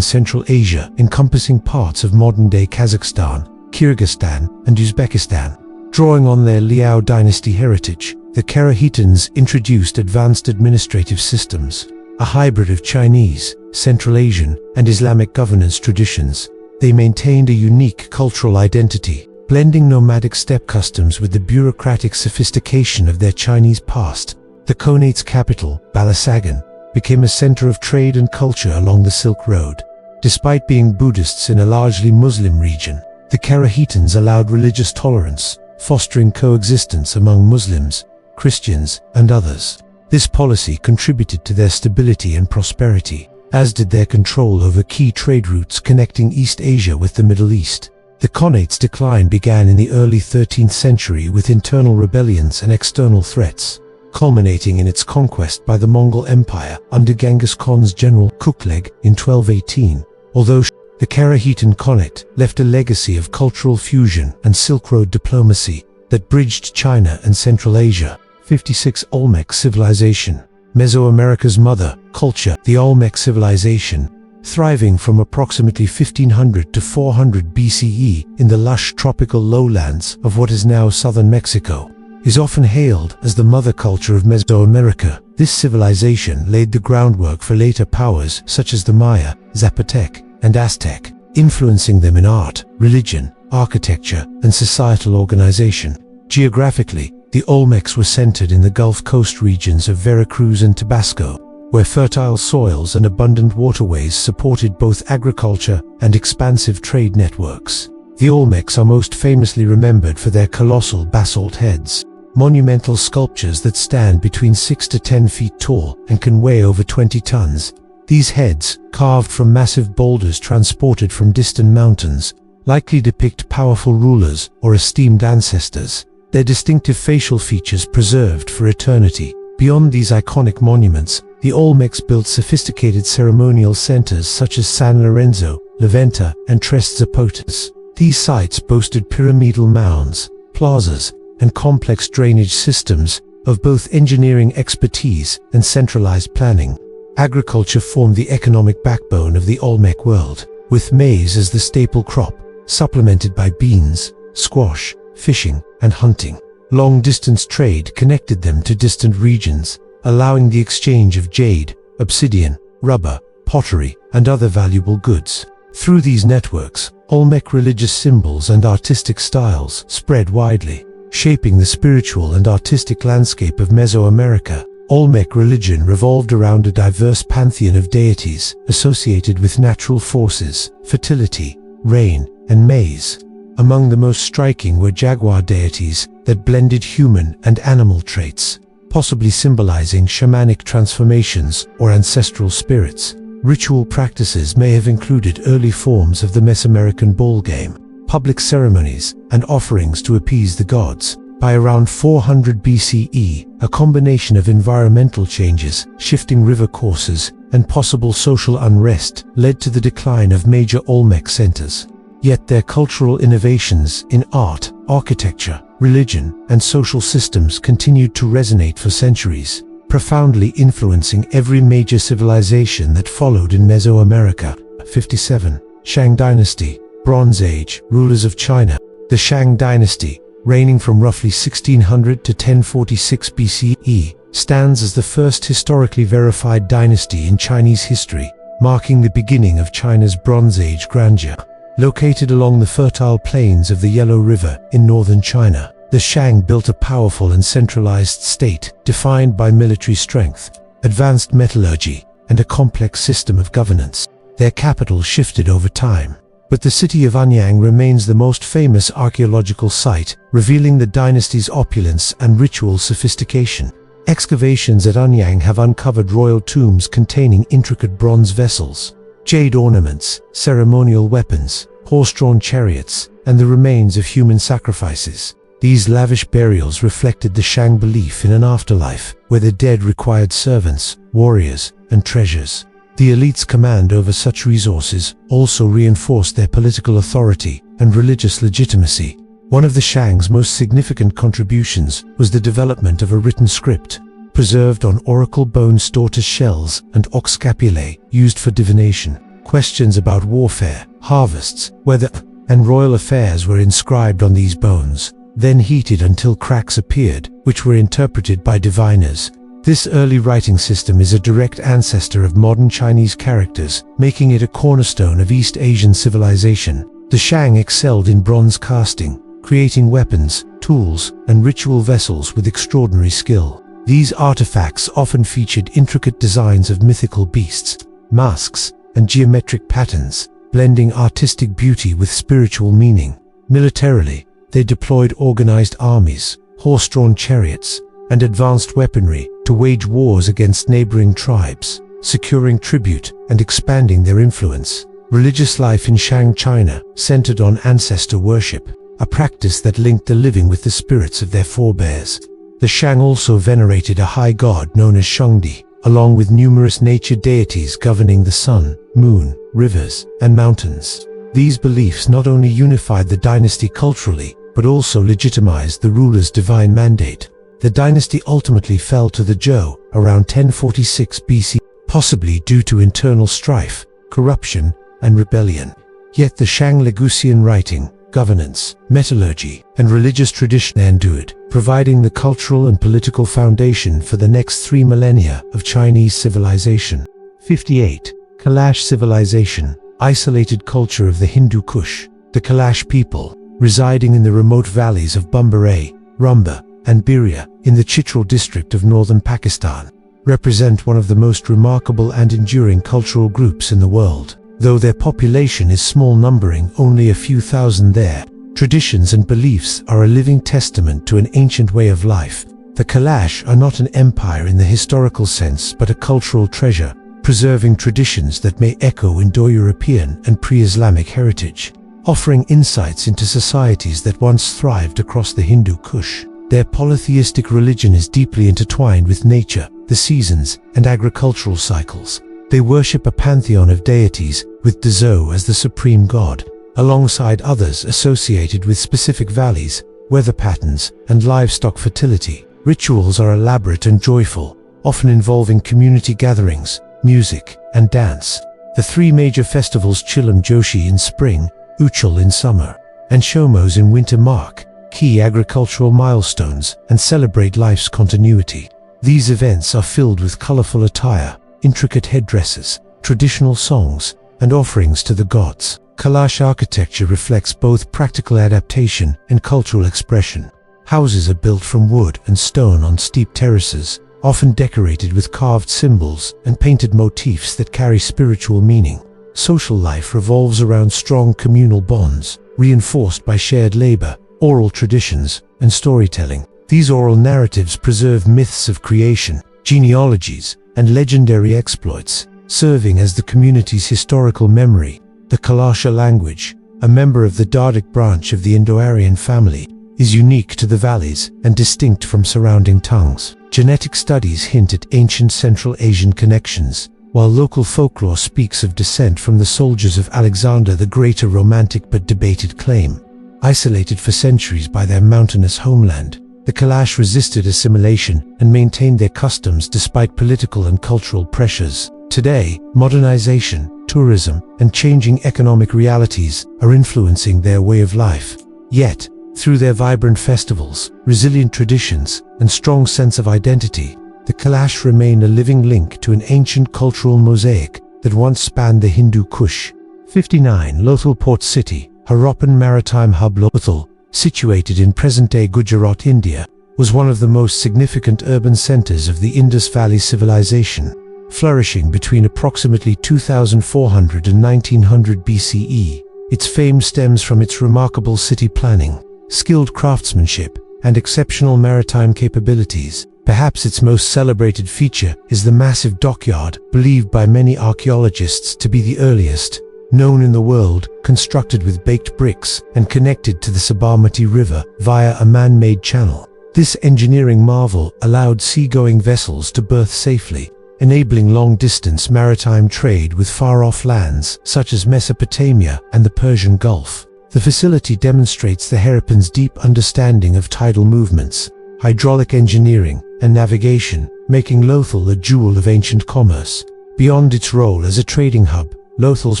A: Central Asia encompassing parts of modern-day Kazakhstan, Kyrgyzstan, and Uzbekistan. Drawing on their Liao dynasty heritage, the Karahitans introduced advanced administrative systems, a hybrid of Chinese, Central Asian, and Islamic governance traditions. They maintained a unique cultural identity, blending nomadic steppe customs with the bureaucratic sophistication of their Chinese past. The Khanate's capital, Balasagun, became a center of trade and culture along the Silk Road. Despite being Buddhists in a largely Muslim region, the Karahitans allowed religious tolerance, fostering coexistence among Muslims, Christians, and others. This policy contributed to their stability and prosperity, as did their control over key trade routes connecting East Asia with the Middle East. The Khanate's decline began in the early 13th century with internal rebellions and external threats, culminating in its conquest by the Mongol Empire under Genghis Khan's general Kukuleg in 1218. Although the Karahitan Khanate left a legacy of cultural fusion and Silk Road diplomacy that bridged China and Central Asia. 56. Olmec civilization. Mesoamerica's mother culture. The Olmec civilization, thriving from approximately 1500 to 400 BCE in the lush tropical lowlands of what is now southern Mexico, is often hailed as the mother culture of Mesoamerica. This civilization laid the groundwork for later powers such as the Maya, Zapotec, and Aztec, influencing them in art, religion, architecture, and societal organization. Geographically, the Olmecs were centered in the Gulf Coast regions of Veracruz and Tabasco, where fertile soils and abundant waterways supported both agriculture and expansive trade networks. The Olmecs are most famously remembered for their colossal basalt heads, monumental sculptures that stand between 6 to 10 feet tall and can weigh over 20 tons. These heads, carved from massive boulders transported from distant mountains, likely depict powerful rulers or esteemed ancestors, their distinctive facial features preserved for eternity. Beyond these iconic monuments, the Olmecs built sophisticated ceremonial centers such as San Lorenzo, La Venta, and Tres Zapotes. These sites boasted pyramidal mounds, plazas, and complex drainage systems of both engineering expertise and centralized planning. Agriculture formed the economic backbone of the Olmec world, with maize as the staple crop, supplemented by beans, squash, fishing, and hunting. Long-distance trade connected them to distant regions, allowing the exchange of jade, obsidian, rubber, pottery, and other valuable goods. Through these networks, Olmec religious symbols and artistic styles spread widely, shaping the spiritual and artistic landscape of Mesoamerica. Olmec religion revolved around a diverse pantheon of deities associated with natural forces, fertility, rain, and maize. Among the most striking were jaguar deities that blended human and animal traits, possibly symbolizing shamanic transformations or ancestral spirits. Ritual practices may have included early forms of the Mesoamerican ball game, public ceremonies, and offerings to appease the gods. By around 400 BCE, a combination of environmental changes, shifting river courses, and possible social unrest led to the decline of major Olmec centers. Yet their cultural innovations in art, architecture, religion, and social systems continued to resonate for centuries, profoundly influencing every major civilization that followed in Mesoamerica. 57. Shang Dynasty, Bronze Age, rulers of China. The Shang Dynasty, reigning from roughly 1600 to 1046 BCE, stands as the first historically verified dynasty in Chinese history, marking the beginning of China's Bronze Age grandeur. Located along the fertile plains of the Yellow River in northern China, the Shang built a powerful and centralized state defined by military strength, advanced metallurgy, and a complex system of governance. Their capital shifted over time, but the city of Anyang remains the most famous archaeological site, revealing the dynasty's opulence and ritual sophistication. Excavations at Anyang have uncovered royal tombs containing intricate bronze vessels, jade ornaments, ceremonial weapons, horse-drawn chariots, and the remains of human sacrifices. These lavish burials reflected the Shang belief in an afterlife, where the dead required servants, warriors, and treasures. The elite's command over such resources also reinforced their political authority and religious legitimacy. One of the Shang's most significant contributions was the development of a written script, preserved on oracle bones, tortoise shells, and ox scapulae used for divination. Questions about warfare, harvests, weather, and royal affairs were inscribed on these bones, then heated until cracks appeared, which were interpreted by diviners. This early writing system is a direct ancestor of modern Chinese characters, making it a cornerstone of East Asian civilization. The Shang excelled in bronze casting, creating weapons, tools, and ritual vessels with extraordinary skill. These artifacts often featured intricate designs of mythical beasts, masks, and geometric patterns, blending artistic beauty with spiritual meaning. Militarily, they deployed organized armies, horse-drawn chariots, and advanced weaponry to wage wars against neighboring tribes, securing tribute and expanding their influence. Religious life in Shang China centered on ancestor worship, a practice that linked the living with the spirits of their forebears. The Shang also venerated a high god known as Shangdi, along with numerous nature deities governing the sun, moon, rivers, and mountains. These beliefs not only unified the dynasty culturally, but also legitimized the ruler's divine mandate. The dynasty ultimately fell to the Zhou around 1046 BC, possibly due to internal strife, corruption, and rebellion. Yet the Shang Legusian writing, governance, metallurgy, and religious tradition endured, providing the cultural and political foundation for the next 3 millennia of Chinese civilization. 58. Kalash civilization, isolated culture of the Hindu Kush. The Kalash people, residing in the remote valleys of Bumbaray, Rumba, and Biria in the Chitral district of northern Pakistan, represent one of the most remarkable and enduring cultural groups in the world. Though their population is small, numbering only a few thousand there, traditions and beliefs are a living testament to an ancient way of life. The Kalash are not an empire in the historical sense, but a cultural treasure, preserving traditions that may echo Indo-European and pre-Islamic heritage, offering insights into societies that once thrived across the Hindu Kush. Their polytheistic religion is deeply intertwined with nature, the seasons, and agricultural cycles. They worship a pantheon of deities, with Dezo as the supreme god, alongside others associated with specific valleys, weather patterns, and livestock fertility. Rituals are elaborate and joyful, often involving community gatherings, music, and dance. The three major festivals Chilam Joshi in spring, Uchal in summer, and Shomos in winter mark key agricultural milestones and celebrate life's continuity. These events are filled with colorful attire, intricate headdresses, traditional songs, and offerings to the gods. Kalash architecture reflects both practical adaptation and cultural expression. Houses are built from wood and stone on steep terraces, often decorated with carved symbols and painted motifs that carry spiritual meaning. Social life revolves around strong communal bonds, reinforced by shared labor, oral traditions, and storytelling. These oral narratives preserve myths of creation, genealogies, and legendary exploits, serving as the community's historical memory. The Kalasha language, a member of the Dardic branch of the Indo-Aryan family, is unique to the valleys and distinct from surrounding tongues. Genetic studies hint at ancient Central Asian connections, while local folklore speaks of descent from the soldiers of Alexander the Great, a romantic but debated claim. Isolated for centuries by their mountainous homeland, the Kalash resisted assimilation and maintained their customs despite political and cultural pressures. Today, modernization, tourism, and changing economic realities are influencing their way of life. Yet, through their vibrant festivals, resilient traditions, and strong sense of identity, the Kalash remain a living link to an ancient cultural mosaic that once spanned the Hindu Kush. 59. Lothal Port City, Harappan maritime hub. Lothal, situated in present-day Gujarat, India, was one of the most significant urban centers of the Indus Valley Civilization, flourishing between approximately 2400 and 1900 BCE. Its fame stems from its remarkable city planning, skilled craftsmanship, and exceptional maritime capabilities. Perhaps its most celebrated feature is the massive dockyard, believed by many archaeologists to be the earliest known in the world, constructed with baked bricks and connected to the Sabarmati River via a man-made channel. This engineering marvel allowed seagoing vessels to berth safely, enabling long-distance maritime trade with far-off lands such as Mesopotamia and the Persian Gulf. The facility demonstrates the Harappan's deep understanding of tidal movements, hydraulic engineering, and navigation, making Lothal a jewel of ancient commerce. Beyond its role as a trading hub, Lothal's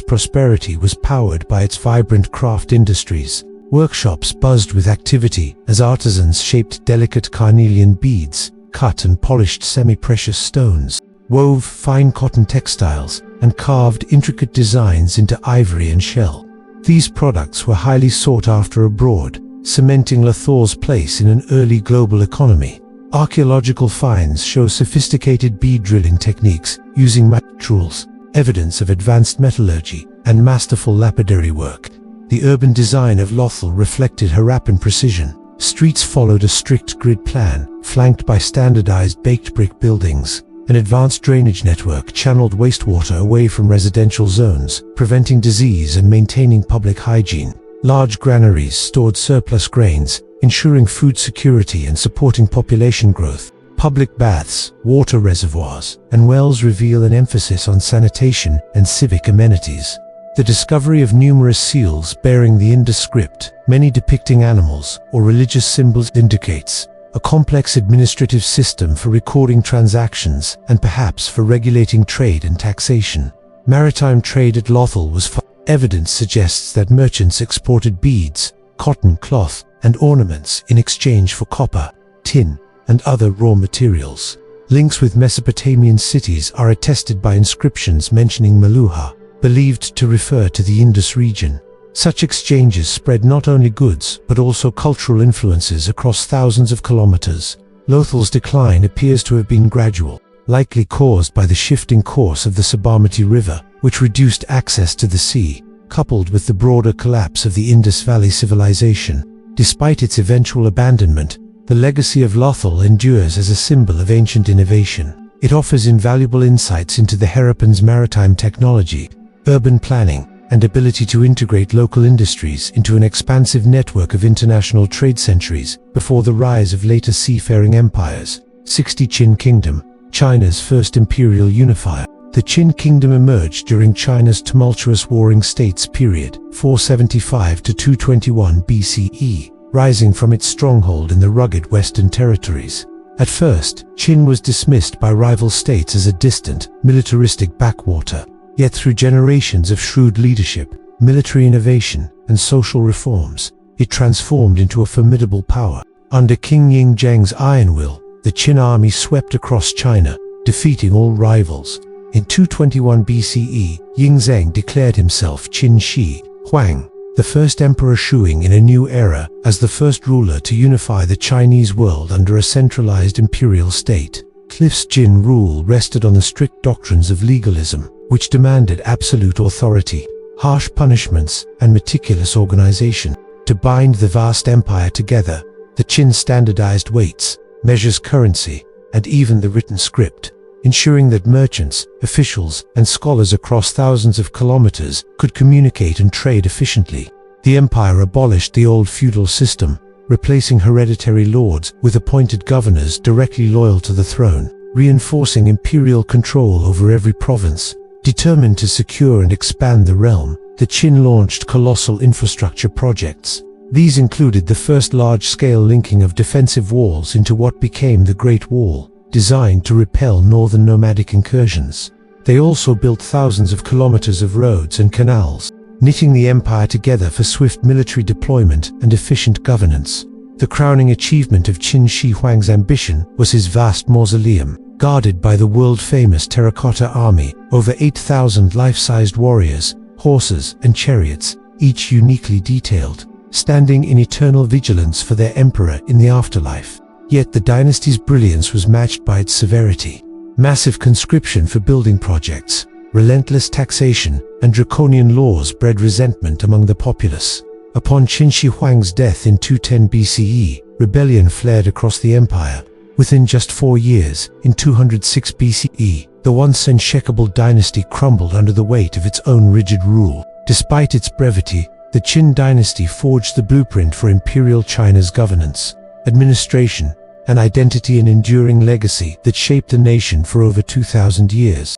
A: prosperity was powered by its vibrant craft industries. Workshops buzzed with activity as artisans shaped delicate carnelian beads, cut and polished semi-precious stones, wove fine cotton textiles, and carved intricate designs into ivory and shell. These products were highly sought after abroad, cementing Lothal's place in an early global economy. Archaeological finds show sophisticated bead drilling techniques using tools, evidence of advanced metallurgy, and masterful lapidary work. The urban design of Lothal reflected Harappan precision. Streets followed a strict grid plan, flanked by standardized baked brick buildings. An advanced drainage network channeled wastewater away from residential zones, preventing disease and maintaining public hygiene. Large granaries stored surplus grains, ensuring food security and supporting population growth. Public baths, water reservoirs, and wells reveal an emphasis on sanitation and civic amenities. The discovery of numerous seals bearing the Indus script, many depicting animals or religious symbols, indicates a complex administrative system for recording transactions and perhaps for regulating trade and taxation. Maritime trade at Lothal was evidence suggests that merchants exported beads, cotton, cloth, and ornaments in exchange for copper, tin, and other raw materials. Links with Mesopotamian cities are attested by inscriptions mentioning Meluha, believed to refer to the Indus region. Such exchanges spread not only goods but also cultural influences across thousands of kilometers. Lothal's decline appears to have been gradual, likely caused by the shifting course of the Sabarmati River, which reduced access to the sea, coupled with the broader collapse of the Indus Valley Civilization. Despite its eventual abandonment, the legacy of Lothal endures as a symbol of ancient innovation. It offers invaluable insights into the Harappan's maritime technology, urban planning, and ability to integrate local industries into an expansive network of international trade centuries before the rise of later seafaring empires. 60 Qin Kingdom, China's first imperial unifier. The Qin Kingdom emerged during China's tumultuous warring states period, 475 to 221 BCE, rising from its stronghold in the rugged Western territories. At first, Qin was dismissed by rival states as a distant, militaristic backwater. Yet through generations of shrewd leadership, military innovation, and social reforms, it transformed into a formidable power. Under King Yingzheng's iron will, the Qin army swept across China, defeating all rivals. In 221 BCE, Yingzheng declared himself Qin Shi Huang, the first emperor issuing in a new era as the first ruler to unify the Chinese world under a centralized imperial state. Cliff's Qin rule rested on the strict doctrines of legalism, which demanded absolute authority, harsh punishments, and meticulous organization. To bind the vast empire together, the Qin standardized weights, measures, currency, and even the written script, ensuring that merchants, officials, and scholars across thousands of kilometers could communicate and trade efficiently. The empire abolished the old feudal system, replacing hereditary lords with appointed governors directly loyal to the throne, reinforcing imperial control over every province. Determined to secure and expand the realm, the Qin launched colossal infrastructure projects. These included the first large-scale linking of defensive walls into what became the Great Wall, designed to repel northern nomadic incursions. They also built thousands of kilometers of roads and canals, knitting the empire together for swift military deployment and efficient governance. The crowning achievement of Qin Shi Huang's ambition was his vast mausoleum, guarded by the world-famous terracotta army, over 8,000 life-sized warriors, horses, and chariots, each uniquely detailed, standing in eternal vigilance for their emperor in the afterlife. Yet the dynasty's brilliance was matched by its severity. Massive conscription for building projects, relentless taxation, and draconian laws bred resentment among the populace. Upon Qin Shi Huang's death in 210 BCE, rebellion flared across the empire. Within just 4 years, in 206 BCE, the once unshakable dynasty crumbled under the weight of its own rigid rule. Despite its brevity, the Qin dynasty forged the blueprint for imperial China's governance, administration, and identity, an enduring legacy that shaped the nation for over 2,000 years.